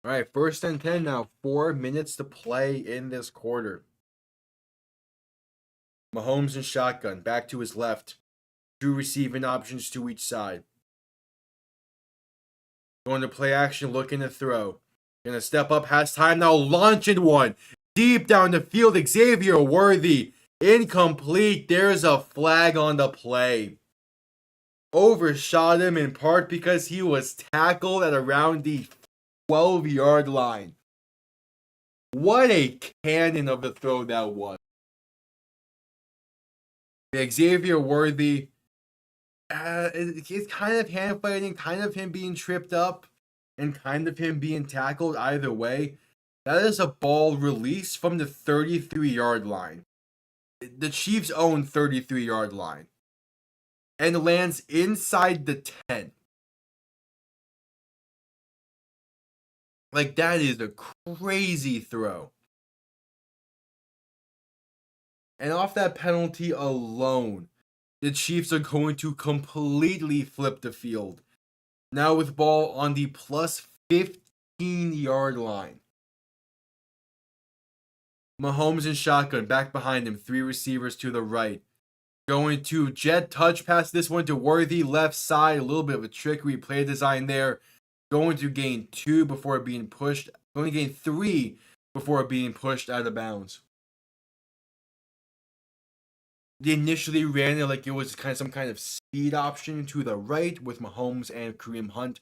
All right, 1st and 10 now. 4 minutes to play in this quarter. Mahomes and shotgun. Back to his left. 2 receiving options to each side. Going to play action, looking to throw. Gonna step up, has time now, launching one. Deep down the field, Xavier Worthy. Incomplete. There's a flag on the play. Overshot him in part because he was tackled at around the 12-yard line. What a cannon of a throw that was. Xavier Worthy, it's kind of hand fighting, kind of him being tripped up, and kind of him being tackled either way. That is a ball released from the 33-yard line. The Chiefs' own 33-yard line. And lands inside the 10. Like, that is a crazy throw. And off that penalty alone, the Chiefs are going to completely flip the field. Now with ball on the plus 15-yard line. Mahomes and shotgun, back behind him, 3 receivers to the right. Going to jet touch pass this one to Worthy, left side, a little bit of a trickery play design there. Going to gain 2 before being pushed. Going to gain 3 before being pushed out of bounds. They initially ran it like it was kind of some kind of speed option to the right with Mahomes and Kareem Hunt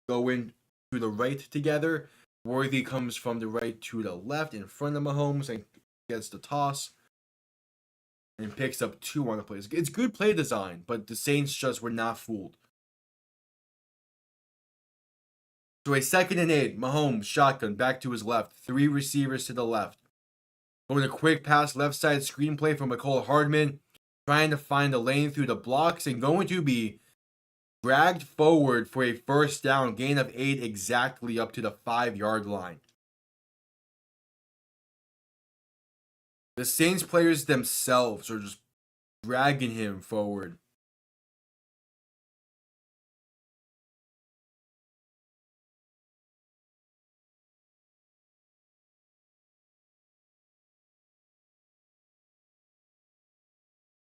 going to the right together. Worthy comes from the right to the left in front of Mahomes and gets the toss and picks up 2 on the play. It's good play design, but the Saints just were not fooled. So a 2nd and 8, Mahomes, shotgun, back to his left. 3 receivers to the left. Going a quick pass, left side screenplay from McCole Hardman. Trying to find a lane through the blocks and going to be dragged forward for a 1st down. Gain of 8 exactly up to the 5-yard line. The Saints players themselves are just dragging him forward.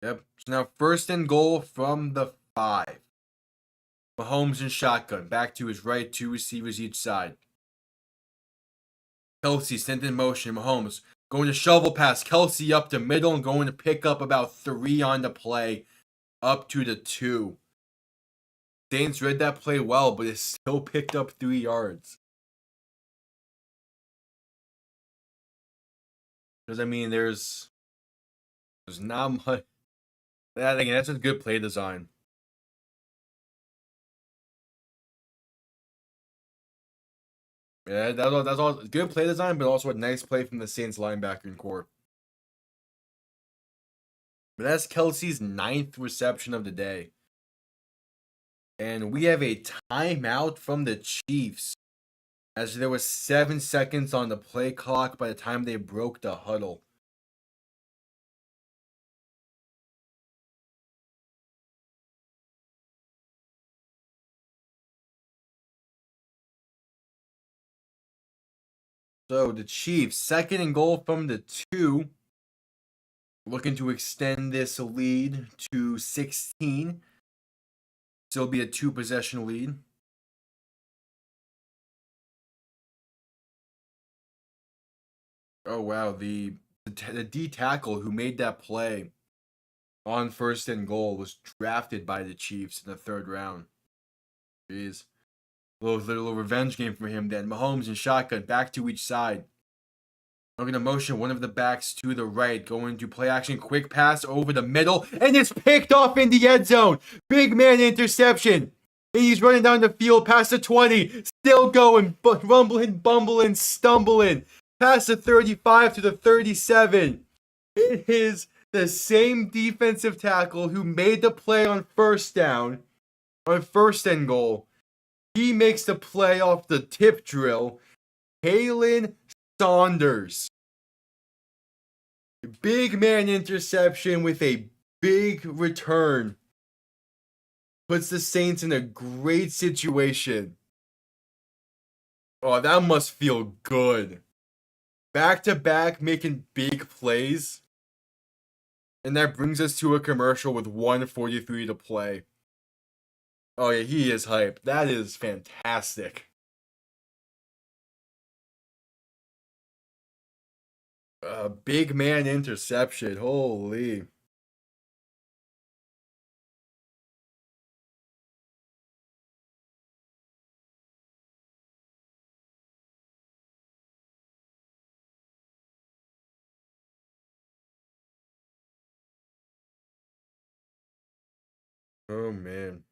Yep. So now 1st and goal from the 5. Mahomes and shotgun. Back to his right, 2 receivers each side. Kelsey sent in motion. Mahomes going to shovel pass. Kelsey up the middle and going to pick up about 3 on the play. Up to the 2. Saints read that play well, but it still picked up 3 yards. Because, I mean, there's not much. Again, that's a good play design. Yeah, that's all good play design, but also a nice play from the Saints linebacker core. But that's Kelsey's 9th reception of the day. And we have a timeout from the Chiefs, as there was 7 seconds on the play clock by the time they broke the huddle. So the Chiefs, 2nd and goal from the 2. Looking to extend this lead to 16. Still be a 2-possession lead. Oh, wow. The D tackle who made that play on 1st and goal was drafted by the Chiefs in the 3rd round. Jeez. Little revenge game for him then. Mahomes and shotgun, back to each side. Looking to motion one of the backs to the right. Going to play action. Quick pass over the middle. And it's picked off in the end zone. Big man interception. And he's running down the field past the 20. Still going. Rumbling, bumbling, stumbling. Past the 35 to the 37. It is the same defensive tackle who made the play on 1st down. On 1st and goal. He makes the play off the tip drill. Kalen Saunders. Big man interception with a big return. Puts the Saints in a great situation. Oh, that must feel good. Back to back making big plays. And that brings us to a commercial with 1:43 to play. Oh yeah, he is hype. That is fantastic. Big man interception. Holy. Oh man.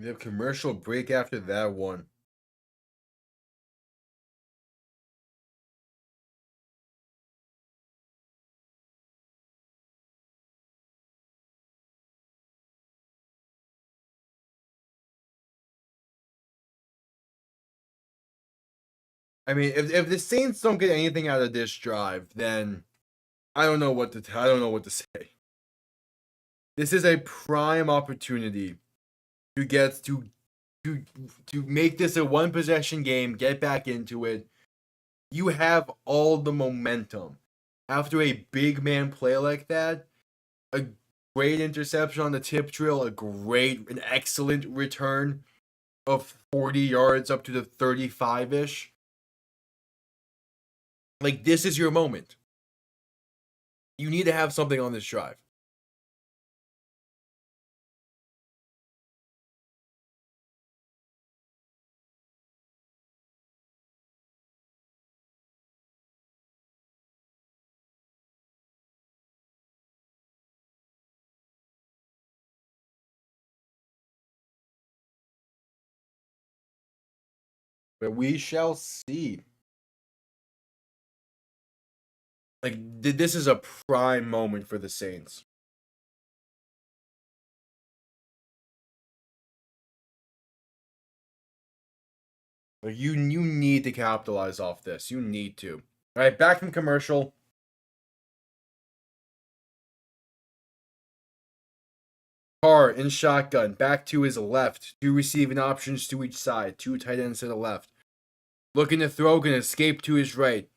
We have commercial break after that one. I mean, if the Saints don't get anything out of this drive, then I don't know what to say. This is a prime opportunity to get to to make this a one possession game, get back into it. You have all the momentum. After a big man play like that, a great interception on the tip drill, an excellent return of 40 yards up to the 35-ish. Like, this is your moment. You need to have something on this drive. But we shall see. Like, this is a prime moment for the Saints. Like, you need to capitalize off this. You need to. All right, back from commercial. Carr in shotgun, back to his left. Two receiving options to each side. Two tight ends to the left. Looking to throw, gonna escape to his right.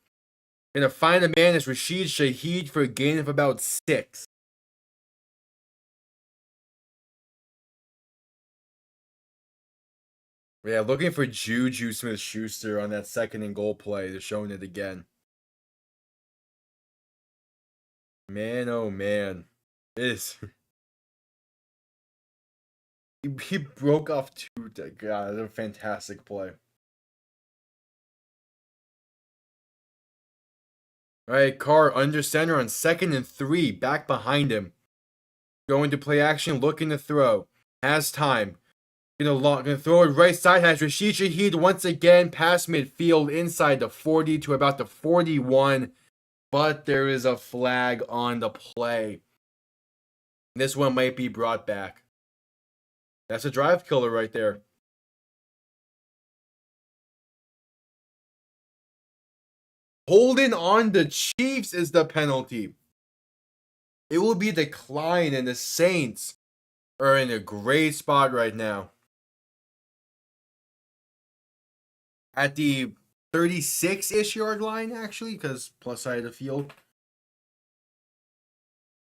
Gonna find a man as Rashid Shaheed for a gain of about 6. Yeah, looking for Juju Smith-Schuster on that second and goal play. They're showing it again. Man, oh man. This he broke off two. God, that's a fantastic play. All right, Carr under center on 2nd and 3, back behind him. Going to play action, looking to throw. Has time. Gonna throw it right side. Has Rashid Shaheed once again past midfield inside the 40 to about the 41. But there is a flag on the play. This one might be brought back. That's a drive killer right there. Holding on the Chiefs is the penalty. It will be declined, and the Saints are in a great spot right now. At the 36-ish yard line, actually, because plus side of the field.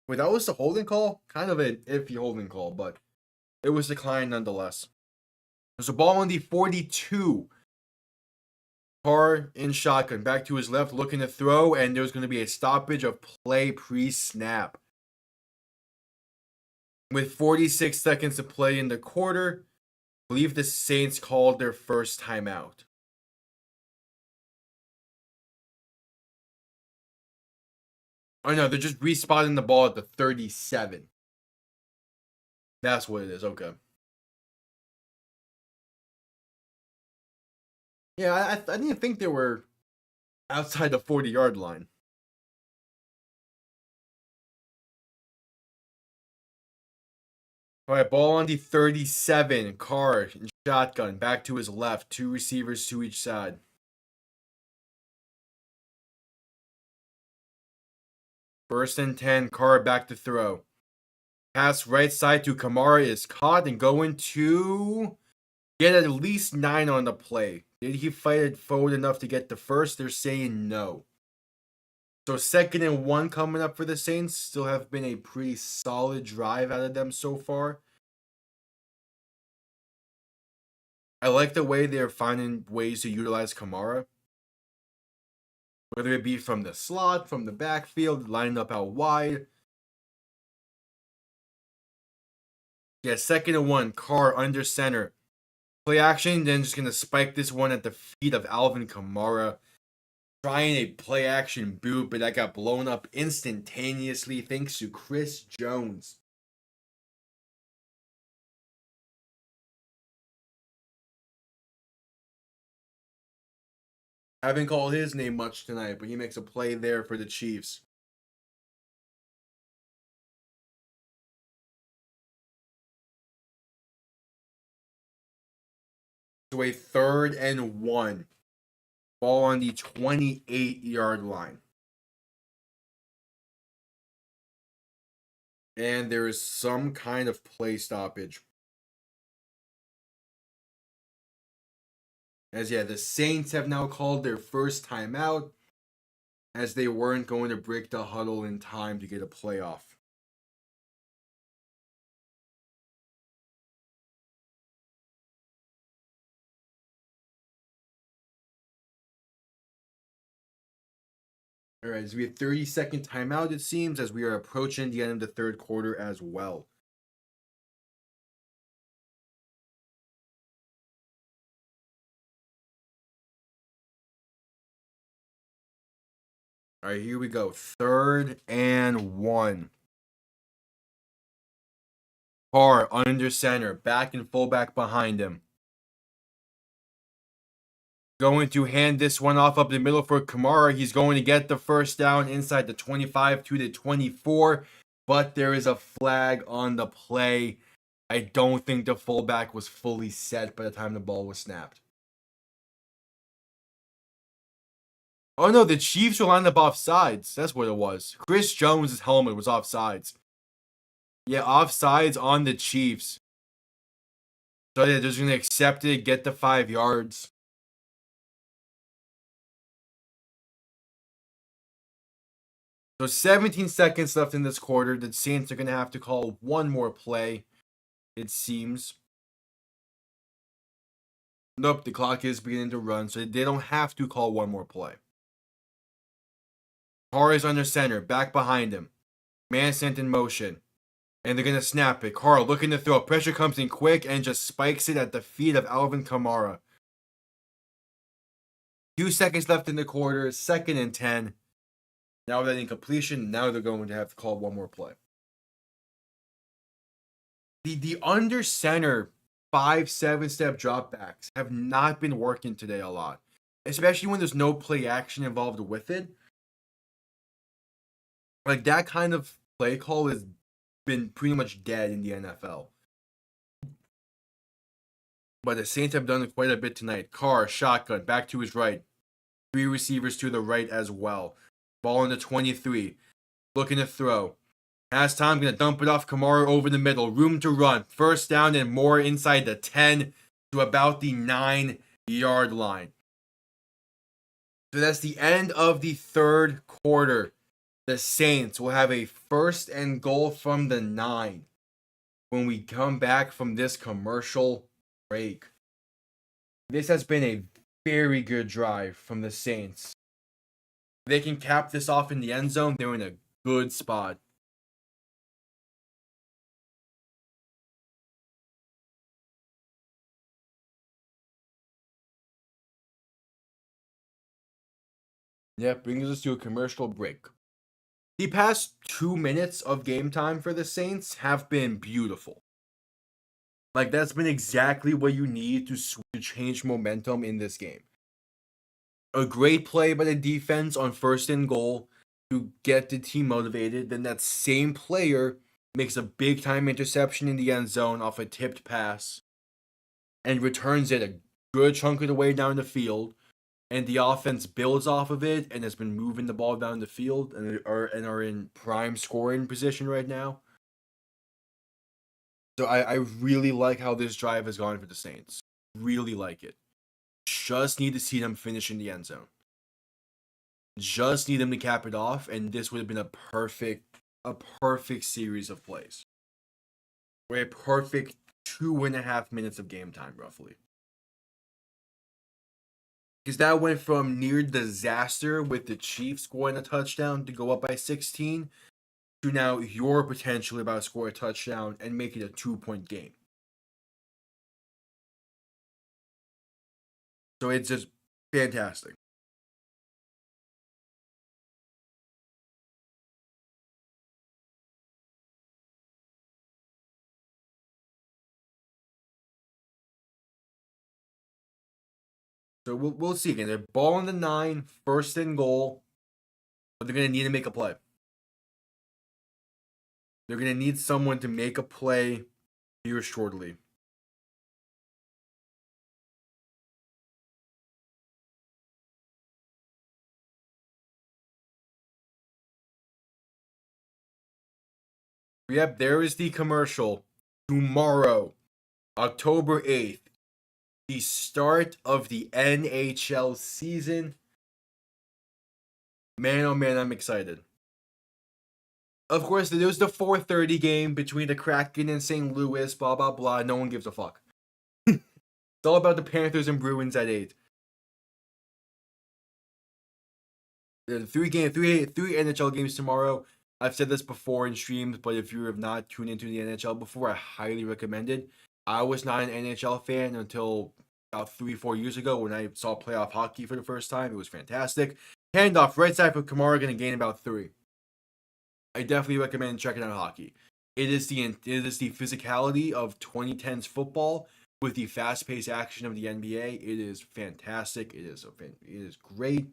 Wait, that was the holding call? Kind of an iffy holding call, but it was declined nonetheless. There's a ball on the 42. Carr in shotgun, back to his left, looking to throw, and there's going to be a stoppage of play pre-snap. With 46 seconds to play in the quarter, I believe the Saints called their first timeout. Oh no, they're just respotting the ball at the 37. That's what it is, okay. Yeah, I didn't think they were outside the 40-yard line. All right, ball on the 37. Carr in shotgun. Back to his left. 2 receivers to each side. First and 10. Carr back to throw. Pass right side to Kamara is caught and going to get at least 9 on the play. Did he fight it forward enough to get the first? They're saying no. So 2nd and 1 coming up for the Saints. Still have been a pretty solid drive out of them so far. I like the way they're finding ways to utilize Kamara. Whether it be from the slot, from the backfield, lining up out wide. Yeah, 2nd and 1, Carr under center. Play action, then just going to spike this one at the feet of Alvin Kamara. Trying a play action boot, but that got blown up instantaneously thanks to Chris Jones. I haven't called his name much tonight, but he makes a play there for the Chiefs. So a 3rd and 1. Ball on the 28-yard line. And there is some kind of play stoppage. As the Saints have now called their first timeout, as they weren't going to break the huddle in time to get a playoff. All right, so we have 30-second timeout, it seems, as we are approaching the end of the 3rd quarter as well. All right, here we go. 3rd and 1. Carr under center, back and fullback behind him. Going to hand this one off up the middle for Kamara. He's going to get the first down inside the 25 to the 24, but there is a flag on the play. I don't think the fullback was fully set by the time the ball was snapped. Oh no, the Chiefs were lined up offsides. That's what it was. Chris Jones' helmet was offsides. Yeah, offsides on the Chiefs. So they're just going to accept it, get the 5 yards. So 17 seconds left in this quarter. The Saints are going to have to call one more play, it seems. Nope, the clock is beginning to run, so they don't have to call one more play. Carr is under center, back behind him. Man sent in motion. And they're going to snap it. Carr looking to throw. Pressure comes in quick and just spikes it at the feet of Alvin Kamara. 2 seconds left in the quarter. 2nd and 10. Now with that incompletion, now they're going to have to call one more play. The under center 5-7 step dropbacks have not been working today a lot. Especially when there's no play action involved with it. Like that kind of play call has been pretty much dead in the NFL. But the Saints have done it quite a bit tonight. Carr, shotgun, back to his right. 3 receivers to the right as well. Ball in the 23. Looking to throw. Has time, going to dump it off Kamara over the middle. Room to run. First down and more inside the 10 to about the 9-yard line. So that's the end of the 3rd quarter. The Saints will have a 1st and goal from the 9 when we come back from this commercial break. This has been a very good drive from the Saints. If they can cap this off in the end zone, they're in a good spot. Yep, brings us to a commercial break. The past 2 minutes of game time for the Saints have been beautiful. Like, that's been exactly what you need to change momentum in this game. A great play by the defense on 1st and goal to get the team motivated. Then that same player makes a big time interception in the end zone off a tipped pass, and returns it a good chunk of the way down the field. And the offense builds off of it and has been moving the ball down the field and are in prime scoring position right now. So I really like how this drive has gone for the Saints. Really like it. Just need to see them finish in the end zone. Just need them to cap it off, and this would have been a perfect series of plays. Or a perfect 2.5 minutes of game time, roughly. Because that went from near disaster with the Chiefs scoring a touchdown to go up by 16 to now you're potentially about to score a touchdown and make it a 2-point game. So it's just fantastic. So we'll see again. They're ball on the 9, 1st and goal, but they're going to need to make a play. They're going to need someone to make a play here shortly. Yep, there is the commercial. Tomorrow, October 8th, the start of the NHL season. Man, oh man, I'm excited. Of course, there was the 4:30 game between the Kraken and St. Louis, blah, blah, blah. No one gives a fuck. It's all about the Panthers and Bruins at 8. Three NHL games tomorrow. I've said this before in streams, but if you have not tuned into the NHL before, I highly recommend it. I was not an NHL fan until about 3-4 years ago when I saw playoff hockey for the first time. It was fantastic. Handoff, right side for Kamara, going to gain about 3. I definitely recommend checking out hockey. It is the physicality of 2010s football with the fast-paced action of the NBA. It is fantastic. It is great.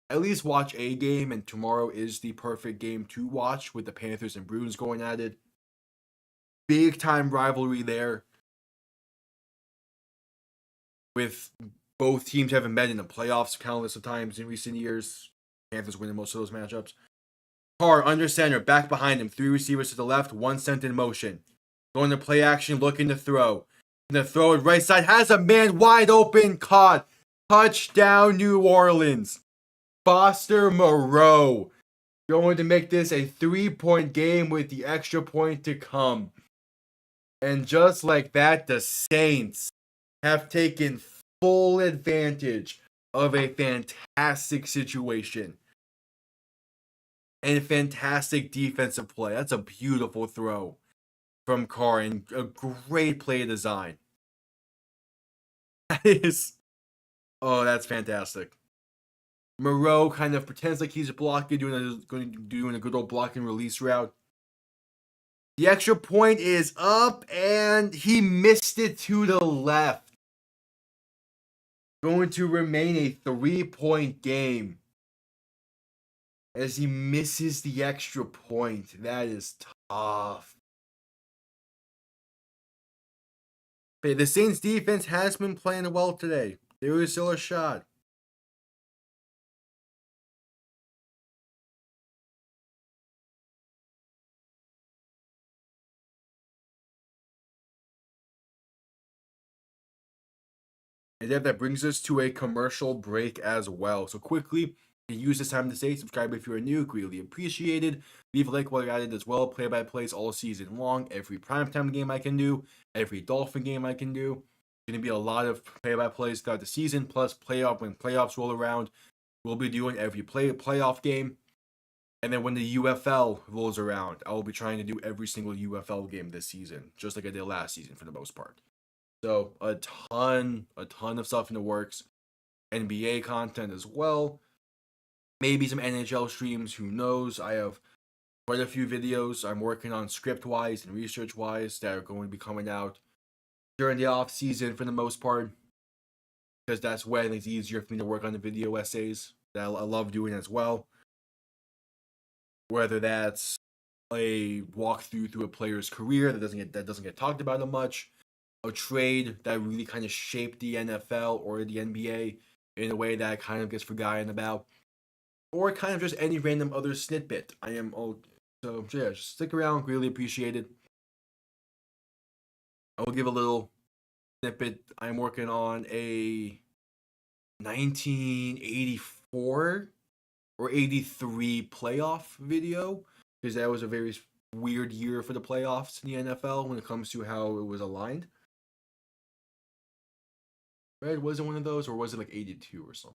At least watch a game, and tomorrow is the perfect game to watch with the Panthers and Bruins going at it. Big time rivalry there, with both teams having met in the playoffs countless of times in recent years. Panthers winning most of those matchups. Carr under center, back behind him, 3 receivers to the left, 1 sent in motion. Going to play action, looking to throw. And the throw at right side has a man wide open, caught. Touchdown, New Orleans. Foster Moreau going to make this a 3-point game with the extra point to come. And just like that, the Saints have taken full advantage of a fantastic situation. And a fantastic defensive play. That's a beautiful throw from Carr and a great play design. That is... Oh, that's fantastic. Moreau kind of pretends like he's blocking, doing a good old block and release route. The extra point is up, and he missed it to the left. Going to remain a 3-point game as he misses the extra point. That is tough. But the Saints defense has been playing well today. There is still a shot. And then that brings us to a commercial break as well. So quickly, use this time to say subscribe if you're new, greatly appreciated. Leave a like while you're at it as well. Play-by-plays all season long. Every primetime game I can do. Every Dolphin game I can do. Going to be a lot of play-by-plays throughout the season. Plus, when playoffs roll around, we'll be doing every playoff game. And then when the UFL rolls around, I will be trying to do every single UFL game this season. Just like I did last season for the most part. So a ton of stuff in the works. NBA content as well. Maybe some NHL streams, who knows? I have quite a few videos I'm working on script-wise and research-wise that are going to be coming out during the off-season for the most part. Because that's when it's easier for me to work on the video essays that I love doing as well. Whether that's a walkthrough through a player's career that doesn't get talked about that much, a trade that really kind of shaped the NFL or the NBA in a way that kind of gets forgotten about, or kind of just any random other snippet. So yeah, just stick around. Really appreciate it. I will give a little snippet. I'm working on a 1984 or 83 playoff video because that was a very weird year for the playoffs in the NFL when it comes to how it was aligned. Right? Was it one of those, or was it like 82 or something?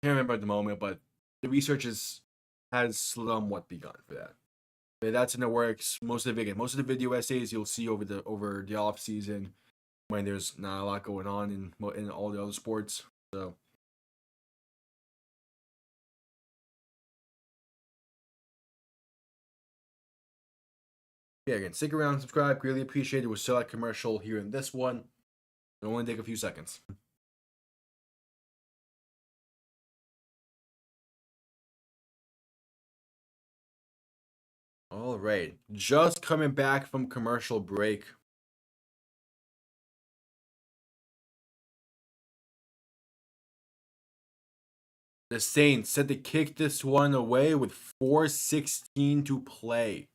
I can't remember at the moment, but the research has somewhat begun for that. But that's in the works. Most of the video essays you'll see over the off season when there's not a lot going on in all the other sports. So yeah, again, stick around, subscribe. Really appreciate it. We'll still at commercial here in this one. It'll only take a few seconds. All right, just coming back from commercial break. The Saints set to kick this one away with 4:16 to play.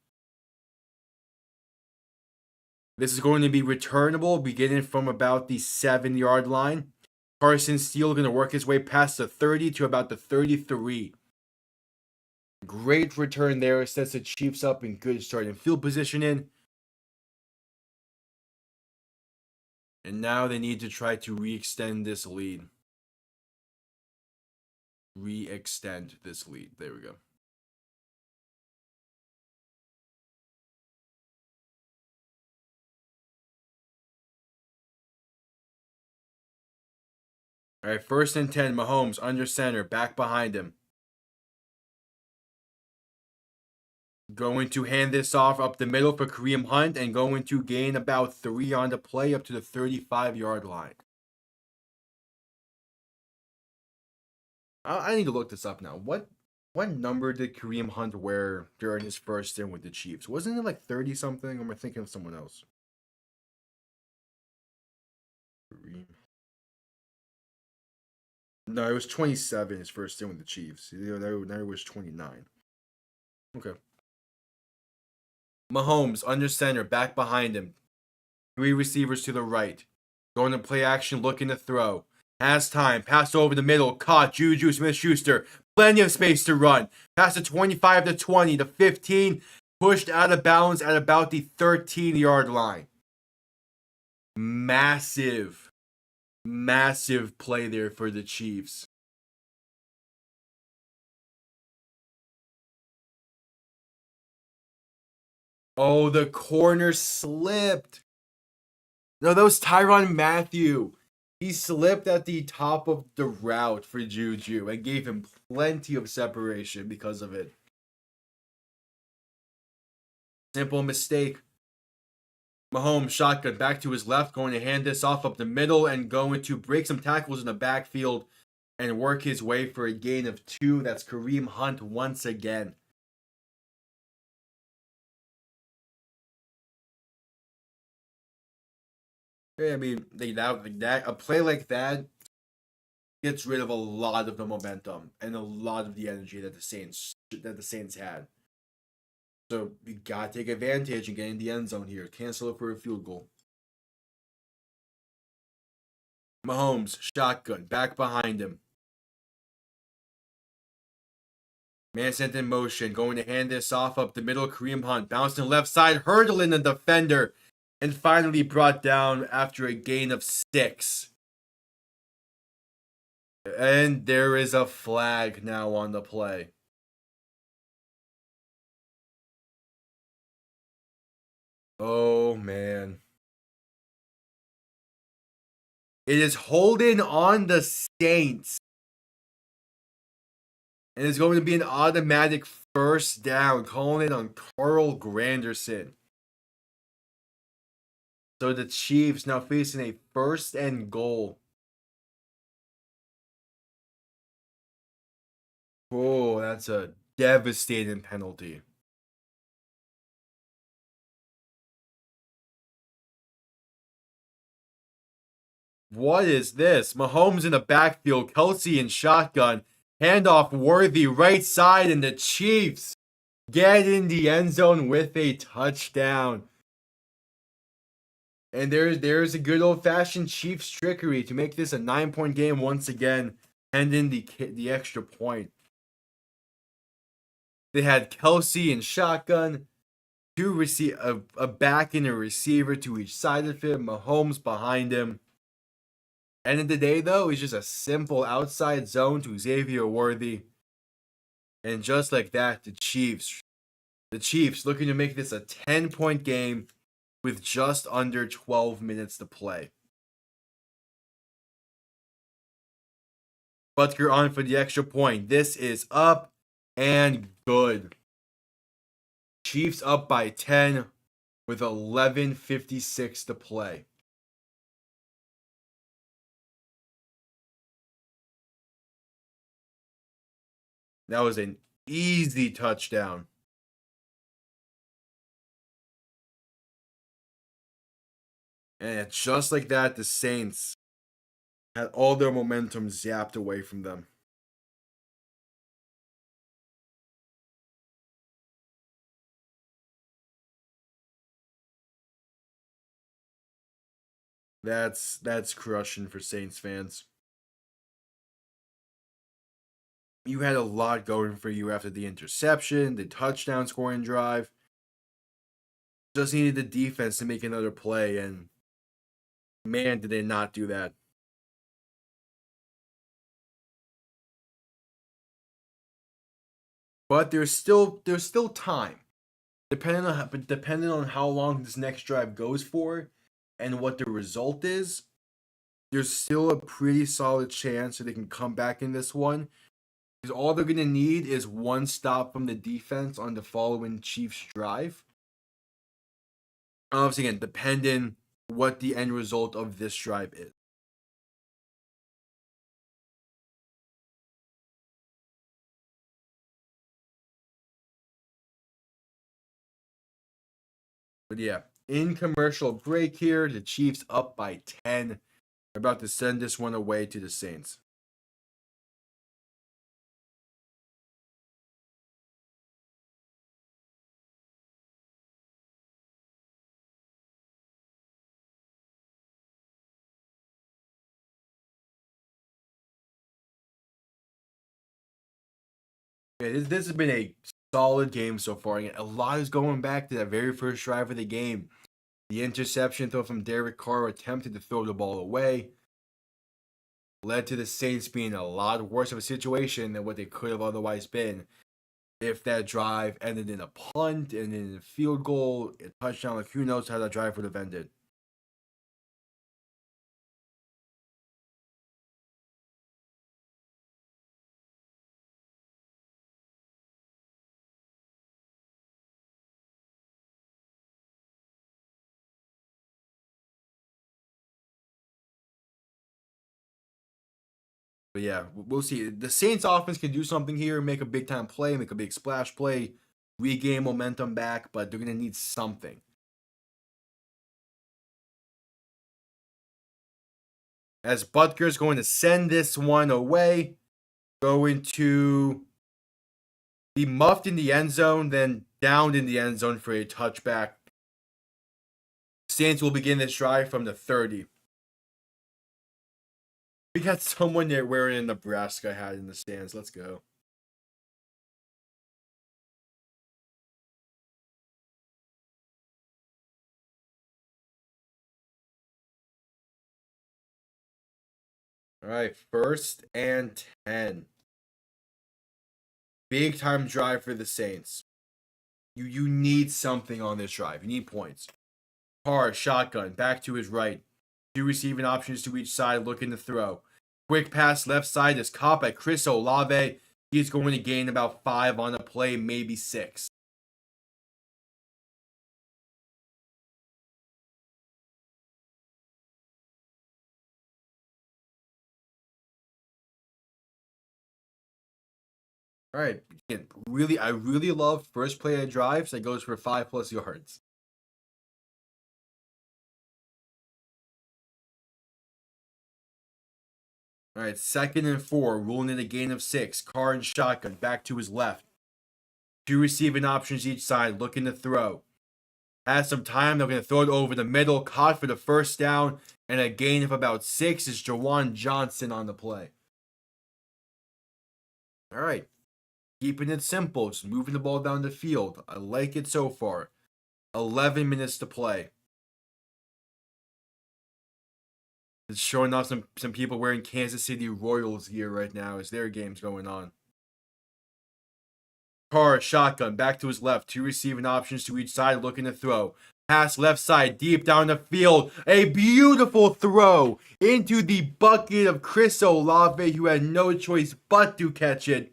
This is going to be returnable beginning from about the 7-yard line. Carson Steele going to work his way past the 30 to about the 33. Great return there. Sets the Chiefs up in good starting field positioning. And now they need to try to re-extend this lead. There we go. All right, 1st and 10. Mahomes under center, back behind him. Going to hand this off up the middle for Kareem Hunt and going to gain about 3 on the play up to the 35-yard line. I need to look this up now. What number did Kareem Hunt wear during his first stint with the Chiefs? Wasn't it like 30 something? Or am I thinking of someone else? Kareem. No, it was 27 his first stint with the Chiefs. Now it was 29. Okay. Mahomes under center, back behind him. 3 receivers to the right. Going to play action, looking to throw. Has time. Pass over the middle. Caught. Juju Smith-Schuster. Plenty of space to run. Pass to 25 to 20 to 15. Pushed out of bounds at about the 13-yard line. Massive play there for the Chiefs. Oh, the corner slipped. No, that was Tyrann Mathieu. He slipped at the top of the route for Juju and gave him plenty of separation because of it. Simple mistake. Mahomes shotgun back to his left, going to hand this off up the middle and going to break some tackles in the backfield and work his way for a gain of 2. That's Kareem Hunt once again. Yeah, I mean, a play like that gets rid of a lot of the momentum and a lot of the energy that the Saints had. So you gotta take advantage and get in the end zone here. Cancel it for a field goal. Mahomes, shotgun, back behind him. Man sent in motion, going to hand this off up the middle. Kareem Hunt bouncing left side, hurdling the defender, and finally brought down after a gain of 6. And there is a flag now on the play. Oh, man. It is holding on the Saints. And it's going to be an automatic first down, calling it on Carl Granderson. So the Chiefs now facing a 1st and goal. Oh, that's a devastating penalty. What is this? Mahomes in the backfield, Kelsey in shotgun, handoff worthy right side, and the Chiefs get in the end zone with a touchdown. And there's a good old fashioned Chiefs trickery to make this a 9-point game once again, and in the extra point. They had Kelsey in shotgun, a back and a receiver to each side of him, Mahomes behind him. End of the day, though, is just a simple outside zone to Xavier Worthy. And just like that, the Chiefs looking to make this a 10-point game with just under 12 minutes to play. Butker on for the extra point. This is up and good. Chiefs up by 10 with 11:56 to play. That was an easy touchdown. And just like that, the Saints had all their momentum zapped away from them. That's crushing for Saints fans. You had a lot going for you after the interception, the touchdown scoring drive. Just needed the defense to make another play, and man, did they not do that. But there's still time. Depending on how long this next drive goes for and what the result is, there's still a pretty solid chance that they can come back in this one. Because all they're going to need is one stop from the defense on the following Chiefs drive. Obviously, again, depending what the end result of this drive is. But yeah, in commercial break here, the Chiefs up by 10. They're about to send this one away to the Saints. Yeah, this has been a solid game so far. Again, a lot is going back to that very first drive of the game. The interception throw from Derek Carr attempted to throw the ball away led to the Saints being a lot worse of a situation than what they could have otherwise been if that drive ended in a punt and in a field goal, a touchdown. Like, who knows how that drive would have ended. But yeah, we'll see. The Saints offense can do something here, make a big time play, make a big splash play, regain momentum back, but they're going to need something. As Butker's going to send this one away, going to be muffed in the end zone, then downed in the end zone for a touchback. Saints will begin this drive from the 30. We got someone there wearing a Nebraska hat in the stands. Let's go. All right, 1st and 10. Big time drive for the Saints. You need something on this drive. You need points. Carr, shotgun, back to his right. 2 receiving options to each side, looking to throw. Quick pass left side is caught by Chris Olave. He's going to gain about 5 on the play, maybe 6. All right, again, I really love first play of drives that goes for 5+ yards. All right, 2nd and 4, ruling in a gain of 6. Carr and shotgun, back to his left. 2 receiving options each side, looking to throw. Has some time, they're going to throw it over the middle, caught for the first down, and a gain of about 6 is Jawan Johnson on the play. All right, keeping it simple, just moving the ball down the field. I like it so far. 11 minutes to play. It's showing off some people wearing Kansas City Royals gear right now as their game's going on. Carr, shotgun, back to his left. 2 receiving options to each side, looking to throw. Pass left side, deep down the field. A beautiful throw into the bucket of Chris Olave, who had no choice but to catch it.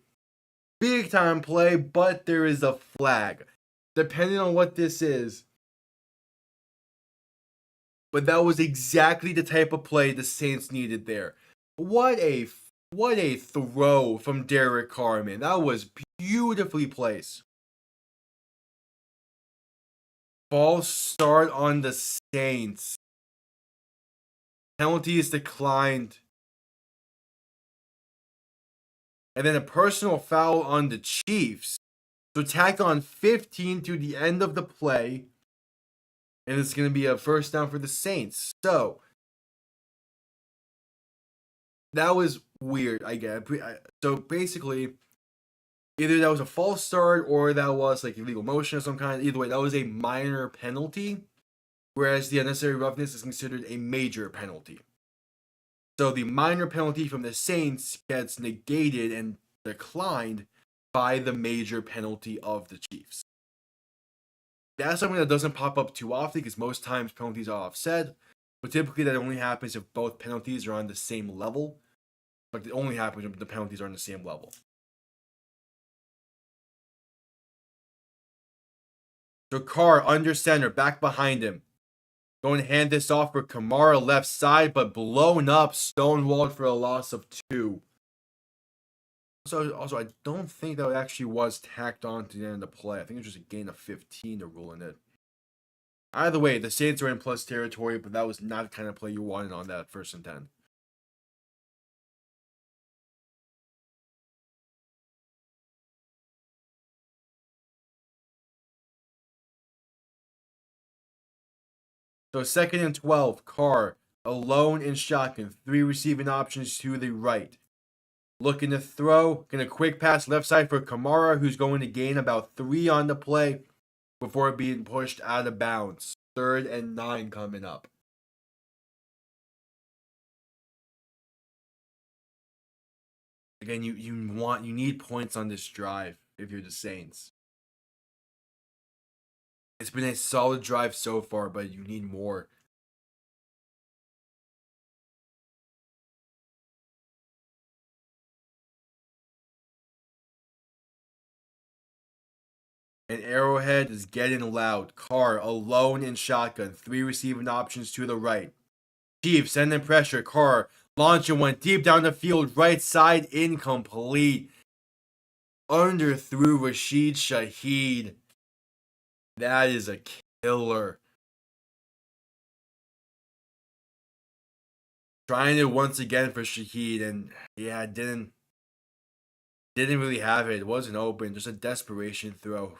Big time play, but there is a flag. Depending on what this is. But that was exactly the type of play the Saints needed there. What a throw from Derek Carr, man. That was beautifully placed. False start on the Saints. Penalty is declined. And then a personal foul on the Chiefs. So tack on 15 to the end of the play. And it's going to be a first down for the Saints. So that was weird, I guess. So basically, either that was a false start or that was like illegal motion of some kind. Either way, that was a minor penalty, whereas the unnecessary roughness is considered a major penalty. So the minor penalty from the Saints gets negated and declined by the major penalty of the Chiefs. That's something that doesn't pop up too often because most times penalties are offset, but typically that only happens if both penalties are on the same level. But it only happens if the penalties are on the same level. So Carr under center, back behind him. Going to hand this off for Kamara left side, but blown up, stonewalled for a loss of 2. Also, I don't think that actually was tacked on to the end of the play. I think it was just a gain of 15 to rule in it. Either way, the Saints are in plus territory, but that was not the kind of play you wanted on that 1st and 10. So 2nd and 12, Carr alone in shotgun, 3 receiving options to the right. Looking to throw, gonna quick pass left side for Kamara, who's going to gain about 3 on the play before being pushed out of bounds. 3rd and 9 coming up. Again, you need points on this drive if you're the Saints. It's been a solid drive so far, but you need more. And Arrowhead is getting loud. Carr alone in shotgun. 3 receiving options to the right. Chiefs sending pressure. Carr launching one deep down the field. Right side incomplete. Underthrew Rashid Shaheed. That is a killer. Trying it once again for Shaheed, and yeah, didn't really have it. It wasn't open. Just a desperation throw.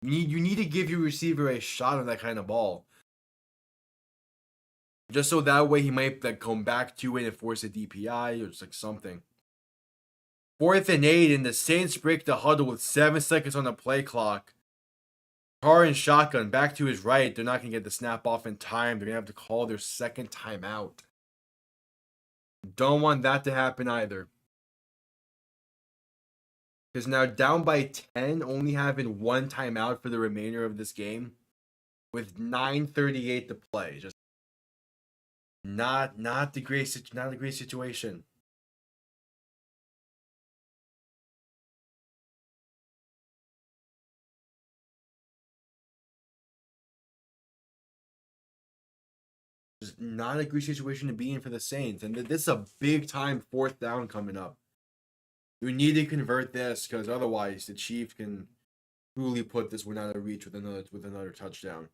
You need to give your receiver a shot on that kind of ball. Just so that way he might like come back to it and force a DPI or just like something. 4th and 8, and the Saints break the huddle with 7 seconds on the play clock. Carr and shotgun back to his right. They're not going to get the snap off in time. They're going to have to call their 2nd timeout. Don't want that to happen either. Because now down by 10, only having 1 timeout for the remainder of this game with 9:38 to play. Just not a great situation. Just not a great situation to be in for the Saints. And this is a big time 4th down coming up. You need to convert this because otherwise the Chiefs can truly put this one out of reach with another touchdown.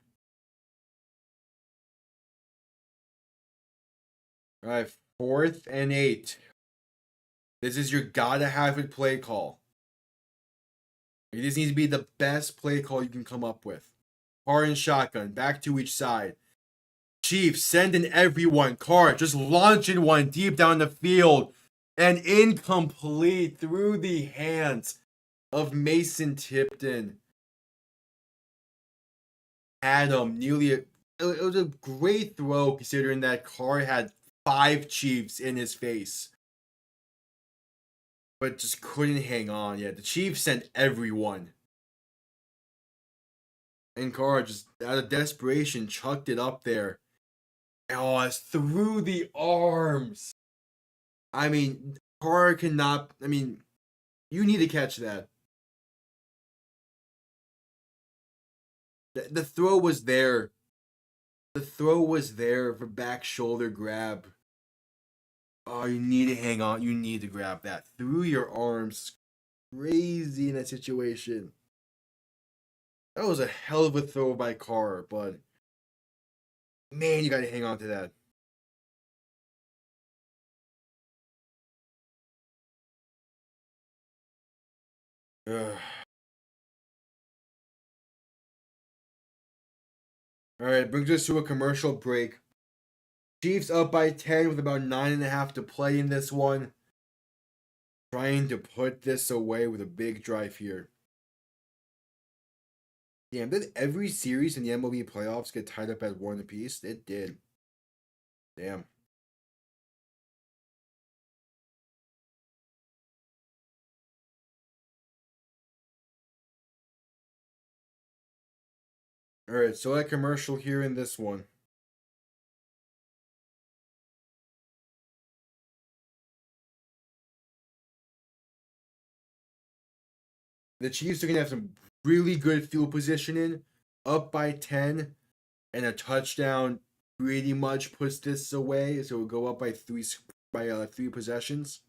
All right, 4th and 8. This is your gotta have it play call. This needs to be the best play call you can come up with. Carr and shotgun, back to each side. Chiefs sending everyone. Carr just launching one deep down the field. And incomplete through the hands of Mason Tipton. Adam nearly. It was a great throw considering that Carr had 5 Chiefs in his face. But just couldn't hang on. Yeah, the Chiefs sent everyone. And Carr just out of desperation chucked it up there. Oh, it's through the arms. I mean, Carr cannot. I mean, you need to catch that. The throw was there. The throw was there for back shoulder grab. Oh, you need to hang on. You need to grab that through your arms. Crazy in that situation. That was a hell of a throw by Carr, but man, you got to hang on to that. Ugh. All right, brings us to a commercial break. Chiefs up by 10 with about 9.5 to play in this one. Trying to put this away with a big drive here. Damn, did every series in the MLB playoffs get tied up at 1 apiece? It did. Damn. All right, so that commercial here in this one. The Chiefs are going to have some really good field positioning, up by 10, and a touchdown pretty much puts this away. So we'll go up by 3 possessions.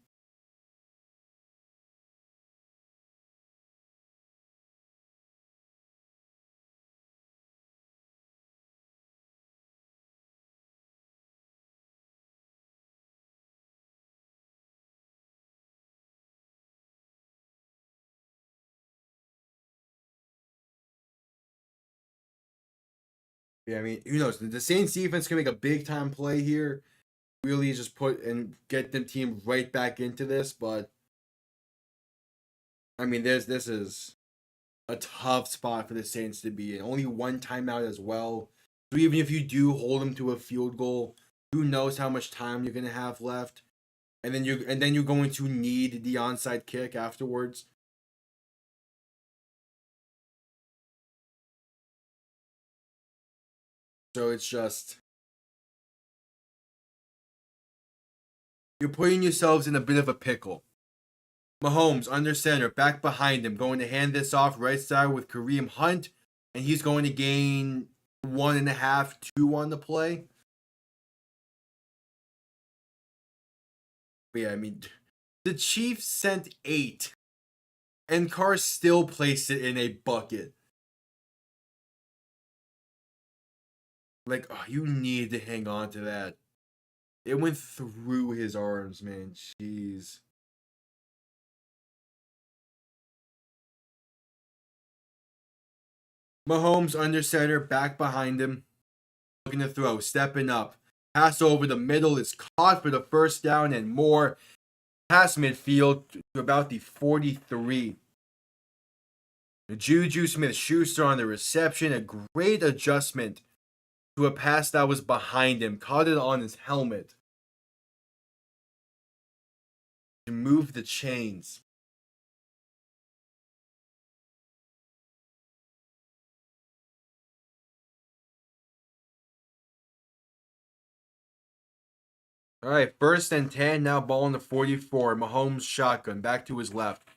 Yeah, I mean, who knows? The Saints defense can make a big time play here. Really just put and get the team right back into this, but I mean, this is a tough spot for the Saints to be in. Only one timeout as well. So even if you do hold them to a field goal, who knows how much time you're gonna have left, and then you're going to need the onside kick afterwards. So it's just you're putting yourselves in a bit of a pickle. Mahomes under center, back behind him, going to hand this off right side with Kareem Hunt, and he's going to gain 1.5, 2 on the play. But yeah, I mean, the Chiefs sent 8, and Carr still placed it in a bucket. Like, oh, you need to hang on to that. It went through his arms, man. Jeez. Mahomes under center, back behind him. Looking to throw, stepping up. Pass over the middle is caught for the first down and more. Pass midfield to about the 43. Juju Smith-Schuster on the reception. A great adjustment to a pass that was behind him. Caught it on his helmet. To move the chains. All right, 1st and 10. Now ball on the 44. Mahomes shotgun. Back to his left.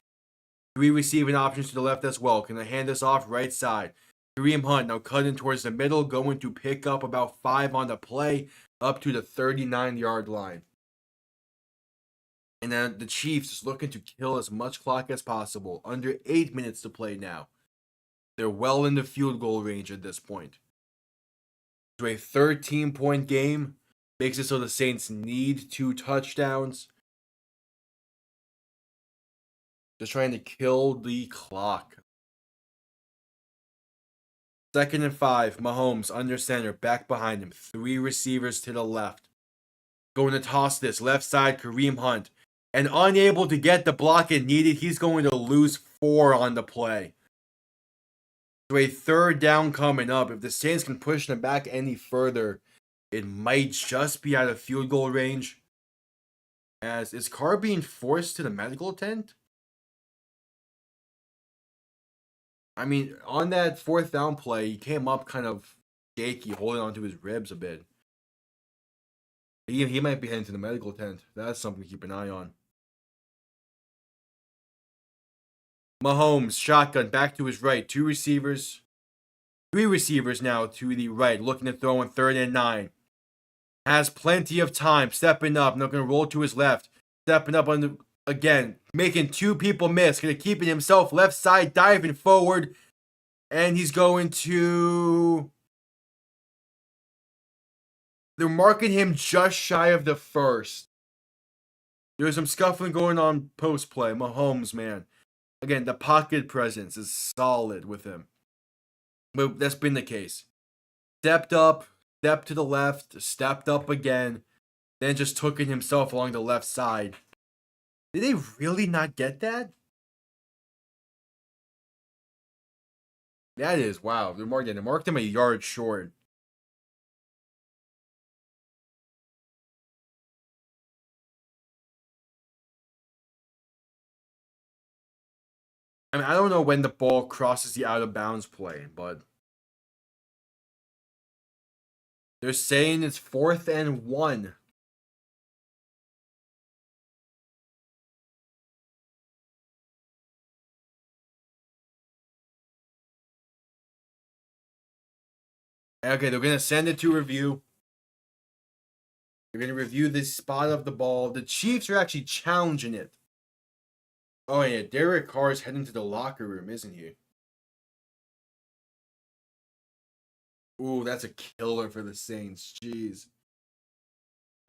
3 receiving options to the left as well. Can I hand this off right side? Kareem Hunt now cutting towards the middle. Going to pick up about 5 on the play. Up to the 39-yard line. And then the Chiefs is looking to kill as much clock as possible. Under 8 minutes to play now. They're well in the field goal range at this point. To a 13-point game. Makes it so the Saints need 2 touchdowns. Just trying to kill the clock. 2nd and 5. Mahomes under center, back behind him. 3 receivers to the left. Going to toss this left side, Kareem Hunt. And unable to get the block it needed, he's going to lose 4 on the play. So a 3rd down coming up. If the Saints can push them back any further, it might just be out of field goal range. As is Carr being forced to the medical tent? I mean, on that 4th down play, he came up kind of shaky, holding onto his ribs a bit. He might be heading to the medical tent. That's something to keep an eye on. Mahomes, shotgun, back to his right. 2 receivers. 3 receivers now to the right, looking to throw on 3rd and 9. Has plenty of time, stepping up. Not going to roll to his left. Stepping up on the, again, making 2 people miss. Going to keep it himself left side, diving forward. And he's going to... They're marking him just shy of the 1st. There's some scuffling going on post play. Mahomes, man. Again, the pocket presence is solid with him. But that's been the case. Stepped up, stepped to the left, stepped up again, then just took it himself along the left side. Did they really not get that? That is, wow. They marked him a yard short. I mean, I don't know when the ball crosses the out of bounds play, but they're saying it's 4th and 1. Okay, they're going to send it to review. They're going to review this spot of the ball. The Chiefs are actually challenging it. Oh, yeah, Derek Carr's heading to the locker room, isn't he? Ooh, that's a killer for the Saints. Jeez.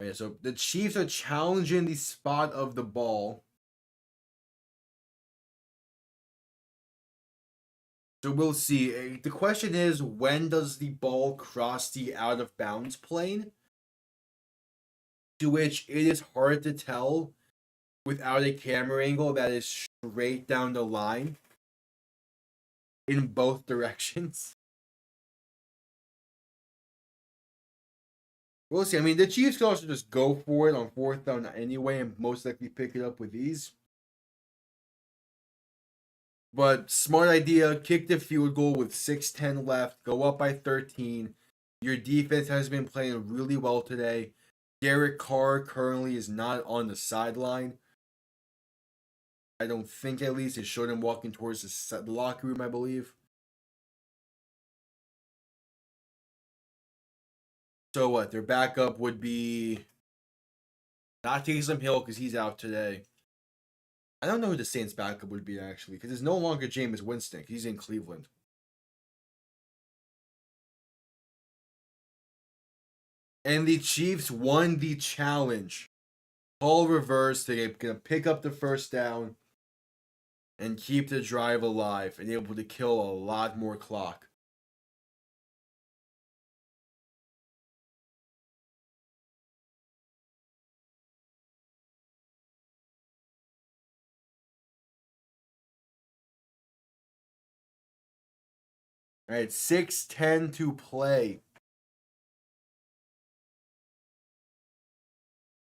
Okay, so the Chiefs are challenging the spot of the ball. So we'll see. The question is, when does the ball cross the out of bounds plane? To which it is hard to tell without a camera angle that is straight down the line in both directions. We'll see. I mean, the Chiefs can also just go for it on 4th down anyway and most likely pick it up with ease. But smart idea, kick the field goal with 6:10 left, go up by 13. Your defense has been playing really well today. Derek Carr currently is not on the sideline. I don't think, at least. It showed him walking towards the locker room, I believe. So what? Their backup would be not Taysom Hill because he's out today. I don't know who the Saints' backup would be, actually, because it's no longer Jameis Winston. He's in Cleveland. And the Chiefs won the challenge. Paul reversed. They're going to pick up the 1st down and keep the drive alive and able to kill a lot more clock. All right, 6:10 to play.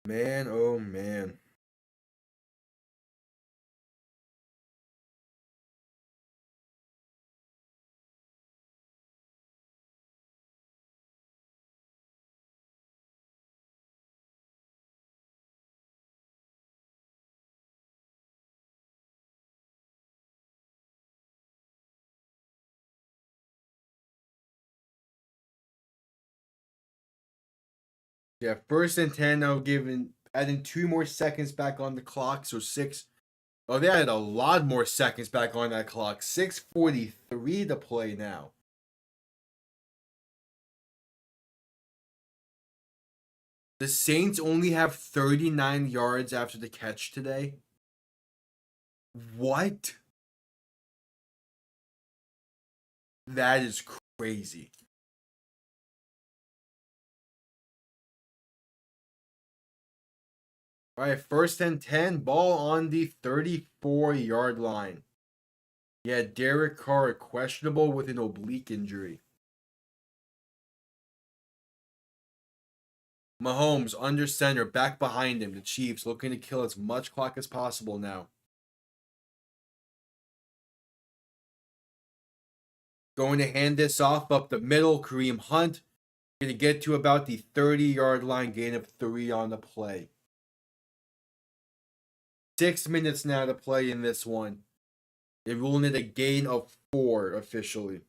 Man, oh man. Yeah, 1st and 10 now, adding 2 more seconds back on the clock, so 6. Oh, they added a lot more seconds back on that clock. 6:43 to play now. The Saints only have 39 yards after the catch today. What? That is crazy. All right, 1st and 10, ball on the 34-yard line. Yeah, Derek Carr questionable with an oblique injury. Mahomes under center, back behind him. The Chiefs looking to kill as much clock as possible now. Going to hand this off up the middle. Kareem Hunt going to get to about the 30-yard line, gain of 3 on the play. 6 minutes now to play in this one. They're ruling it a gain of 4 officially.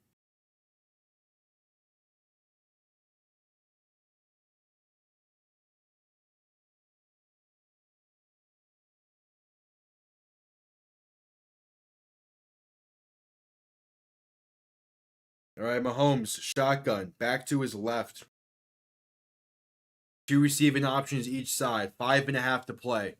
All right, Mahomes, shotgun, back to his left. 2 receiving options each side, 5.5 to play.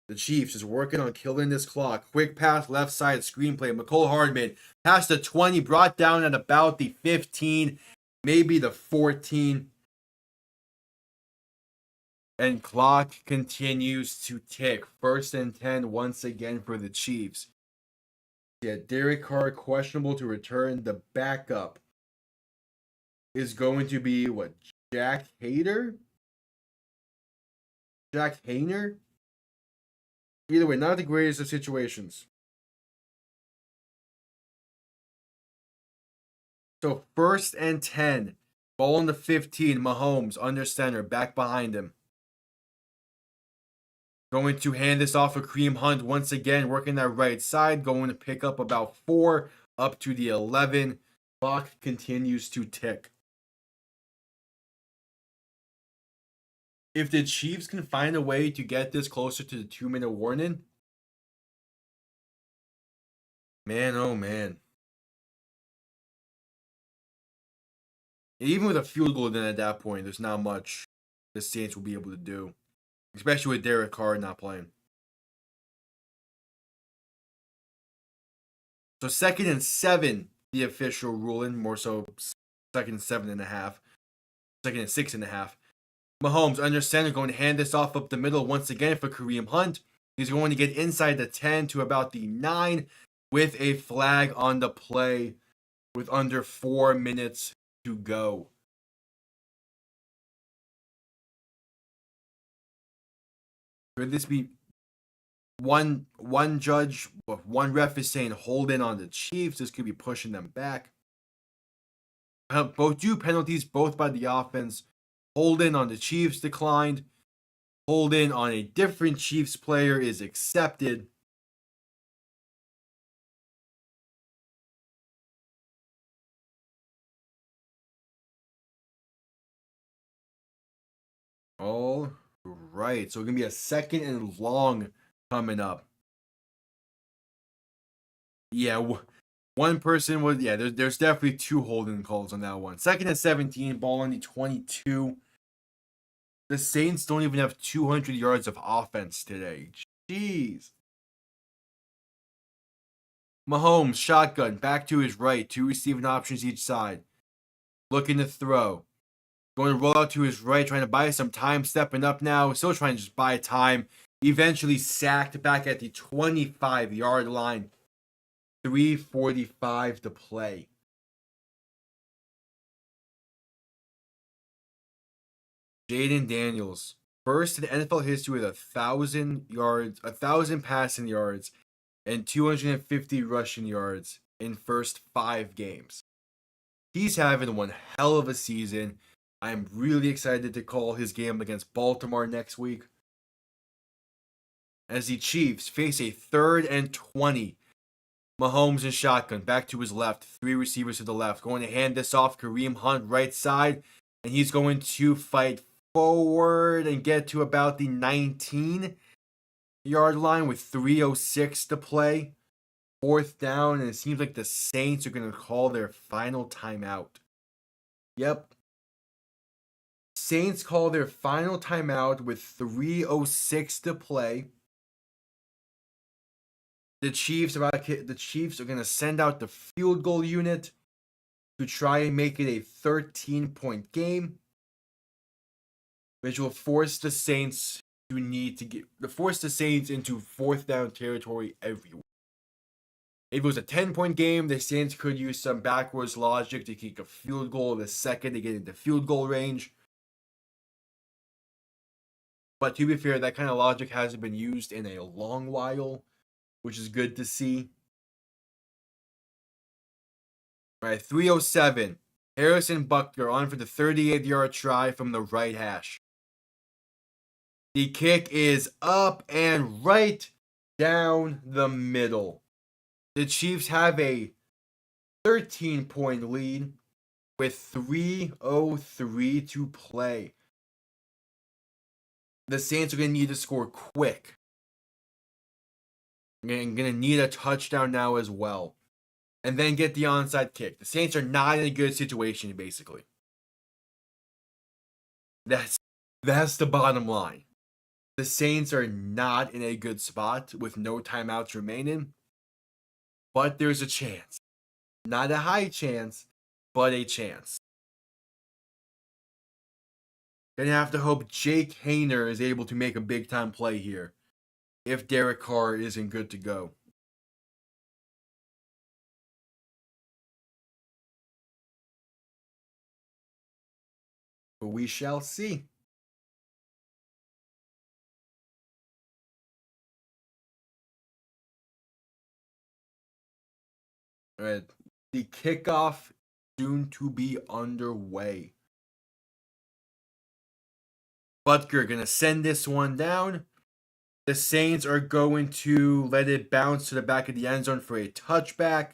The Chiefs is working on killing this clock. Quick pass, left side screenplay. McCole Hardman past the 20, brought down at about the 15, maybe the 14. And clock continues to tick. 1st and 10 once again for the Chiefs. Yeah, Derek Carr questionable to return. The backup is going to be what? Jack Hader? Jack Hayner? Either way, not the greatest of situations. So 1st and 10. Ball on the 15. Mahomes under center. Back behind him. Going to hand this off of Kareem Hunt once again. Working that right side. Going to pick up about 4 up to the 11. Clock continues to tick. If the Chiefs can find a way to get this closer to the 2-minute warning, man, oh man. Even with a field goal, then at that point, there's not much the Saints will be able to do, especially with Derek Carr not playing. So 2nd and 7, the official ruling, more so 2nd and 7.5, 2nd and 6.5. Mahomes under center going to hand this off up the middle once again for Kareem Hunt. He's going to get inside the 10 to about the 9 with a flag on the play with under 4 minutes to go. Could this be one judge, one ref is saying hold in on the Chiefs? This could be pushing them back. Both due penalties, both by the offense. Hold in on the Chiefs declined. Hold in on a different Chiefs player is accepted. All right. So it's going to be a 2nd and long coming up. Yeah. One person was, yeah, there's definitely 2 holding calls on that one. 2nd and 17, ball on the 22. The Saints don't even have 200 yards of offense today. Jeez. Mahomes, shotgun, back to his right. 2 receiving options each side. Looking to throw. Going to roll out to his right, trying to buy some time. Stepping up now. Still trying to just buy time. Eventually sacked back at the 25-yard line. 3:45 to play. Jaden Daniels, first in NFL history with 1,000 yards, 1,000 passing yards, and 250 rushing yards in first 5 games. He's having one hell of a season. I'm really excited to call his game against Baltimore next week. As the Chiefs face a 3rd and 20. Mahomes in shotgun, back to his left. 3 receivers to the left. Going to hand this off. Kareem Hunt, right side. And he's going to fight forward and get to about the 19-yard line with 3:06 to play. 4th down, and it seems like the Saints are going to call their final timeout. Yep. Saints call their final timeout with 3:06 to play. The Chiefs are going to send out the field goal unit to try and make it a 13-point game, which will force the Saints into fourth down territory everywhere. If it was a 10-point game, the Saints could use some backwards logic to kick a field goal the second to get into field goal range. But to be fair, that kind of logic hasn't been used in a long while, which is good to see. All right, 3:07. Harrison Butker on for the 38-yard try from the right hash. The kick is up and right down the middle. The Chiefs have a 13-point lead with 3:03 to play. The Saints are going to need to score quick. They're going to need a touchdown now as well. And then get the onside kick. The Saints are not in a good situation, basically. That's the bottom line. The Saints are not in a good spot with no timeouts remaining. But there's a chance. Not a high chance, but a chance. Gonna have to hope Jake Haener is able to make a big time play here if Derek Carr isn't good to go. But we shall see. All right, the kickoff soon to be underway. Butker gonna send this one down. The Saints are going to let it bounce to the back of the end zone for a touchback.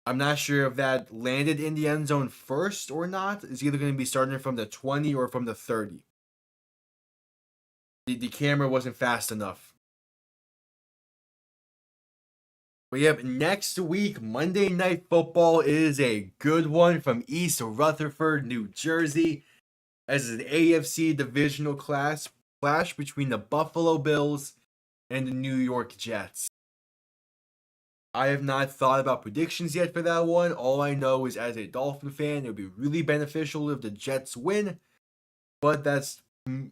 I'm not sure if that landed in the end zone first or not. It's either going to be starting from the 20 or from the 30. The camera wasn't fast enough. We have next week, Monday Night Football is a good one from East Rutherford, New Jersey. As an AFC divisional clash between the Buffalo Bills and the New York Jets. I have not thought about predictions yet for that one. All I know is as a Dolphin fan, it would be really beneficial if the Jets win. But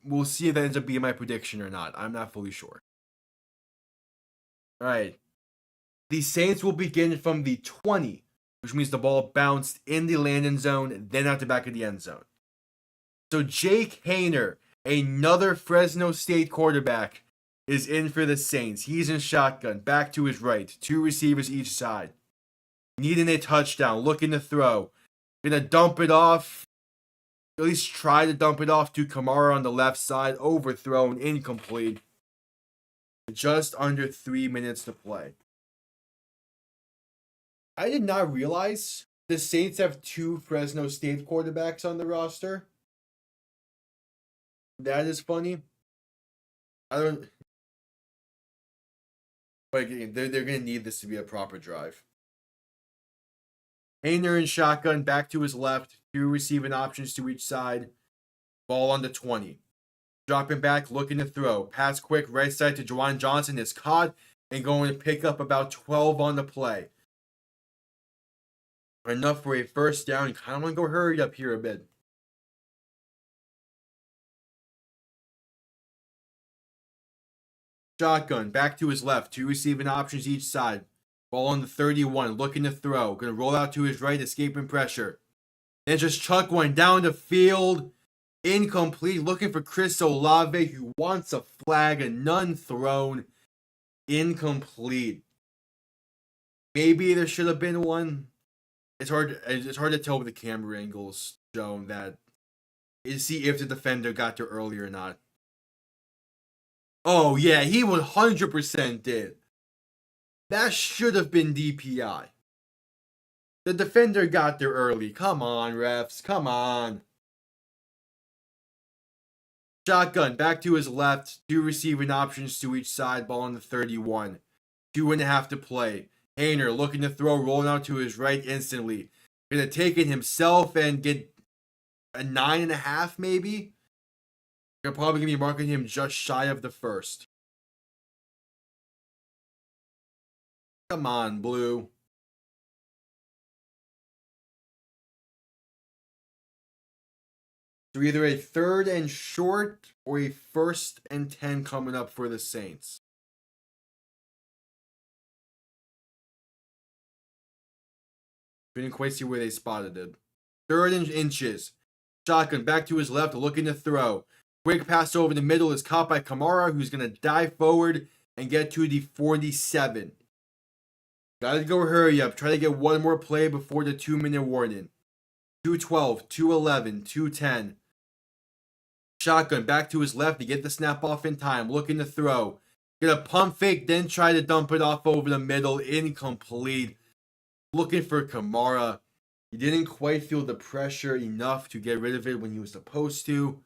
we'll see if that ends up being my prediction or not. I'm not fully sure. All right. The Saints will begin from the 20, which means the ball bounced in the landing zone, then out the back of the end zone. So Jake Haener, another Fresno State quarterback, is in for the Saints. He's in shotgun, back to his right, 2 receivers each side. Needing a touchdown, looking to throw. Gonna dump it off, at least try to dump it off to Kamara on the left side, overthrown, incomplete. Just under 3 minutes to play. I did not realize the Saints have 2 Fresno State quarterbacks on the roster. That is funny. But again, they're going to need this to be a proper drive. Haener in shotgun, back to his left. 2 receiving options to each side. Ball on the 20. Dropping back, looking to throw. Pass quick, right side to Juwan Johnson. Is caught and going to pick up about 12 on the play. Enough for a first down. You kind of want to go hurry up here a bit. Shotgun, back to his left. 2 receiving options each side. Ball on the 31, looking to throw. Going to roll out to his right, escaping pressure. And just chuck one down the field. Incomplete, looking for Chris Olave, who wants a flag, and none thrown. Incomplete. Maybe there should have been one. It's hard to tell with the camera angles shown that. See if the defender got there early or not. Oh, yeah, he 100% did. That should have been DPI. The defender got there early. Come on, refs. Come on. Shotgun, back to his left. 2 receiving options to each side. Ball on the 31. 2.5 to play. Haener looking to throw, rolling out to his right instantly. Gonna take it himself and get a 9.5 maybe. You're probably gonna be marking him just shy of the first. Come on, Blue. So either a 3rd and short or a 1st and 10 coming up for the Saints. Didn't quite see where they spotted it. 3rd and inches. Shotgun back to his left, looking to throw. Quick pass over the middle is caught by Kamara, who's going to dive forward and get to the 47. Gotta go hurry up. Try to get one more play before the 2-minute warning. 2:12, 2:11, 2:10. Shotgun back to his left to get the snap off in time. Looking to throw. Get a pump fake, then try to dump it off over the middle. Incomplete. Looking for Kamara. He didn't quite feel the pressure enough to get rid of it when he was supposed to.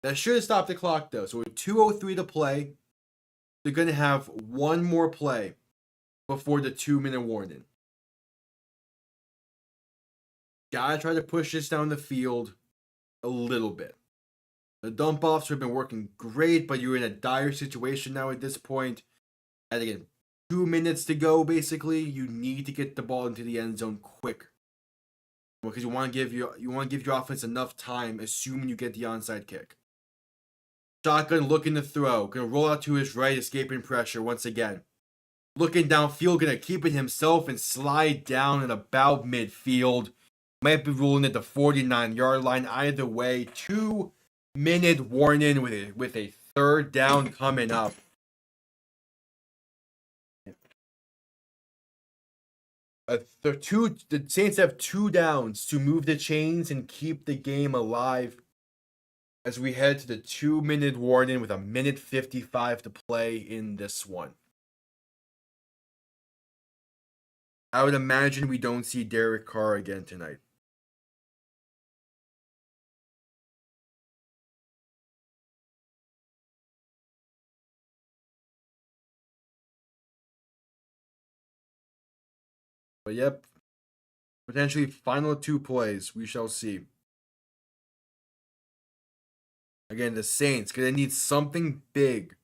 That should have stopped the clock though. So with 2:03 to play, they're going to have one more play before the 2-minute warning. Gotta try to push this down the field a little bit. The dump offs have been working great, but you're in a dire situation now at this point. And again, 2 minutes to go basically. You need to get the ball into the end zone quicker. Because you want to give your offense enough time, assuming you get the onside kick. Shotgun looking to throw. Gonna roll out to his right, escaping pressure once again. Looking downfield, gonna keep it himself and slide down at about midfield. Might be ruling at the 49-yard line. Either way, 2-minute warning with a 3rd down coming up. The Saints have 2 downs to move the chains and keep the game alive as we head to the 2-minute warning with a 1:55 to play in this one. I would imagine we don't see Derek Carr again tonight. But yep, potentially final 2 plays. We shall see. Again, the Saints, because they need something big.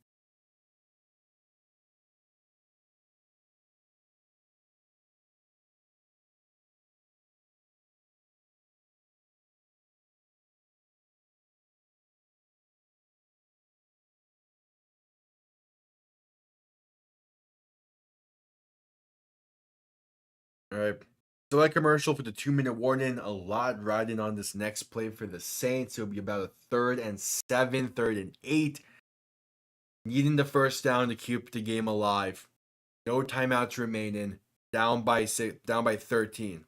All right. Select commercial for the 2-minute warning. A lot riding on this next play for the Saints. It'll be about a 3rd and 7, 3rd and 8. Needing the 1st down to keep the game alive. No timeouts remaining. Down by 13.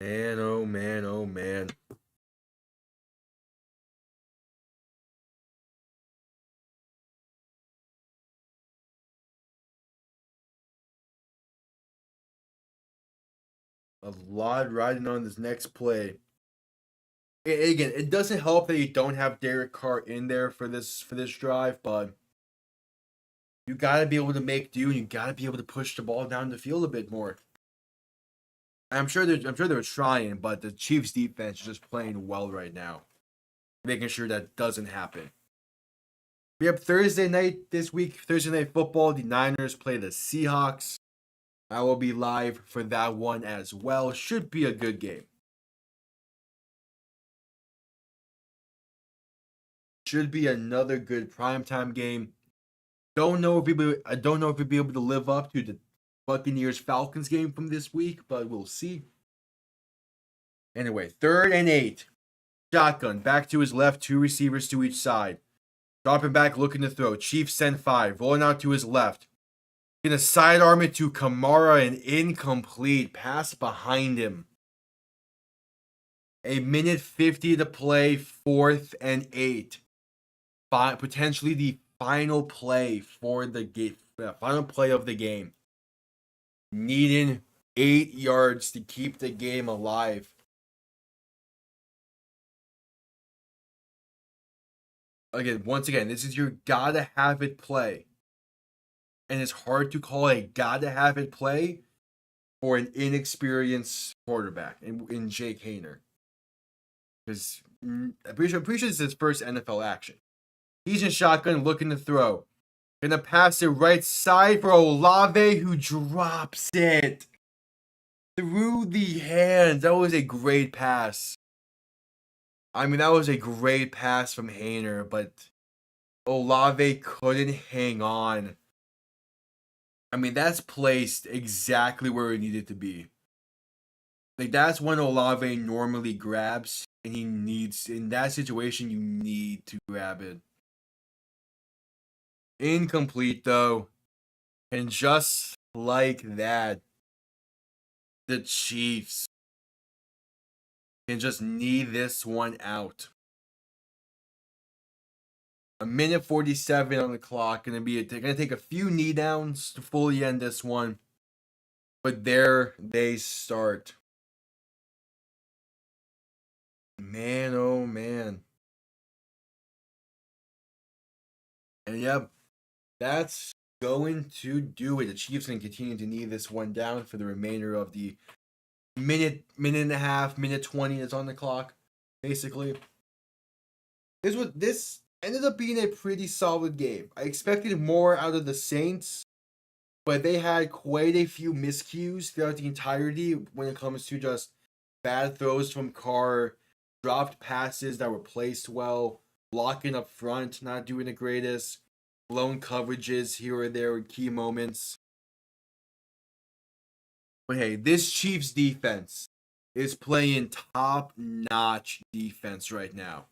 Man, oh man, oh man. A lot riding on this next play. Again, it doesn't help that you don't have Derek Carr in there for this drive, but you gotta be able to make do and you gotta be able to push the ball down the field a bit more. I'm sure they're trying, but the Chiefs defense is just playing well right now. Making sure that doesn't happen. We have Thursday night this week, Thursday Night Football. The Niners play the Seahawks. I will be live for that one as well. Should be a good game. Should be another good primetime game. I don't know if we'll be able to live up to the Buccaneers Falcons game from this week, but we'll see. Anyway, 3rd and 8. Shotgun back to his left, 2 receivers to each side. Dropping back, looking to throw. Chiefs send 5. Rolling out to his left. Gonna sidearm it to Kamara, an incomplete pass behind him. A 1:50 to play, 4th and 8. Potentially the final play for the game. Final play of the game. Needing 8 yards to keep the game alive. Once again, this is your gotta have it play. and it's hard to call a gotta have it play for an inexperienced quarterback in Jake Haener. Because I'm pretty sure it's his first NFL action. He's in shotgun looking to throw. Gonna pass it right side for Olave, who drops it through the hands. That was a great pass. I mean, that was a great pass from Haener, but Olave couldn't hang on. I mean, that's placed exactly where it needed to be. Like, that's when Olave normally grabs, and he needs, in that situation, you need to grab it. Incomplete, though. And just like that, the Chiefs can just knee this one out. 1:47 on the clock. They're gonna take a few knee downs to fully end this one. But there they start. Man, oh man. And yep, that's going to do it. The Chiefs can continue to knee this one down for the remainder of the minute and a half, minute 20 that's on the clock, basically. This ended up being a pretty solid game. I expected more out of the Saints, but they had quite a few miscues throughout the entirety when it comes to just bad throws from Carr, dropped passes that were placed well, blocking up front, not doing the greatest, blown coverages here or there in key moments. But hey, this Chiefs defense is playing top-notch defense right now.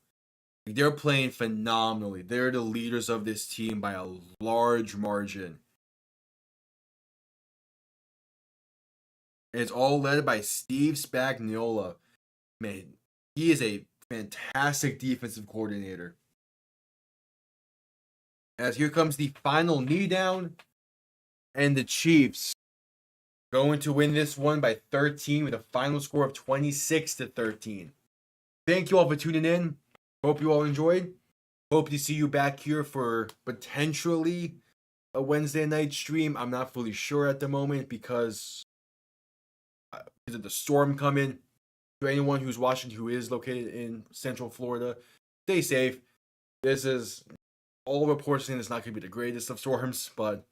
They're playing phenomenally. They're the leaders of this team by a large margin. And it's all led by Steve Spagnuolo. Man, he is a fantastic defensive coordinator. As here comes the final knee down, and the Chiefs going to win this one by 13 with a final score of 26-13. Thank you all for tuning in. Hope you all enjoyed. Hope to see you back here for potentially a Wednesday night stream. I'm not fully sure at the moment because of the storm coming. To anyone who's watching who is located in Central Florida, stay safe. This is all reports saying it's not going to be the greatest of storms, but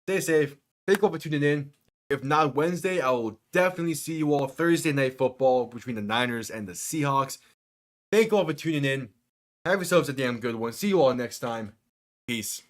stay safe. Thank you all for tuning in. If not Wednesday, I will definitely see you all Thursday night football between the Niners and the Seahawks. Thank you all for tuning in. Have yourselves a damn good one. See you all next time. Peace.